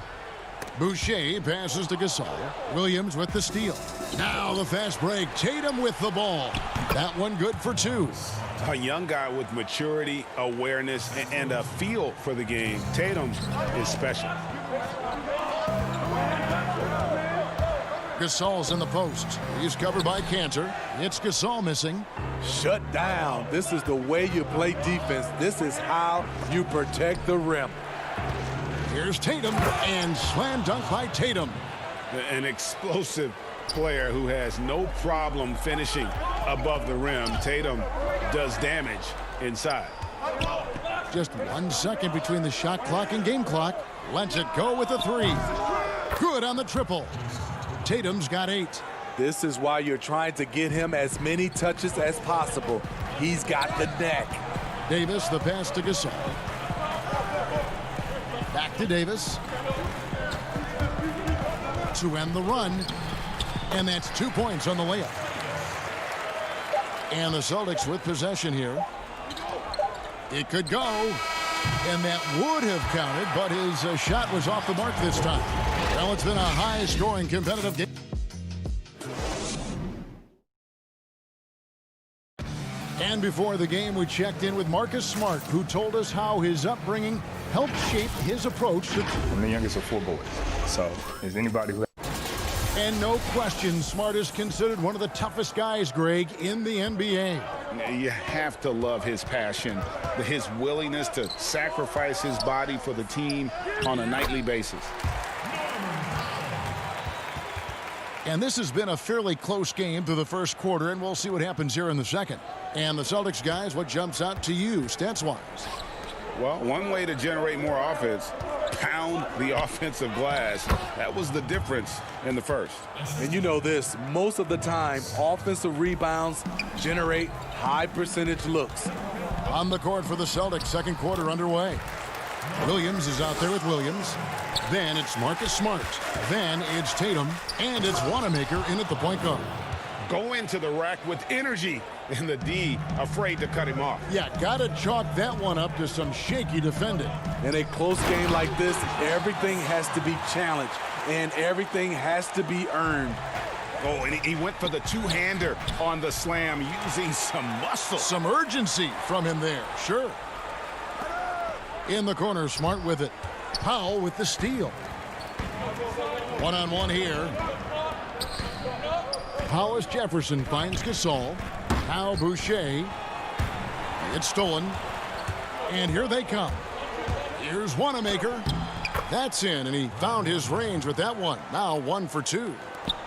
Boucher passes to Gasol. Williams with the steal. Now the fast break. Tatum with the ball. That one good for 2. A young guy with maturity, awareness, and a feel for the game. Tatum is special. Gasol's in the post. He's covered by Kanter. It's Gasol missing. Shut down. This is the way you play defense. This is how you protect the rim. Here's Tatum, and slam dunk by Tatum. An explosive player who has no problem finishing above the rim. Tatum does damage inside. Just 1 second between the shot clock and game clock. Lets it go with a 3. Good on the triple. Tatum's got 8. This is why you're trying to get him as many touches as possible. He's got the neck. Davis, the pass to Gasol. Back to Davis. To end the run. And that's 2 points on the layup. And the Celtics with possession here. It could go. And that would have counted, but his shot was off the mark this time. Well, it's been a high-scoring, competitive game. And before the game, we checked in with Marcus Smart, who told us how his upbringing helped shape his approach to... I'm the youngest of 4 boys, so is anybody who... And no question, Smart is considered one of the toughest guys, Greg, in the NBA. You have to love his passion, his willingness to sacrifice his body for the team on a nightly basis. And this has been a fairly close game through the first quarter, and we'll see what happens here in the second. And the Celtics, guys, what jumps out to you, stats-wise? Well, one way to generate more offense, pound the offensive glass. That was the difference in the first. And you know this, most of the time, offensive rebounds generate high percentage looks. On the court for the Celtics, second quarter underway. Williams is out there with Williams. Then it's Marcus Smart. Then it's Tatum. And it's Wanamaker in at the point guard. Go into the rack with energy. And the D afraid to cut him off. Yeah, got to chalk that one up to some shaky defending. In a close game like this, everything has to be challenged. And everything has to be earned. Oh, and he went for the two-hander on the slam using some muscle. Some urgency from him there, sure. In the corner, Smart with it. Powell with the steal. One-on-one here. Hollis Jefferson finds Gasol. Now Boucher. It's stolen. And here they come. Here's Wanamaker. That's in, and he found his range with that one. Now 1 for 2.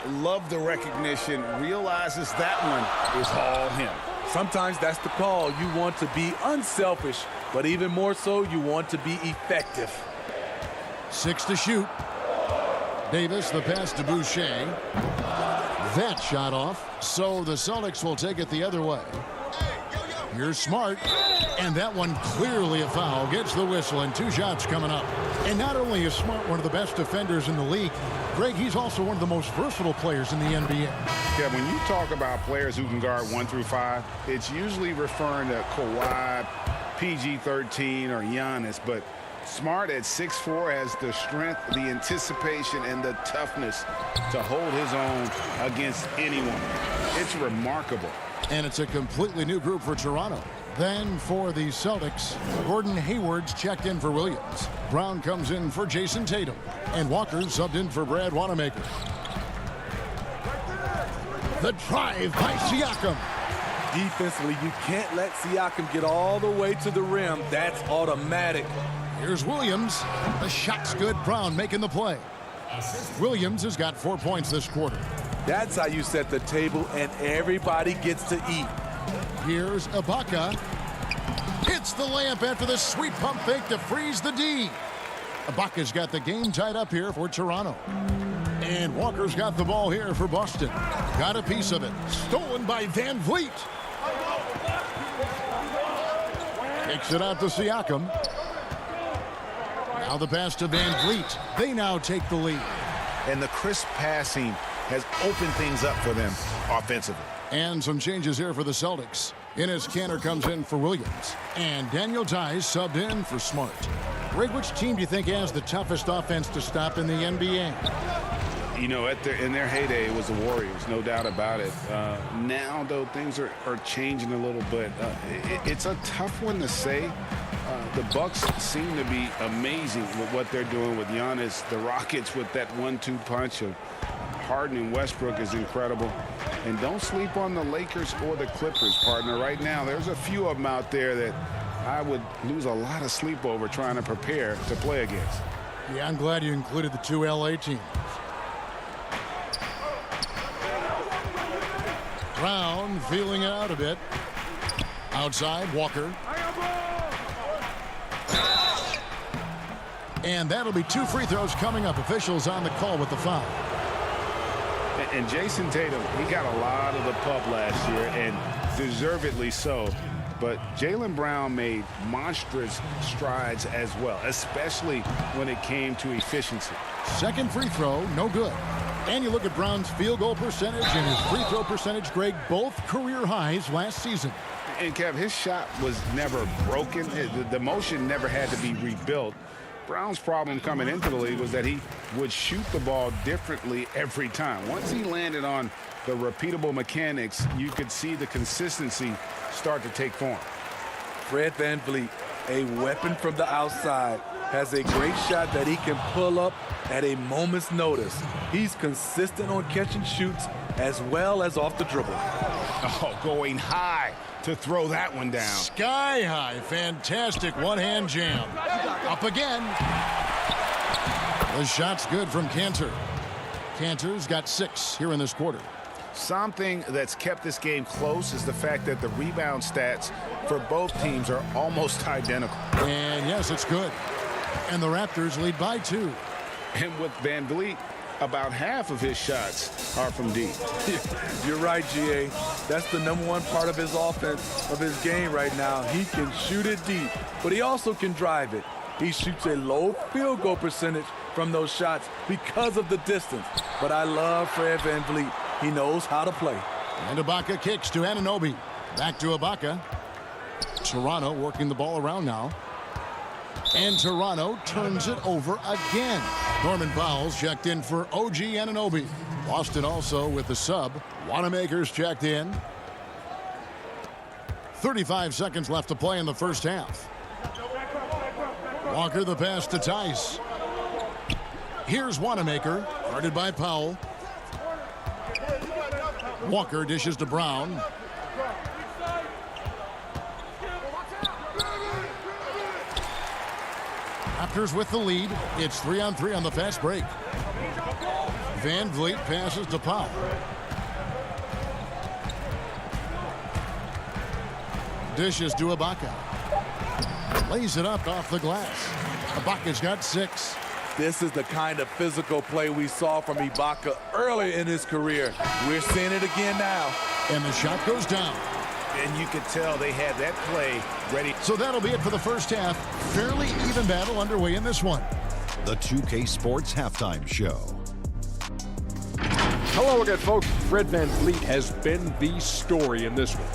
Love the recognition. Realizes that one is all him. Sometimes that's the call. You want to be unselfish, but even more so, you want to be effective. 6 to shoot. Davis, the pass to Boucher. That shot off, so the Celtics will take it the other way. Here's Smart, and that one clearly a foul. Gets the whistle, and 2 shots coming up. And not only is Smart one of the best defenders in the league, Greg, he's also one of the most versatile players in the NBA. Yeah, when you talk about players who can guard 1 through 5, it's usually referring to Kawhi, PG-13, or Giannis, but Smart at 6'4" has the strength, the anticipation, and the toughness to hold his own against anyone. It's remarkable. And it's a completely new group for Toronto. Then for the Celtics, Gordon Hayward's checked in for Williams. Brown comes in for Jason Tatum. And Walker subbed in for Brad Wanamaker. The drive by Siakam. Defensively, you can't let Siakam get all the way to the rim. That's automatic. Here's Williams. The shot's good. Brown making the play. Williams has got 4 points this quarter. That's how you set the table, and everybody gets to eat. Here's Ibaka. Hits the layup after the sweet pump fake to freeze the D. Ibaka's got the game tied up here for Toronto. And Walker's got the ball here for Boston. Got a piece of it. Stolen by Van Vliet. Takes it out to Siakam. Now the pass to Van Vliet. They now take the lead. And the crisp passing has opened things up for them offensively. And some changes here for the Celtics. Enes Kanter comes in for Williams. And Daniel Tice subbed in for Smart. Greg, which team do you think has the toughest offense to stop in the NBA? You know, in their heyday, it was the Warriors, no doubt about it. Now, though, things are changing a little bit. It's a tough one to say. The Bucks seem to be amazing with what they're doing with Giannis. The Rockets with that 1-2 punch of Harden and Westbrook is incredible. And don't sleep on the Lakers or the Clippers, partner. Right now, there's a few of them out there that I would lose a lot of sleep over trying to prepare to play against. Yeah, I'm glad you included the two LA teams. Brown feeling it out a bit. Outside, Walker. And that'll be 2 free throws coming up. Officials on the call with the foul. And Jason Tatum, he got a lot of the pub last year, and deservedly so. But Jaylen Brown made monstrous strides as well, especially when it came to efficiency. Second free throw, no good. And you look at Brown's field goal percentage and his free throw percentage, Greg, both career highs last season. And Kev, his shot was never broken. The motion never had to be rebuilt. Brown's problem coming into the league was that he would shoot the ball differently every time. Once he landed on the repeatable mechanics, you could see the consistency start to take form. Fred VanVleet, a weapon from the outside, has a great shot that he can pull up at a moment's notice. He's consistent on catch and shoots as well as off the dribble. Oh, going high to throw that one down. Sky high. Fantastic one-hand jam. Up again. The shot's good from Kanter. Kanter's got 6 here in this quarter. Something that's kept this game close is the fact that the rebound stats for both teams are almost identical. And yes, it's good. And the Raptors lead by 2. And with VanVleet, about half of his shots are from deep. You're right, GA. That's the #1 part of his offense, of his game right now. He can shoot it deep, but he also can drive it. He shoots a low field goal percentage from those shots because of the distance. But I love Fred VanVleet. He knows how to play. And Ibaka kicks to Anunoby. Back to Ibaka. Toronto working the ball around now. And Toronto turns it over again. Norman Powell's checked in for OG Anunoby. Boston also with the sub. Wanamaker's checked in. 35 seconds left to play in the first half. Walker the pass to Tice. Here's Wanamaker, guarded by Powell. Walker dishes to Brown. Raptors with the lead. It's 3-on-3 on the fast break. VanVleet passes to Powell. Dishes to Ibaka. Lays it up off the glass. Ibaka's got 6. This is the kind of physical play we saw from Ibaka early in his career. We're seeing it again now. And the shot goes down. And you could tell they had that play ready. So that'll be it for the first half. Fairly even battle underway in this one. The 2K Sports Halftime Show. Hello again, folks. Fred VanVleet has been the story in this one.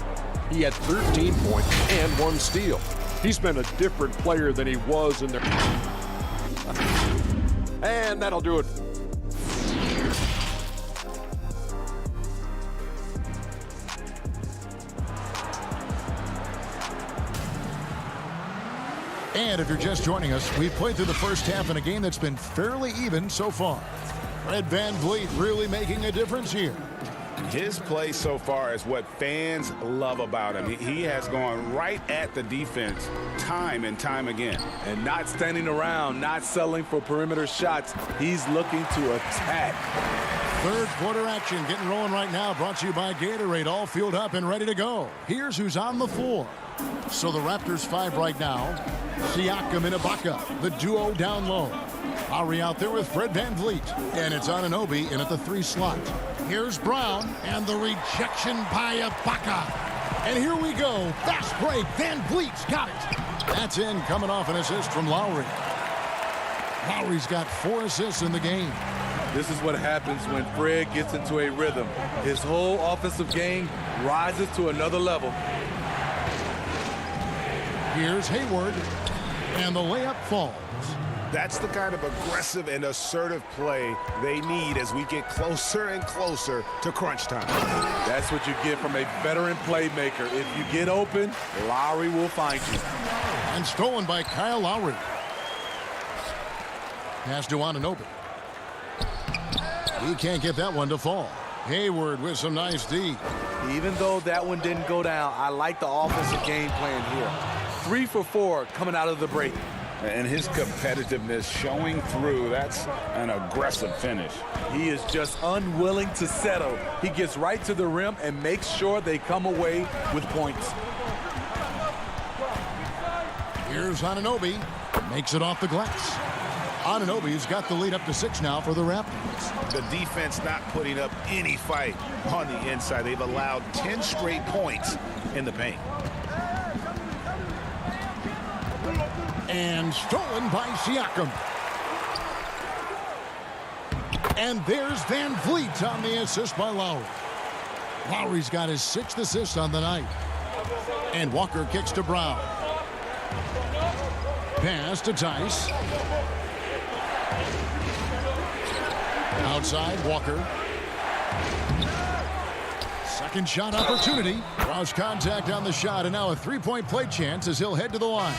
He had 13 points and 1 steal. He's been a different player than he was in there. And that'll do it. And if you're just joining us, we've played through the first half in a game that's been fairly even so far. Fred VanVleet really making a difference here. His play so far is what fans love about him. He has gone right at the defense time and time again. And not standing around, not settling for perimeter shots. He's looking to attack. Third quarter action getting rolling right now. Brought to you by Gatorade. All fueled up and ready to go. Here's who's on the floor. So the Raptors 5 right now. Siakam and Ibaka, the duo down low. Lowry out there with Fred VanVleet. And it's Anunoby in at the 3 slot. Here's Brown and the rejection by Ibaka. And here we go. Fast break. VanVleet's got it. That's in, coming off an assist from Lowry. Lowry's got 4 assists in the game. This is what happens when Fred gets into a rhythm. His whole offensive game rises to another level. Here's Hayward, and the layup falls. That's the kind of aggressive and assertive play they need as we get closer and closer to crunch time. That's what you get from a veteran playmaker. If you get open, Lowry will find you. And stolen by Kyle Lowry. Pass to Anunoby. He can't get that one to fall. Hayward with some nice D. Even though that one didn't go down, I like the offensive game plan here. 3 for 4 coming out of the break. And his competitiveness showing through. That's an aggressive finish. He is just unwilling to settle. He gets right to the rim and makes sure they come away with points. Here's Anunoby. Makes it off the glass. Anunoby's got the lead up to 6 now for the Raptors. The defense not putting up any fight on the inside. They've allowed 10 straight points in the paint. And stolen by Siakam. And there's VanVleet on the assist by Lowry. Lowry's got his 6th assist on the night. And Walker kicks to Brown. Pass to Tice. Outside, Walker. Second shot opportunity. Draws contact on the shot, and now a 3-point play chance as he'll head to the line.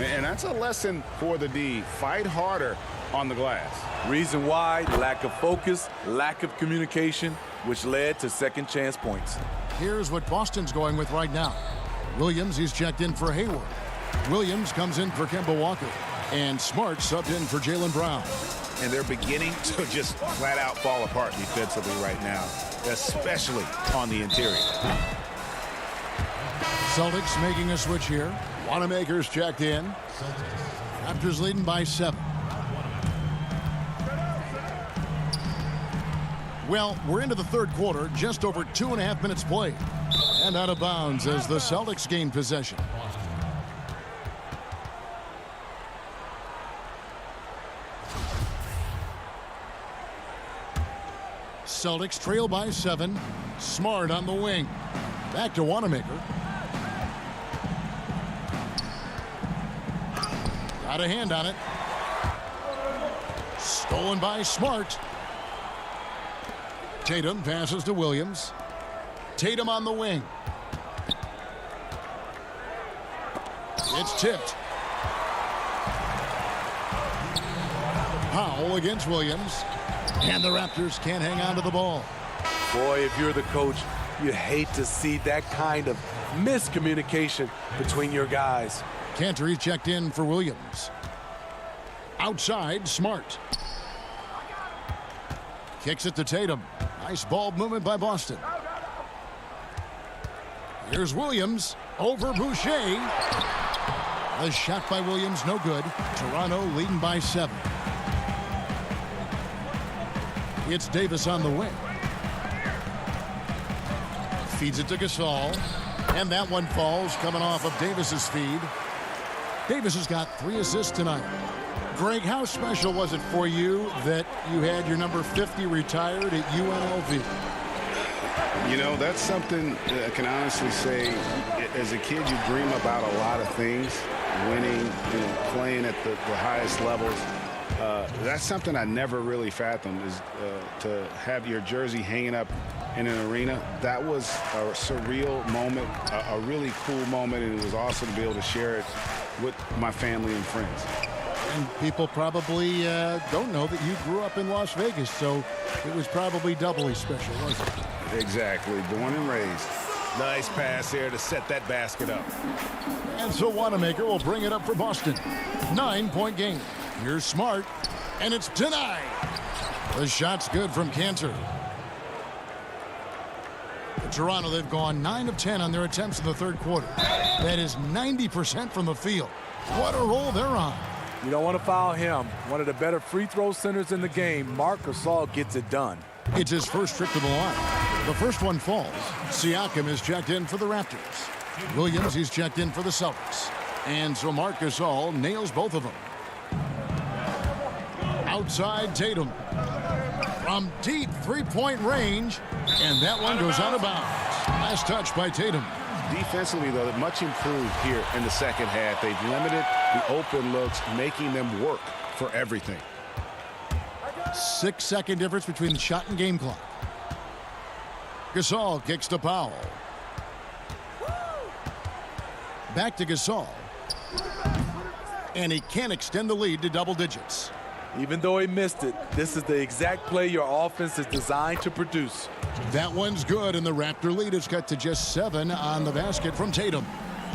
And that's a lesson for the D. Fight harder on the glass. Reason why: lack of focus, lack of communication, which led to second chance points. Here's what Boston's going with right now. Williams, he's checked in for Hayward. Williams comes in for Kemba Walker. And Smart subbed in for Jaylen Brown. And they're beginning to just flat out fall apart defensively right now, especially on the interior. Celtics making a switch here. Wanamaker's checked in. Raptors leading by 7. Well, we're into the 3rd quarter, just over 2.5 minutes played. And out of bounds as the Celtics gain possession. Celtics trail by 7. Smart on the wing. Back to Wanamaker. Got a hand on it. Stolen by Smart. Tatum passes to Williams. Tatum on the wing. It's tipped. Powell against Williams. And the Raptors can't hang on to the ball. Boy, if you're the coach, you hate to see that kind of miscommunication between your guys. Cantor checked in for Williams. Outside, Smart. Kicks it to Tatum. Nice ball movement by Boston. Here's Williams over Boucher. The shot by Williams, no good. Toronto leading by 7. It's Davis on the wing. Feeds it to Gasol. And that one falls, coming off of Davis's feed. Davis has got 3 assists tonight. Greg, how special was it for you that you had your number 50 retired at UNLV? You know, that's something I can honestly say. As a kid, you dream about a lot of things. Winning, playing at the highest levels. That's something I never really fathomed, is to have your jersey hanging up in an arena. That was a surreal moment, a really cool moment, and it was awesome to be able to share it with my family and friends. And people probably don't know that you grew up in Las Vegas, so it was probably doubly special, wasn't it? Exactly. Born and raised. Nice pass there to set that basket up. And so Wanamaker will bring it up for Boston. 9-point game. Here's Smart, and it's denied. The shot's good from Cantor. Toronto, they've gone 9 of 10 on their attempts in the third quarter. That is 90% from the field. What a roll they're on. You don't want to foul him. One of the better free throw centers in the game. Marc Gasol gets it done. It's his first trip to the line. The first one falls. Siakam is checked in for the Raptors. Williams, he's checked in for the Celtics. And so Marc Gasol nails both of them. Outside Tatum. From deep three-point range. And that one goes out of bounds. Last touch by Tatum. Defensively, though, much improved here in the second half. They've limited the open looks, making them work for everything. 6-second difference between the shot and game clock. Gasol kicks to Powell. Back to Gasol. And he can't extend the lead to double digits. Even though he missed it, this is the exact play your offense is designed to produce. That one's good, and the Raptor lead is cut to just 7 on the basket from Tatum.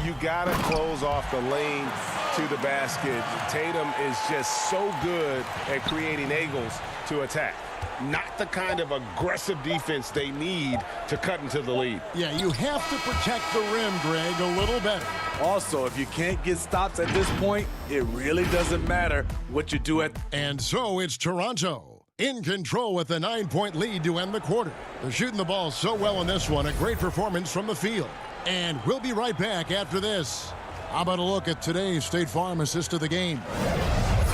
You got to close off the lane to the basket. Tatum is just so good at creating angles to attack. Not the kind of aggressive defense they need to cut into the lead. Yeah, you have to protect the rim, Greg, a little better. Also, if you can't get stops at this point, it really doesn't matter what you do at. And so it's Toronto in control with a 9-point lead to end the quarter. They're shooting the ball so well in this one. A great performance from the field. And we'll be right back after this. How about a look at today's State Farm assist of the game?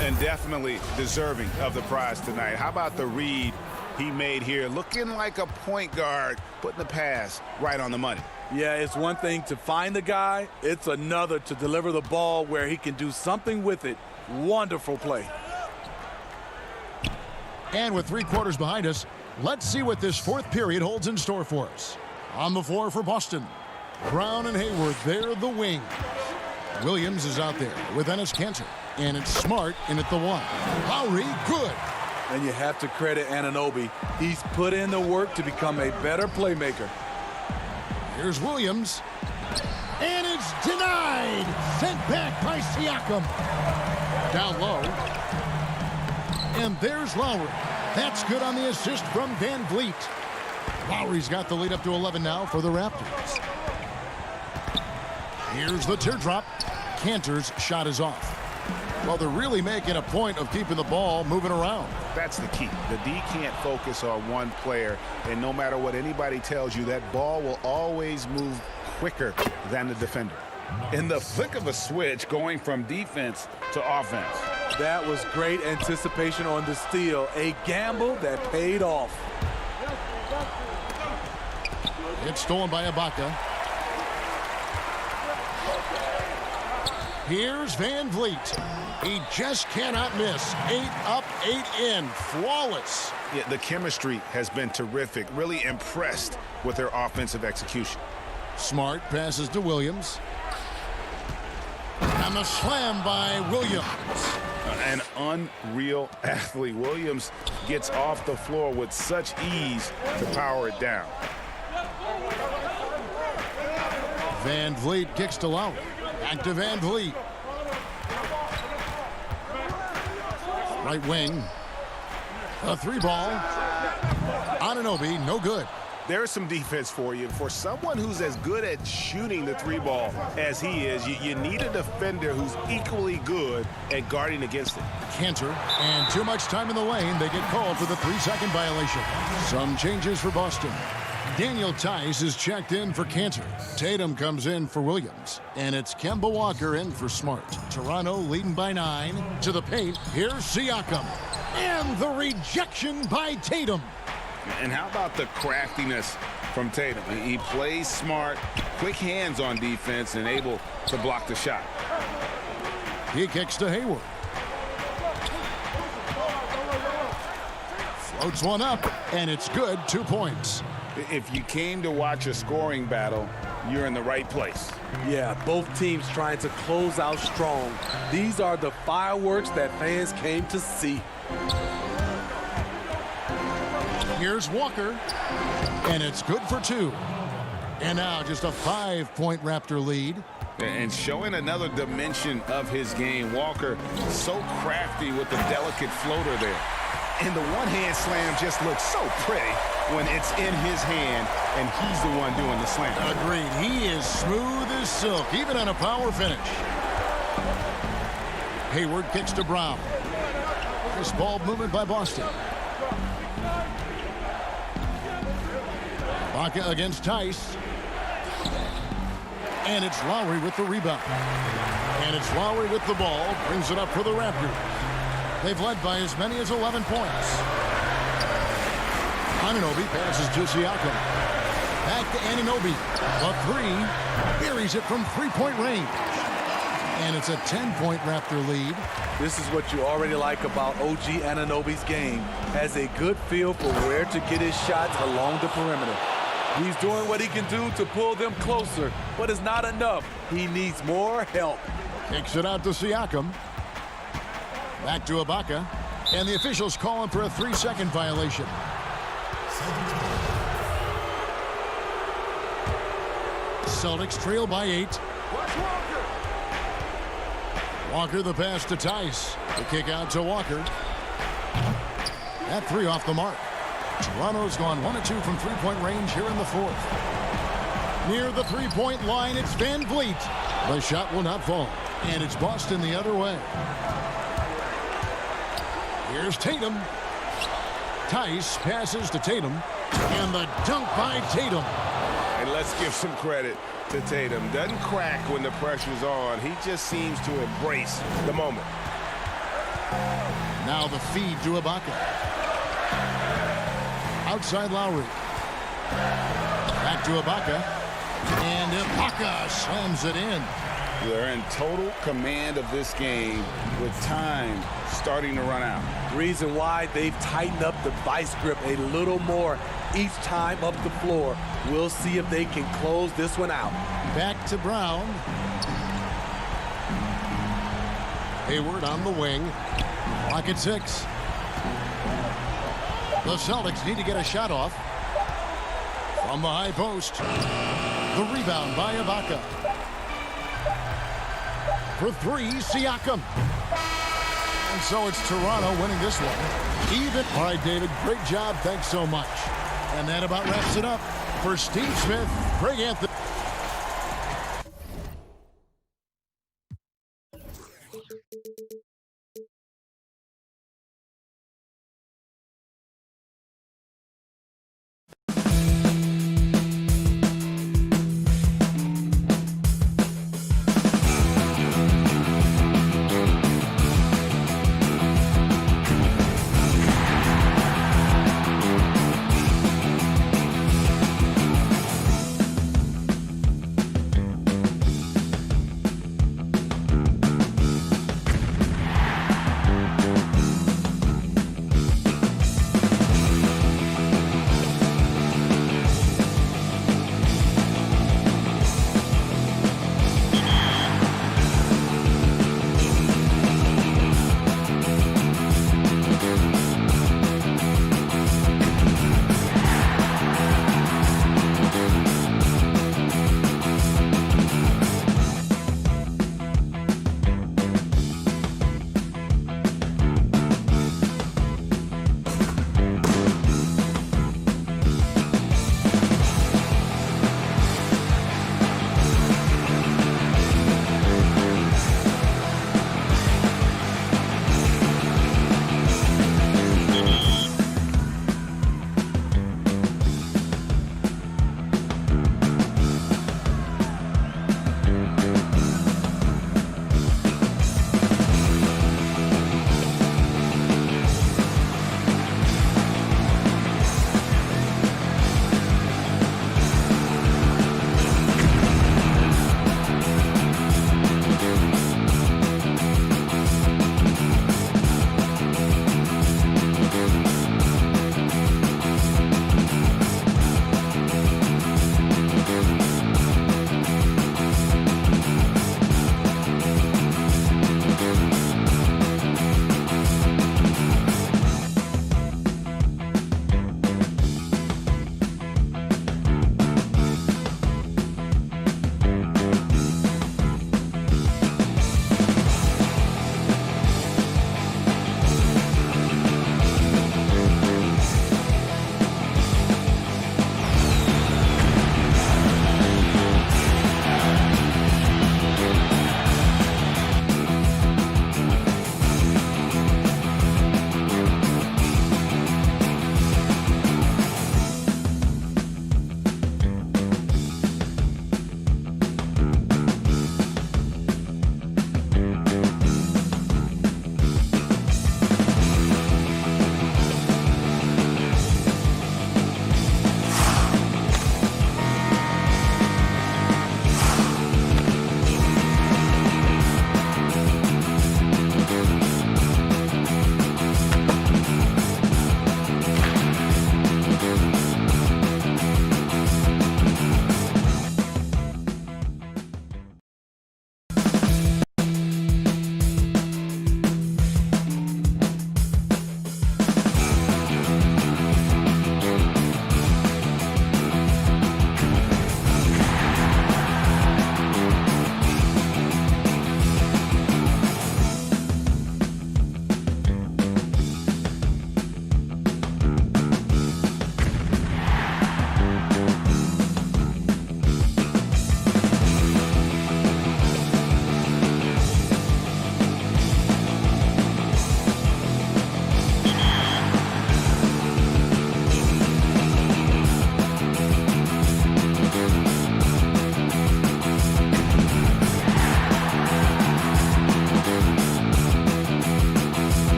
And definitely deserving of the prize tonight. How about the read he made here? Looking like a point guard, putting the pass right on the money. Yeah, it's one thing to find the guy. It's another to deliver the ball where he can do something with it. Wonderful play. And with 3 quarters behind us, let's see what this fourth period holds in store for us. On the floor for Boston, Brown and Hayward, they're the wings. Williams is out there with Enes Kanter. And it's Smart in at the 1. Lowry, good. And you have to credit Anunoby. He's put in the work to become a better playmaker. Here's Williams. And it's denied. Sent back by Siakam. Down low. And there's Lowry. That's good on the assist from Van Vliet. Lowry's got the lead up to 11 now for the Raptors. Here's the teardrop. Kanter's shot is off. Well, they're really making a point of keeping the ball moving around. That's the key. The D can't focus on one player, and no matter what anybody tells you, that ball will always move quicker than the defender. In the flick of a switch, going from defense to offense. That was great anticipation on the steal. A gamble that paid off. It's stolen by Ibaka. Here's Van Vliet. He just cannot miss. 8 up, 8 in. Flawless. Yeah, the chemistry has been terrific. Really impressed with their offensive execution. Smart passes to Williams. And the slam by Williams. An unreal athlete. Williams gets off the floor with such ease to power it down. Van Vliet kicks to Lowry. Back to Van Vliet. Right wing. A 3-ball. Anunoby, no good. There's some defense for you. For someone who's as good at shooting the 3-ball as he is, you need a defender who's equally good at guarding against it. Kanter, and too much time in the lane. They get called for the 3-second violation. Some changes for Boston. Daniel Tice is checked in for Kanter. Tatum comes in for Williams. And it's Kemba Walker in for Smart. Toronto leading by 9. To the paint, here's Siakam. And the rejection by Tatum. And how about the craftiness from Tatum? He plays smart, quick hands on defense, and able to block the shot. He kicks to Hayward. Floats one up, and it's good. 2 points. If you came to watch a scoring battle, you're in the right place. Yeah, both teams trying to close out strong. These are the fireworks that fans came to see. Here's Walker, and it's good for 2. And now just a 5-point Raptor lead. And showing another dimension of his game. Walker so crafty with the delicate floater there. And the one-hand slam just looks so pretty when it's in his hand and he's the one doing the slam. Agreed. He is smooth as silk, even on a power finish. Hayward kicks to Brown. This ball movement by Boston. Ibaka against Tice. And it's Lowry with the rebound. And it's Lowry with the ball. Brings it up for the Raptors. They've led by as many as 11 points. Anunoby passes to Siakam. Back to Anunoby. A three. Buries it from three-point range. And it's a 10-point Raptor lead. This is what you already like about OG Anunoby's game. Has a good feel for where to get his shots along the perimeter. He's doing what he can do to pull them closer, but it's not enough. He needs more help. Kicks it out to Siakam. Back to Ibaka. And the officials call him for a 3-second violation. Celtics trail by 8. Walker the pass to Tice. The kick out to Walker. That three off the mark. Toronto's gone 1 of 2 from three-point range here in the fourth. Near the three-point line, it's Van Vliet. The shot will not fall. And it's Boston the other way. Here's Tatum. Tice passes to Tatum. And the dunk by Tatum. And let's give some credit to Tatum. Doesn't crack when the pressure's on. He just seems to embrace the moment. Now the feed to Ibaka. Outside Lowry. Back to Ibaka. And Ibaka slams it in. They're in total command of this game with time starting to run out. Reason why they've tightened up the vice grip a little more each time up the floor. We'll see if they can close this one out. Back to Brown. Hayward on the wing. Clock at 6. The Celtics need to get a shot off. From the high post. The rebound by Ibaka. For 3, Siakam. And so it's Toronto winning this one. Even. All right, David, great job. Thanks so much. And that about wraps it up. For Steve Smith, Greg Anthony.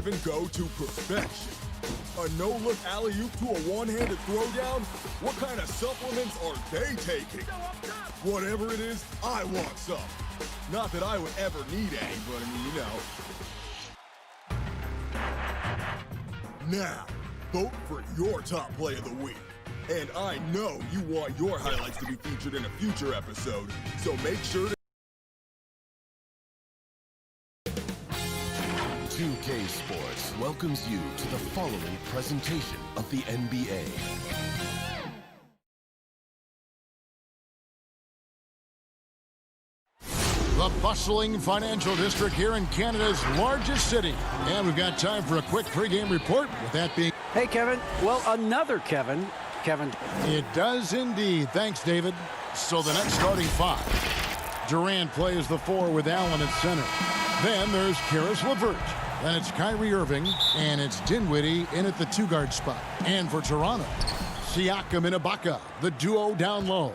even go to perfection. A no-look alley-oop to a one-handed throwdown? What kind of supplements are they taking? Whatever it is, I want some. Not that I would ever need any, but I mean, you know. Now, vote for your top play of the week. And I know you want your highlights to be featured in a future episode, so make sure to 2K Sports welcomes you to the following presentation of the NBA. The bustling financial district here in Canada's largest city. And we've got time for a quick pregame report, with that being... Hey, Kevin. Well, another Kevin. It does indeed. Thanks, David. So the next starting five. Durant plays the 4 with Allen at center. Then there's Karis LeVert. Then it's Kyrie Irving, and it's Dinwiddie in at the 2-guard spot. And for Toronto, Siakam and Ibaka, the duo down low.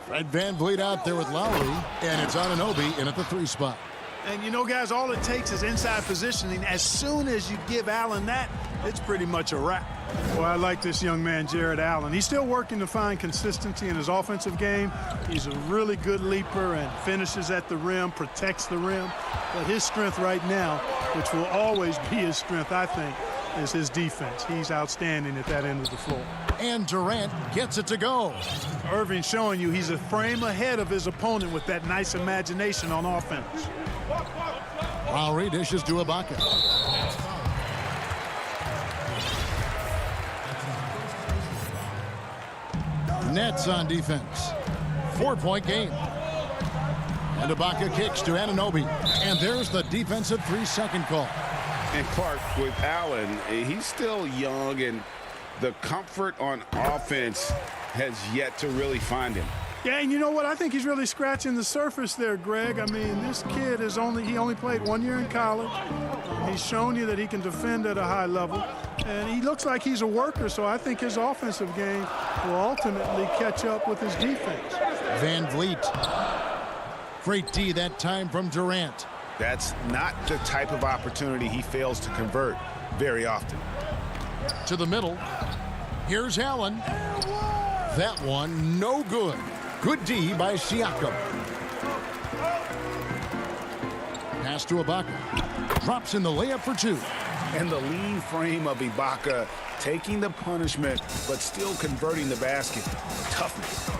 Fred VanVleet out there with Lowry, and it's Anunoby in at the 3 spot. And you know, guys, all it takes is inside positioning. As soon as you give Allen that, it's pretty much a wrap. Well, I like this young man, Jared Allen. He's still working to find consistency in his offensive game. He's a really good leaper and finishes at the rim, protects the rim. But his strength right now, which will always be his strength, I think, is his defense. He's outstanding at that end of the floor. And Durant gets it to go. Irving showing you he's a frame ahead of his opponent with that nice imagination on offense. Lowry dishes to Ibaka. Nets on defense. 4-point game. And Ibaka kicks to Anunoby. And there's the defensive 3-second call. And Clark, with Allen, he's still young, and the comfort on offense has yet to really find him. Yeah, and you know what? I think he's really scratching the surface there, Greg. I mean, this kid he only played 1 year in college. He's shown you that he can defend at a high level. And he looks like he's a worker, so I think his offensive game will ultimately catch up with his defense. VanVleet. Great D that time from Durant. That's not the type of opportunity he fails to convert very often. To the middle. Here's Allen. That one, no good. Good D by Siakam. Pass to Ibaka. Drops in the layup for 2. And the lean frame of Ibaka, taking the punishment, but still converting the basket. Toughness.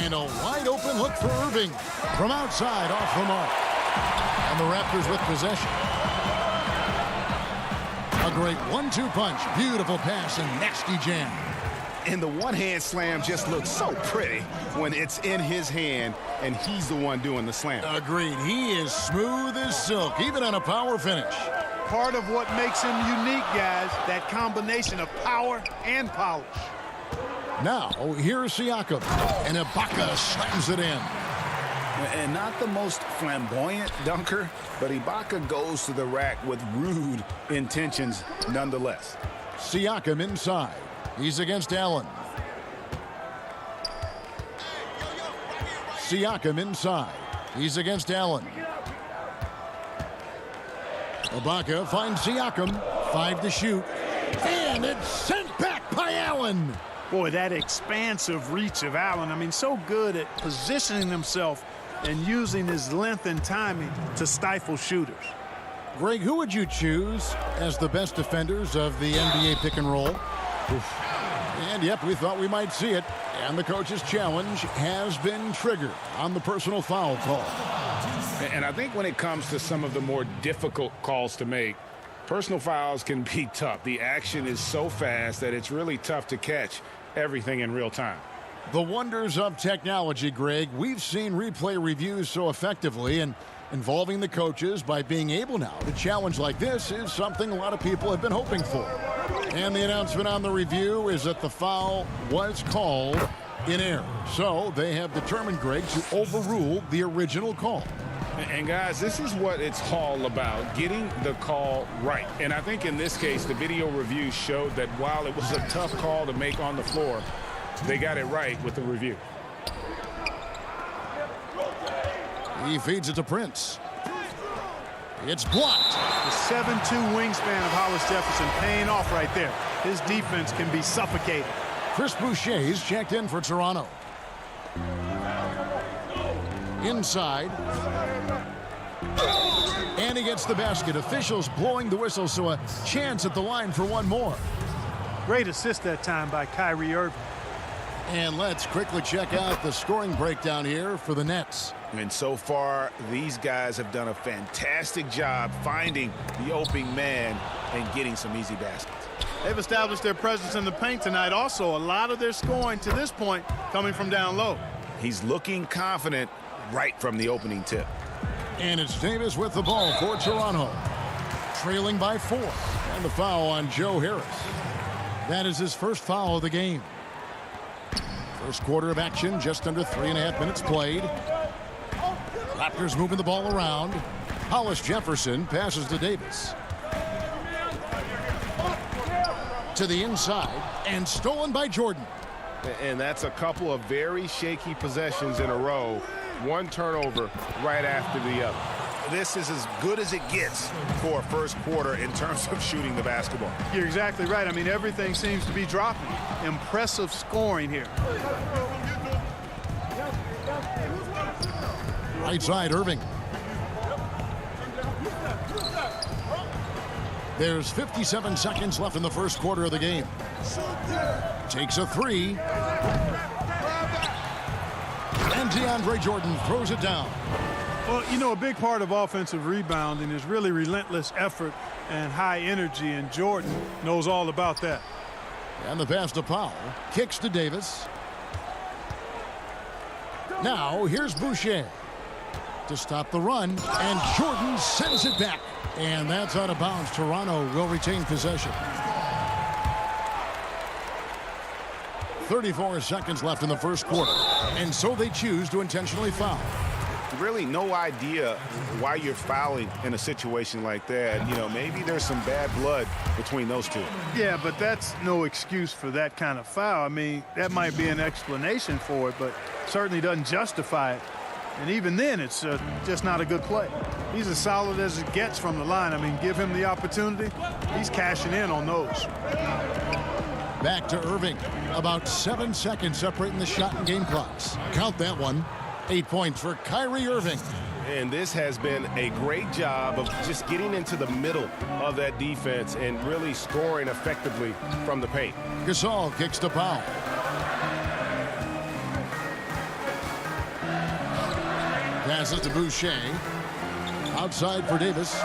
And a wide open look for Irving. From outside, off the mark. And the Raptors with possession. A great 1-2 punch. Beautiful pass and nasty jam. And the one-hand slam just looks so pretty when it's in his hand and he's the one doing the slam. Agreed. He is smooth as silk, even on a power finish. Part of what makes him unique, guys, that combination of power and polish. Now, here's Siakam, and Ibaka slams it in. And not the most flamboyant dunker, but Ibaka goes to the rack with rude intentions nonetheless. Siakam inside. He's against Allen. Siakam inside. He's against Allen. Ibaka finds Siakam. 5 to shoot. And it's sent back by Allen. Boy, that expansive reach of Allen. I mean, so good at positioning himself and using his length and timing to stifle shooters. Greg, who would you choose as the best defenders of the NBA pick and roll? Oof. And yep, we thought we might see it. And the coach's challenge has been triggered on the personal foul call. And I think when it comes to some of the more difficult calls to make, personal fouls can be tough. The action is so fast that it's really tough to catch everything in real time. The wonders of technology, Greg. We've seen replay reviews so effectively, and involving the coaches by being able now to challenge like this is something a lot of people have been hoping for. And the announcement on the review is that the foul was called in error. So they have determined, Greg, to overrule the original call. And guys, this is what it's all about, getting the call right. And I think in this case, the video review showed that while it was a tough call to make on the floor, they got it right with the review. He feeds it to Prince. It's blocked. The 7'2" wingspan of Hollis Jefferson paying off right there. His defense can be suffocating. Chris Boucher's checked in for Toronto. Inside. And he gets the basket. Officials blowing the whistle, so a chance at the line for one more. Great assist that time by Kyrie Irving. And let's quickly check out the scoring breakdown here for the Nets. And so far, these guys have done a fantastic job finding the opening man and getting some easy baskets. They've established their presence in the paint tonight. Also, a lot of their scoring to this point coming from down low. He's looking confident right from the opening tip. And it's Davis with the ball for Toronto. Trailing by 4. And the foul on Joe Harris. That is his first foul of the game. First quarter of action, just under 3.5 minutes played. Raptors moving the ball around. Hollis Jefferson passes to Davis. To the inside, and stolen by Jordan. And that's a couple of very shaky possessions in a row. One turnover right after the other. This is as good as it gets for a first quarter in terms of shooting the basketball. You're exactly right. I mean, everything seems to be dropping. Impressive scoring here. Right side, Irving. There's 57 seconds left in the first quarter of the game. Takes a 3. And DeAndre Jordan throws it down. Well, you know, a big part of offensive rebounding is really relentless effort and high energy, and Jordan knows all about that. And the pass to Powell. Kicks to Davis. Now, here's Boucher to stop the run, and Jordan sends it back. And that's out of bounds. Toronto will retain possession. 34 seconds left in the first quarter, and so they choose to intentionally foul. Really no idea why you're fouling in a situation like that. You know, maybe there's some bad blood between those two. Yeah, but that's no excuse for that kind of foul. I mean, that might be an explanation for it, but certainly doesn't justify it. And even then, it's just not a good play. He's as solid as it gets from the line. I mean, give him the opportunity. He's cashing in on those. Back to Irving. About 7 seconds separating the shot and game clocks. Count that one. 8 points for Kyrie Irving. And this has been a great job of just getting into the middle of that defense and really scoring effectively from the paint. Gasol kicks to Powell. Passes to Boucher. Outside for Davis.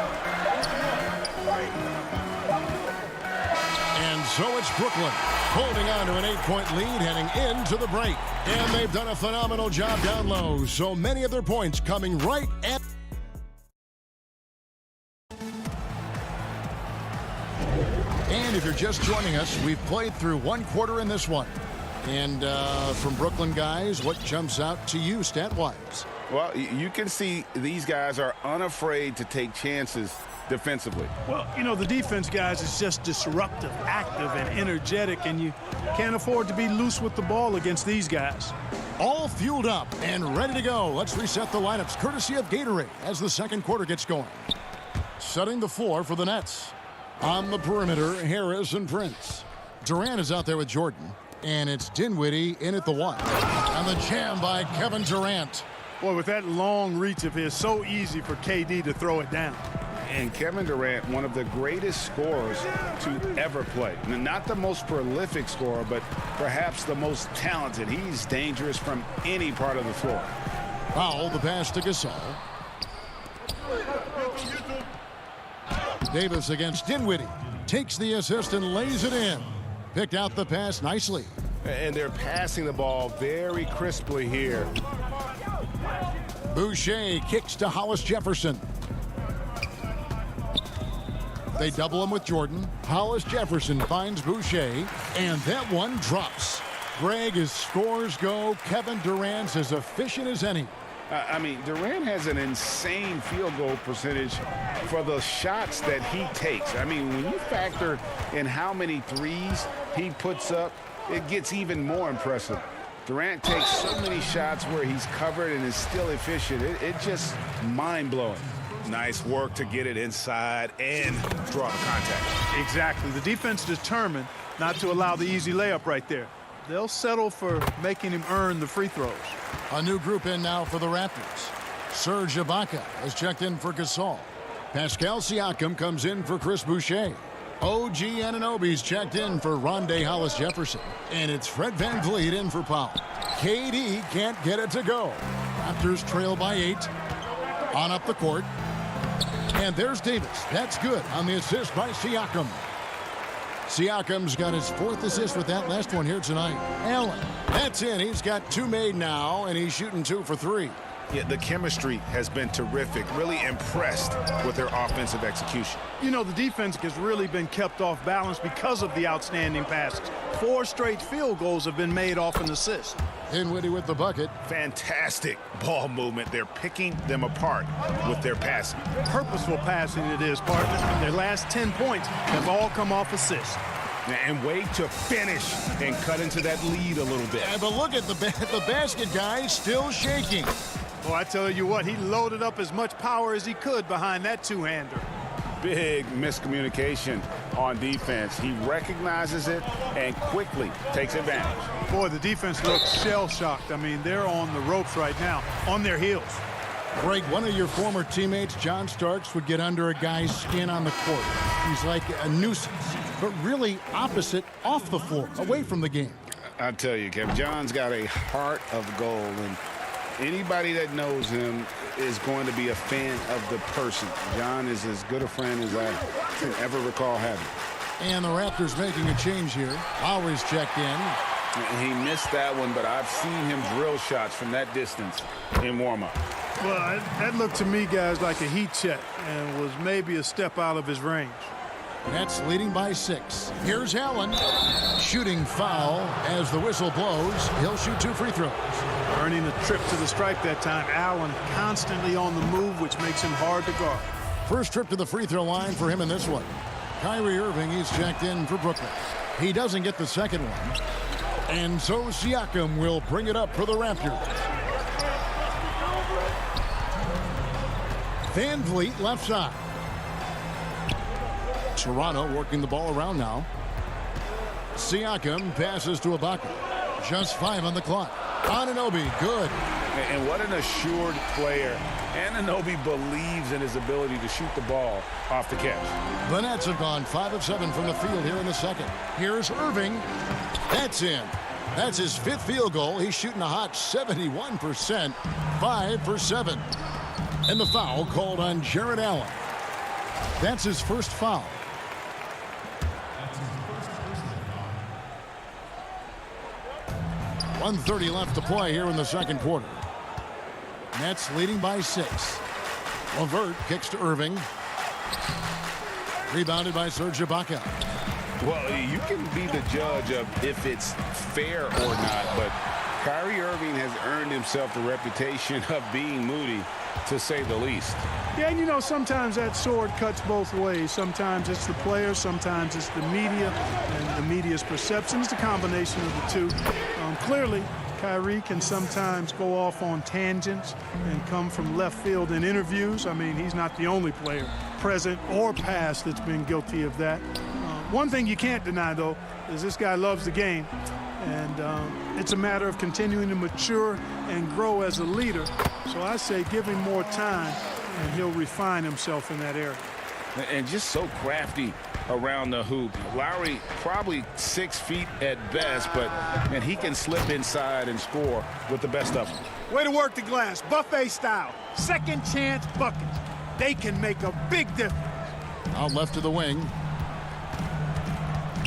And so it's Brooklyn holding on to an 8-point lead heading into the break. And they've done a phenomenal job down low. So many of their points coming right at... And if you're just joining us, we've played through one quarter in this one. And from Brooklyn guys, what jumps out to you stat-wise? Well, you can see these guys are unafraid to take chances defensively. Well, you know, the defense, guys, is just disruptive, active, and energetic, and you can't afford to be loose with the ball against these guys. All fueled up and ready to go. Let's reset the lineups courtesy of Gatorade as the second quarter gets going. Setting the floor for the Nets. On the perimeter, Harris and Prince. Durant is out there with Jordan, and it's Dinwiddie in at the 1. And the jam by Kevin Durant. Boy, with that long reach of his, so easy for KD to throw it down. And Kevin Durant, one of the greatest scorers to ever play. Not the most prolific scorer, but perhaps the most talented. He's dangerous from any part of the floor. Powell, the pass to Gasol. Davis against Dinwiddie. Takes the assist and lays it in. Picked out the pass nicely. And they're passing the ball very crisply here. Boucher kicks to Hollis Jefferson. They double him with Jordan. Hollis Jefferson finds Boucher, and that one drops. Greg, as scores go, Kevin Durant's as efficient as any. I mean, Durant has an insane field goal percentage for the shots that he takes. I mean, when you factor in how many threes he puts up, it gets even more impressive. Durant takes so many shots where he's covered and is still efficient. It's just mind-blowing. Nice work to get it inside and draw the contact. Exactly. The defense determined not to allow the easy layup right there. They'll settle for making him earn the free throws. A new group in now for the Raptors. Serge Ibaka has checked in for Gasol. Pascal Siakam comes in for Chris Boucher. OG Anunoby's checked in for Rondé Hollis-Jefferson. And it's Fred VanVleet in for Powell. KD can't get it to go. Raptors trail by 8. On up the court. And there's Davis. That's good on the assist by Siakam. Siakam's got his 4th assist with that last one here tonight. Allen. That's in. He's got 2 made now, and he's shooting 2 for 3. Yeah, the chemistry has been terrific. Really impressed with their offensive execution. You know, the defense has really been kept off balance because of the outstanding passes. 4 straight field goals have been made off an assist. Dinwiddie with the bucket. Fantastic ball movement. They're picking them apart with their passing. Purposeful passing it is, partner. Their last 10 points have all come off assists. And wait to finish and cut into that lead a little bit. Yeah, but look at the basket guy still shaking. Well, I tell you what, he loaded up as much power as he could behind that two-hander. Big miscommunication on defense. He recognizes it and quickly takes advantage. Boy, the defense looks shell-shocked. I mean, they're on the ropes right now, on their heels. Greg, one of your former teammates, John Starks, would get under a guy's skin on the court. He's like a nuisance, but really opposite off the floor, away from the game. I tell you, Kevin, John's got a heart of gold, and anybody that knows him is going to be a fan of the person. John is as good a friend as I can ever recall having. And the Raptors making a change here. Lowry's checked in. He missed that one, but I've seen him drill shots from that distance in warm-up. Well, that looked to me, guys, like a heat check and was maybe a step out of his range. Nets leading by 6. Here's Allen. Shooting foul as the whistle blows. He'll shoot 2 free throws. Earning a trip to the stripe that time. Allen constantly on the move, which makes him hard to guard. First trip to the free throw line for him in this one. Kyrie Irving, he's checked in for Brooklyn. He doesn't get the second one. And so Siakam will bring it up for the Raptors. VanVleet left side. Toronto working the ball around now. Siakam passes to Ibaka. Just 5 on the clock. Anunoby, good. And what an assured player. Anunoby believes in his ability to shoot the ball off the catch. The Nets have gone 5 of 7 from the field here in the second. Here's Irving. That's in. That's his 5th field goal. He's shooting a hot 71%. 5 for 7. And the foul called on Jared Allen. That's his first foul. .130 left to play here in the second quarter. Nets leading by 6. LeVert kicks to Irving. Rebounded by Serge Ibaka. Well, you can be the judge of if it's fair or not, but Kyrie Irving has earned himself the reputation of being moody, to say the least. Yeah, and you know, sometimes that sword cuts both ways. Sometimes it's the player, sometimes it's the media, and the media's perception. It's a combination of the two. Clearly, Kyrie can sometimes go off on tangents and come from left field in interviews. I mean, he's not the only player, present or past, that's been guilty of that. One thing you can't deny, though, is this guy loves the game. And it's a matter of continuing to mature and grow as a leader. So I say give him more time, and he'll refine himself in that area. And just so crafty around the hoop. Lowry probably 6 feet at best, but man, he can slip inside and score with the best of them. Way to work the glass, buffet style. Second chance buckets. They can make a big difference. Out left to the wing.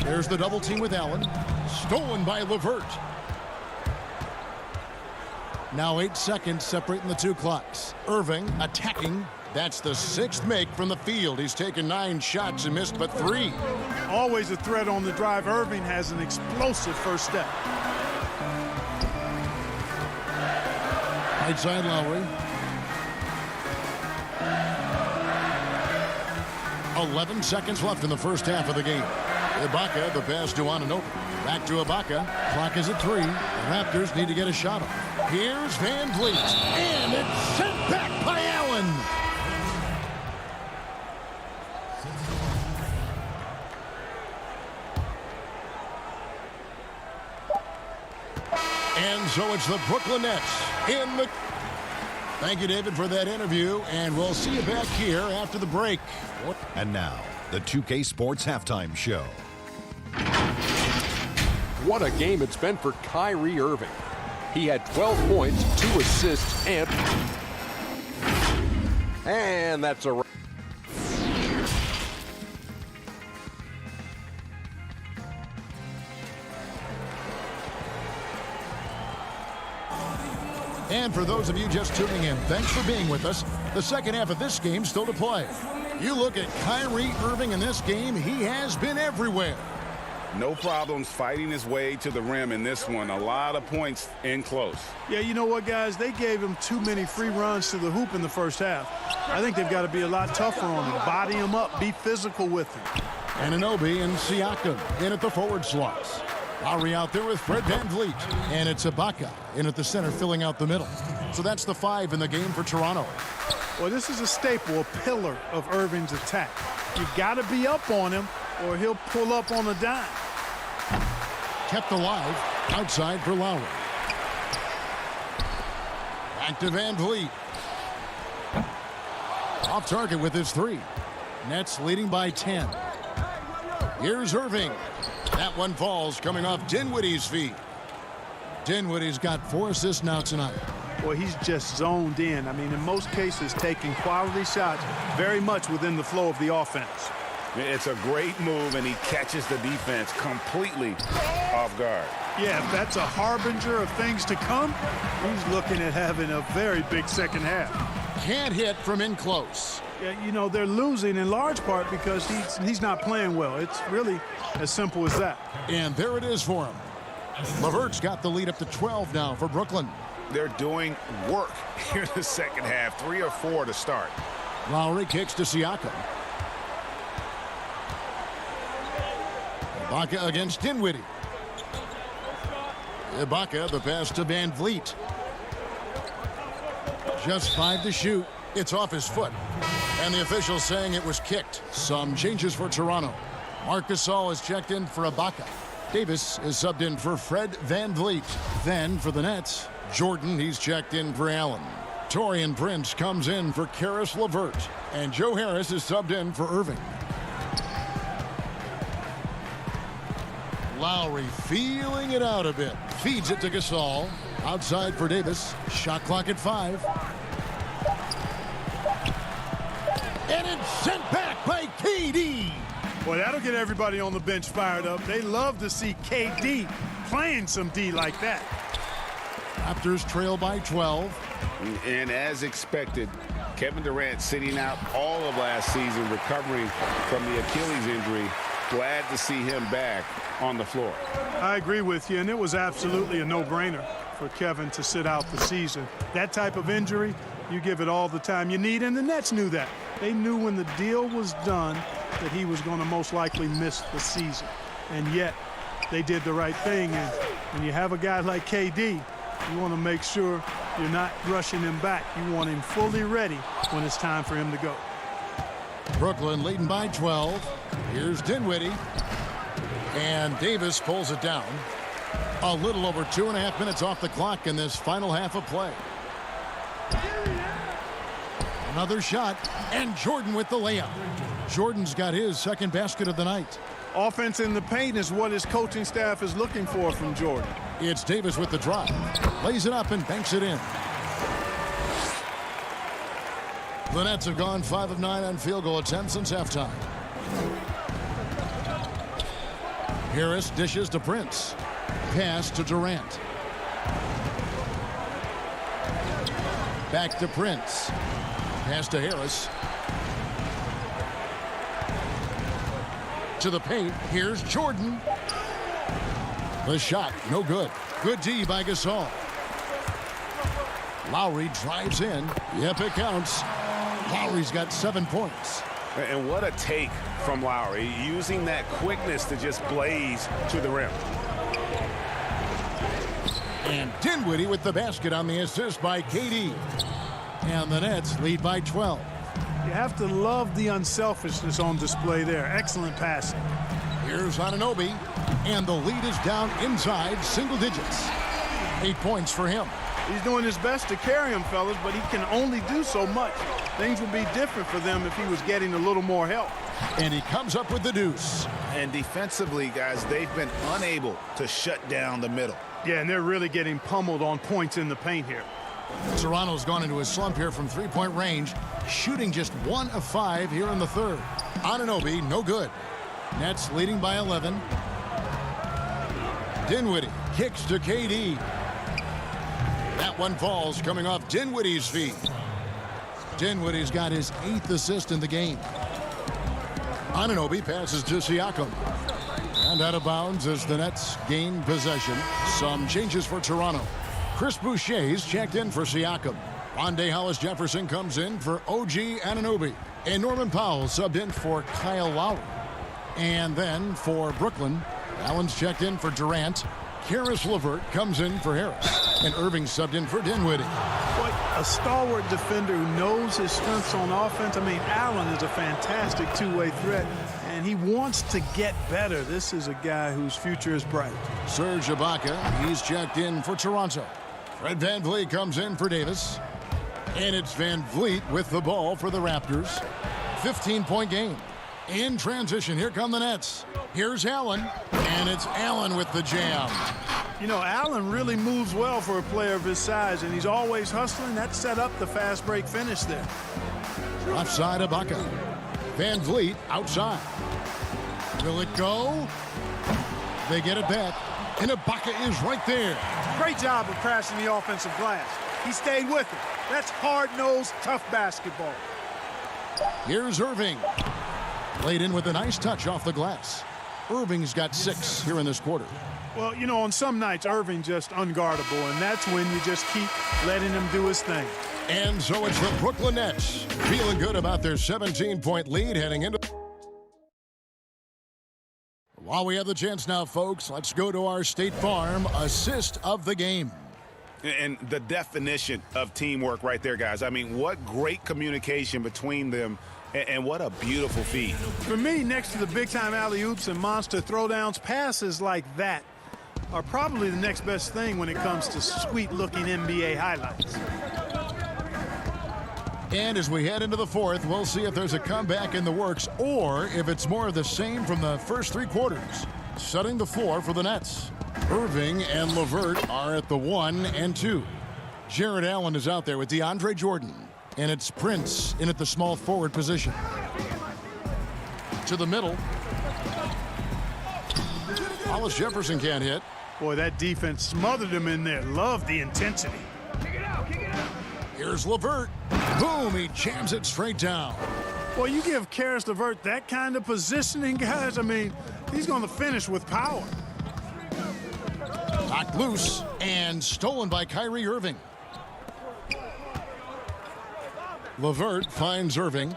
There's the double team with Allen. Stolen by LeVert. Now 8 seconds separating the 2 clocks. Irving attacking. That's the 6th make from the field. He's taken 9 shots and missed but 3. Always a threat on the drive. Irving has an explosive first step. Right side Lowry. 11 seconds left in the first half of the game. Ibaka, the pass to Anunoby. Back to Ibaka. Clock is at 3. The Raptors need to get a shot off. Here's VanVleet. And it's sent back by Allen. so it's the Brooklyn Nets in the... Thank you, David, for that interview, and we'll see you back here after the break. And now, the 2K Sports Halftime Show. What a game it's been for Kyrie Irving. He had 12 points, 2 assists, and that's a... And for those of you just tuning in, thanks for being with us. The second half of this game still to play. You look at Kyrie Irving in this game, he has been everywhere. No problems fighting his way to the rim in this one. A lot of points in close. Yeah, you know what, guys? They gave him too many free runs to the hoop in the first half. I think they've got to be a lot tougher on him. Body him up. Be physical with him. Anunoby and Siakam in at the forward slots. Lowry out there with Fred VanVleet. And it's Ibaka in at the center filling out the middle. So that's the 5 in the game for Toronto. Well, this is a staple, a pillar of Irving's attack. You've got to be up on him or he'll pull up on a dime. Kept alive outside for Lowry. Back to VanVleet. Off target with his 3. Nets leading by 10. Here's Irving. That one falls coming off Dinwiddie's feet. Dinwiddie's got 4 assists now tonight. Well, he's just zoned in. I mean, in most cases, taking quality shots very much within the flow of the offense. It's a great move, and he catches the defense completely off guard. Yeah, if that's a harbinger of things to come, he's looking at having a very big second half. Can't hit from in close. Yeah, you know, they're losing in large part because he's not playing well. It's really as simple as that. And there it is for him. LeVert's got the lead up to 12 now for Brooklyn. They're doing work here in the second half. 3 or 4 to start. Lowry kicks to Siakam. Ibaka against Dinwiddie. Ibaka, the pass to VanVleet. Just 5 to shoot. It's off his foot. And the official saying it was kicked. Some changes for Toronto. Marc Gasol is checked in for Ibaka. Davis is subbed in for Fred VanVleet. Then for the Nets, Jordan, he's checked in for Allen. Taurean Prince comes in for Caris LeVert. And Joe Harris is subbed in for Irving. Lowry feeling it out a bit. Feeds it to Gasol. Outside for Davis. Shot clock at 5. And it's sent back by KD. Boy, that'll get everybody on the bench fired up. They love to see KD playing some D like that. Raptors trail by 12. And as expected, Kevin Durant sitting out all of last season, recovering from the Achilles injury. Glad to see him back on the floor. I agree with you, and it was absolutely a no-brainer for Kevin to sit out the season. That type of injury, you give it all the time you need, and the Nets knew that. They knew when the deal was done that he was going to most likely miss the season. And yet, they did the right thing, and when you have a guy like KD, you want to make sure you're not rushing him back. You want him fully ready when it's time for him to go. Brooklyn leading by 12. Here's Dinwiddie. And Davis pulls it down. A little over 2.5 minutes off the clock in this final half of play. Another shot, and Jordan with the layup. Jordan's got his second basket of the night. Offense in the paint is what his coaching staff is looking for from Jordan. It's Davis with the drive. Lays it up and banks it in. The Nets have gone 5 of 9 on field goal attempts since halftime. Harris dishes to Prince. Pass to Durant. Back to Prince. Pass to Harris. To the paint. Here's Jordan. The shot, no good. Good D by Gasol. Lowry drives in. Yep, it counts. Lowry's got 7 points. And what a take from Lowry, using that quickness to just blaze to the rim. And Dinwiddie with the basket on the assist by KD. And the Nets lead by 12. You have to love the unselfishness on display there. Excellent passing. Here's Anunoby. And the lead is down inside single digits. 8 points for him. He's doing his best to carry him, fellas, but he can only do so much. Things would be different for them if he was getting a little more help. And he comes up with the deuce. And defensively, guys, they've been unable to shut down the middle. Yeah, and they're really getting pummeled on points in the paint here. Toronto's gone into a slump here from three-point range, shooting just 1 of 5 here in the third. Anunoby, no good. Nets leading by 11. Dinwiddie kicks to KD. That one falls coming off Dinwiddie's feet. Dinwiddie's got his 8th assist in the game. Anunoby passes to Siakam. And out of bounds as the Nets gain possession. Some changes for Toronto. Chris Boucher's checked in for Siakam. Rondé Hollis-Jefferson comes in for OG Anunoby. And Norman Powell subbed in for Kyle Lowry. And then for Brooklyn, Allen's checked in for Durant. Karis LeVert comes in for Harris. And Irving subbed in for Dinwiddie. Boy, a stalwart defender who knows his strengths on offense. I mean, Allen is a fantastic two-way threat, and he wants to get better. This is a guy whose future is bright. Serge Ibaka, he's checked in for Toronto. Fred VanVleet comes in for Davis. And it's VanVleet with the ball for the Raptors. 15-point game. In transition, here come the Nets. Here's Allen, and it's Allen with the jam. You know, Allen really moves well for a player of his size, and he's always hustling. That set up the fast break finish there. Offside Ibaka. VanVleet outside. Will it go? They get it back, and Ibaka is right there. Great job of crashing the offensive glass. He stayed with it. That's hard-nosed, tough basketball. Here's Irving. Laid in with a nice touch off the glass. Irving's got 6 here in this quarter. Well, you know, on some nights, Irving just unguardable, and that's when you just keep letting him do his thing. And so it's the Brooklyn Nets feeling good about their 17-point lead heading into. While we have the chance now, folks, let's go to our State Farm assist of the game. And the definition of teamwork right there, guys. I mean, what great communication between them. And what a beautiful feed. For me, next to the big-time alley-oops and monster throwdowns, passes like that are probably the next best thing when it comes to sweet-looking NBA highlights. And as we head into the fourth, we'll see if there's a comeback in the works or if it's more of the same from the first 3 quarters. Setting the floor for the Nets. Irving and LeVert are at the 1 and 2. Jared Allen is out there with DeAndre Jordan. And it's Prince in at the small forward position. To the middle. Hollis-Jefferson can't hit. Boy, that defense smothered him in there. Love the intensity. Here's LeVert. Boom, he jams it straight down. Boy, you give Karis LeVert that kind of positioning, guys. I mean, he's going to finish with power. Knocked loose and stolen by Kyrie Irving. LeVert finds Irving.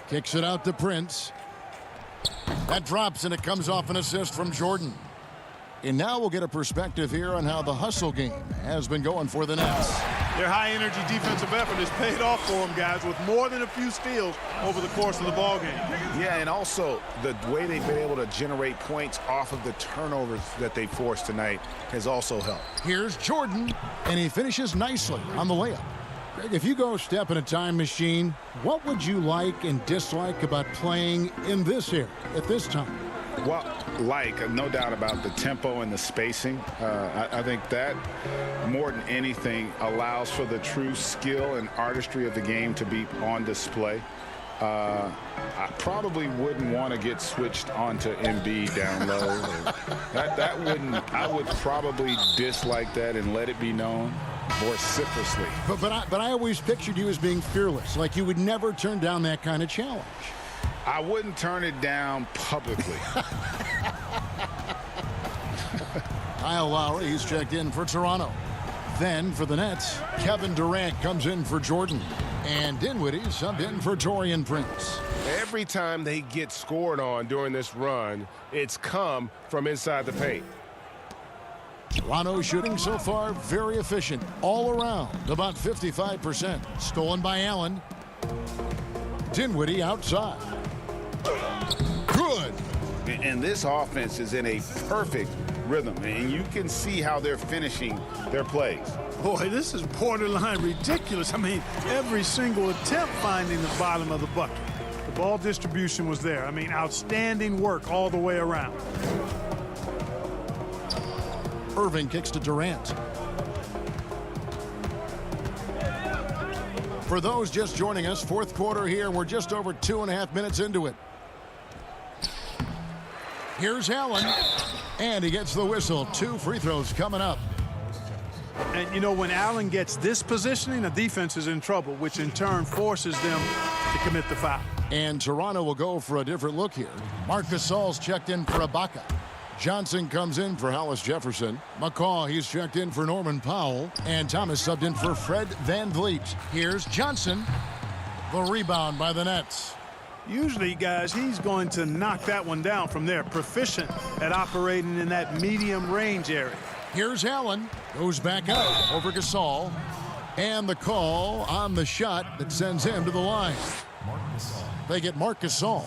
Kicks it out to Prince. That drops, and it comes off an assist from Jordan. And now we'll get a perspective here on how the hustle game has been going for the Nets. Their high-energy defensive effort has paid off for them, guys, with more than a few steals over the course of the ballgame. Yeah, and also the way they've been able to generate points off of the turnovers that they forced tonight has also helped. Here's Jordan, and he finishes nicely on the layup. Greg, if you go step in a time machine, what would you like and dislike about playing in this area at this time? Well, no doubt about the tempo and the spacing. I think that, more than anything, allows for the true skill and artistry of the game to be on display. I probably wouldn't want to get switched onto Embiid down low. I would probably dislike that and let it be known vociferously. But I always pictured you as being fearless, like you would never turn down that kind of challenge. I wouldn't turn it down publicly. Kyle Lowry, he's checked in for Toronto. Then for the Nets, Kevin Durant comes in for Jordan. And Dinwiddie subbed in for Taurean Prince. Every time they get scored on during this run, it's come from inside the paint. Toronto shooting so far very efficient all around, about 55%. Stolen by Allen. Dinwiddie outside. Good. And this offense is in a perfect rhythm, and you can see how they're finishing their plays. Boy, this is borderline ridiculous. I mean, every single attempt finding the bottom of the bucket. The ball distribution was there. I mean, outstanding work all the way around. Irving kicks to Durant. For those just joining us, fourth quarter here. We're just over 2.5 minutes into it. Here's Allen, and he gets the whistle. 2 free throws coming up. And, you know, when Allen gets this positioning, the defense is in trouble, which in turn forces them to commit the foul. And Toronto will go for a different look here. Marc Gasol's checked in for Ibaka. Johnson comes in for Hollis Jefferson. McCaw, he's checked in for Norman Powell. And Thomas subbed in for Fred VanVleet. Here's Johnson. The rebound by the Nets. Usually, guys, he's going to knock that one down from there. Proficient at operating in that medium range area. Here's Allen. Goes back up over Gasol. And the call on the shot that sends him to the line. They get Marc Gasol.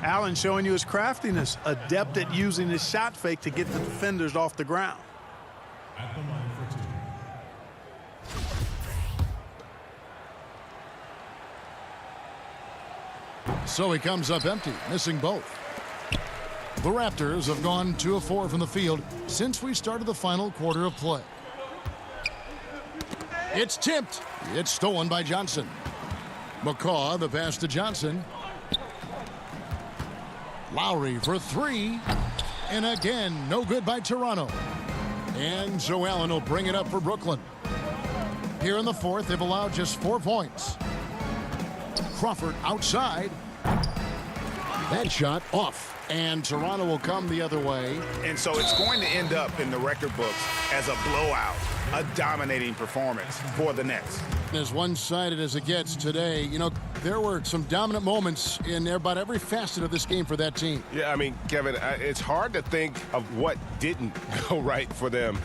Allen showing you his craftiness, adept at using his shot fake to get the defenders off the ground. At the line for 2. So he comes up empty, missing both. The Raptors have gone 2 of 4 from the field since we started the final quarter of play. It's tipped. It's stolen by Johnson. McCaw, the pass to Johnson. Lowry for 3. And again, no good by Toronto. And so Allen will bring it up for Brooklyn. Here in the fourth, they've allowed just 4 points. Crawford outside. That shot off. And Toronto will come the other way. And so it's going to end up in the record books as a blowout, a dominating performance for the Nets. As one-sided as it gets today, you know, there were some dominant moments in about every facet of this game for that team. Yeah, I mean, Kevin, it's hard to think of what didn't go right for them.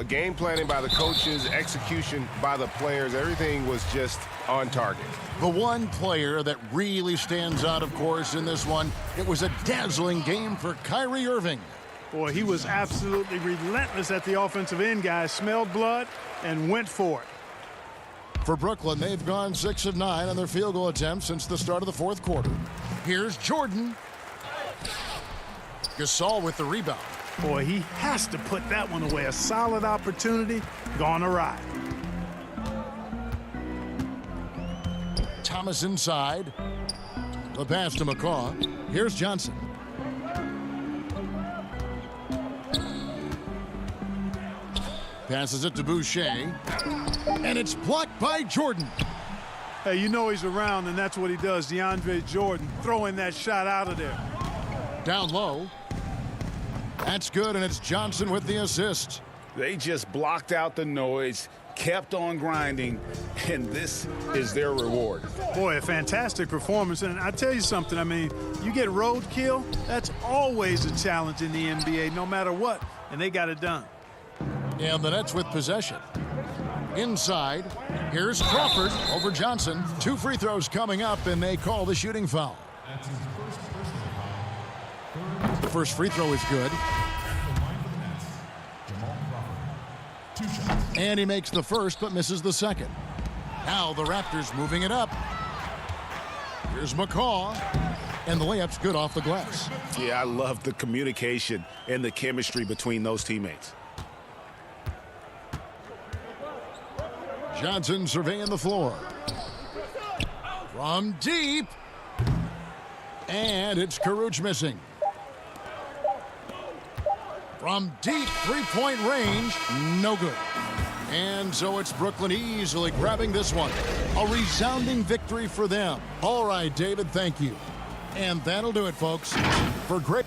Game planning by the coaches, execution by the players, everything was just on target. The one player that really stands out, of course, in this one, it was a dazzling game for Kyrie Irving. Boy, he was absolutely relentless at the offensive end, guys. Smelled blood and went for it. For Brooklyn, they've gone 6 of 9 on their field goal attempts since the start of the fourth quarter. Here's Jordan. Gasol with the rebound. Boy, he has to put that one away. A solid opportunity gone awry. Thomas inside. The pass to McCaw. Here's Johnson. Passes it to Boucher. And it's blocked by Jordan. Hey, you know he's around, and that's what he does. DeAndre Jordan throwing that shot out of there. Down low. That's good, and it's Johnson with the assist. They just blocked out the noise, kept on grinding, and this is their reward. Boy, a fantastic performance. And I tell you something, I mean, you get roadkill, that's always a challenge in the NBA, no matter what, and they got it done. And the Nets with possession. Inside, here's Crawford over Johnson. 2 free throws coming up, and they call the shooting foul. That's his first personal foul. The first free throw is good. At the line for the Nets, Jamal Crawford. 2 shots. And he makes the first, but misses the second. Now the Raptors moving it up. Here's McCaw. And the layup's good off the glass. Yeah, I love the communication and the chemistry between those teammates. Johnson surveying the floor. From deep. And it's Caruch missing. From deep three-point range, no good. And so it's Brooklyn easily grabbing this one. A resounding victory for them. All right, David, thank you. And that'll do it, folks. For great...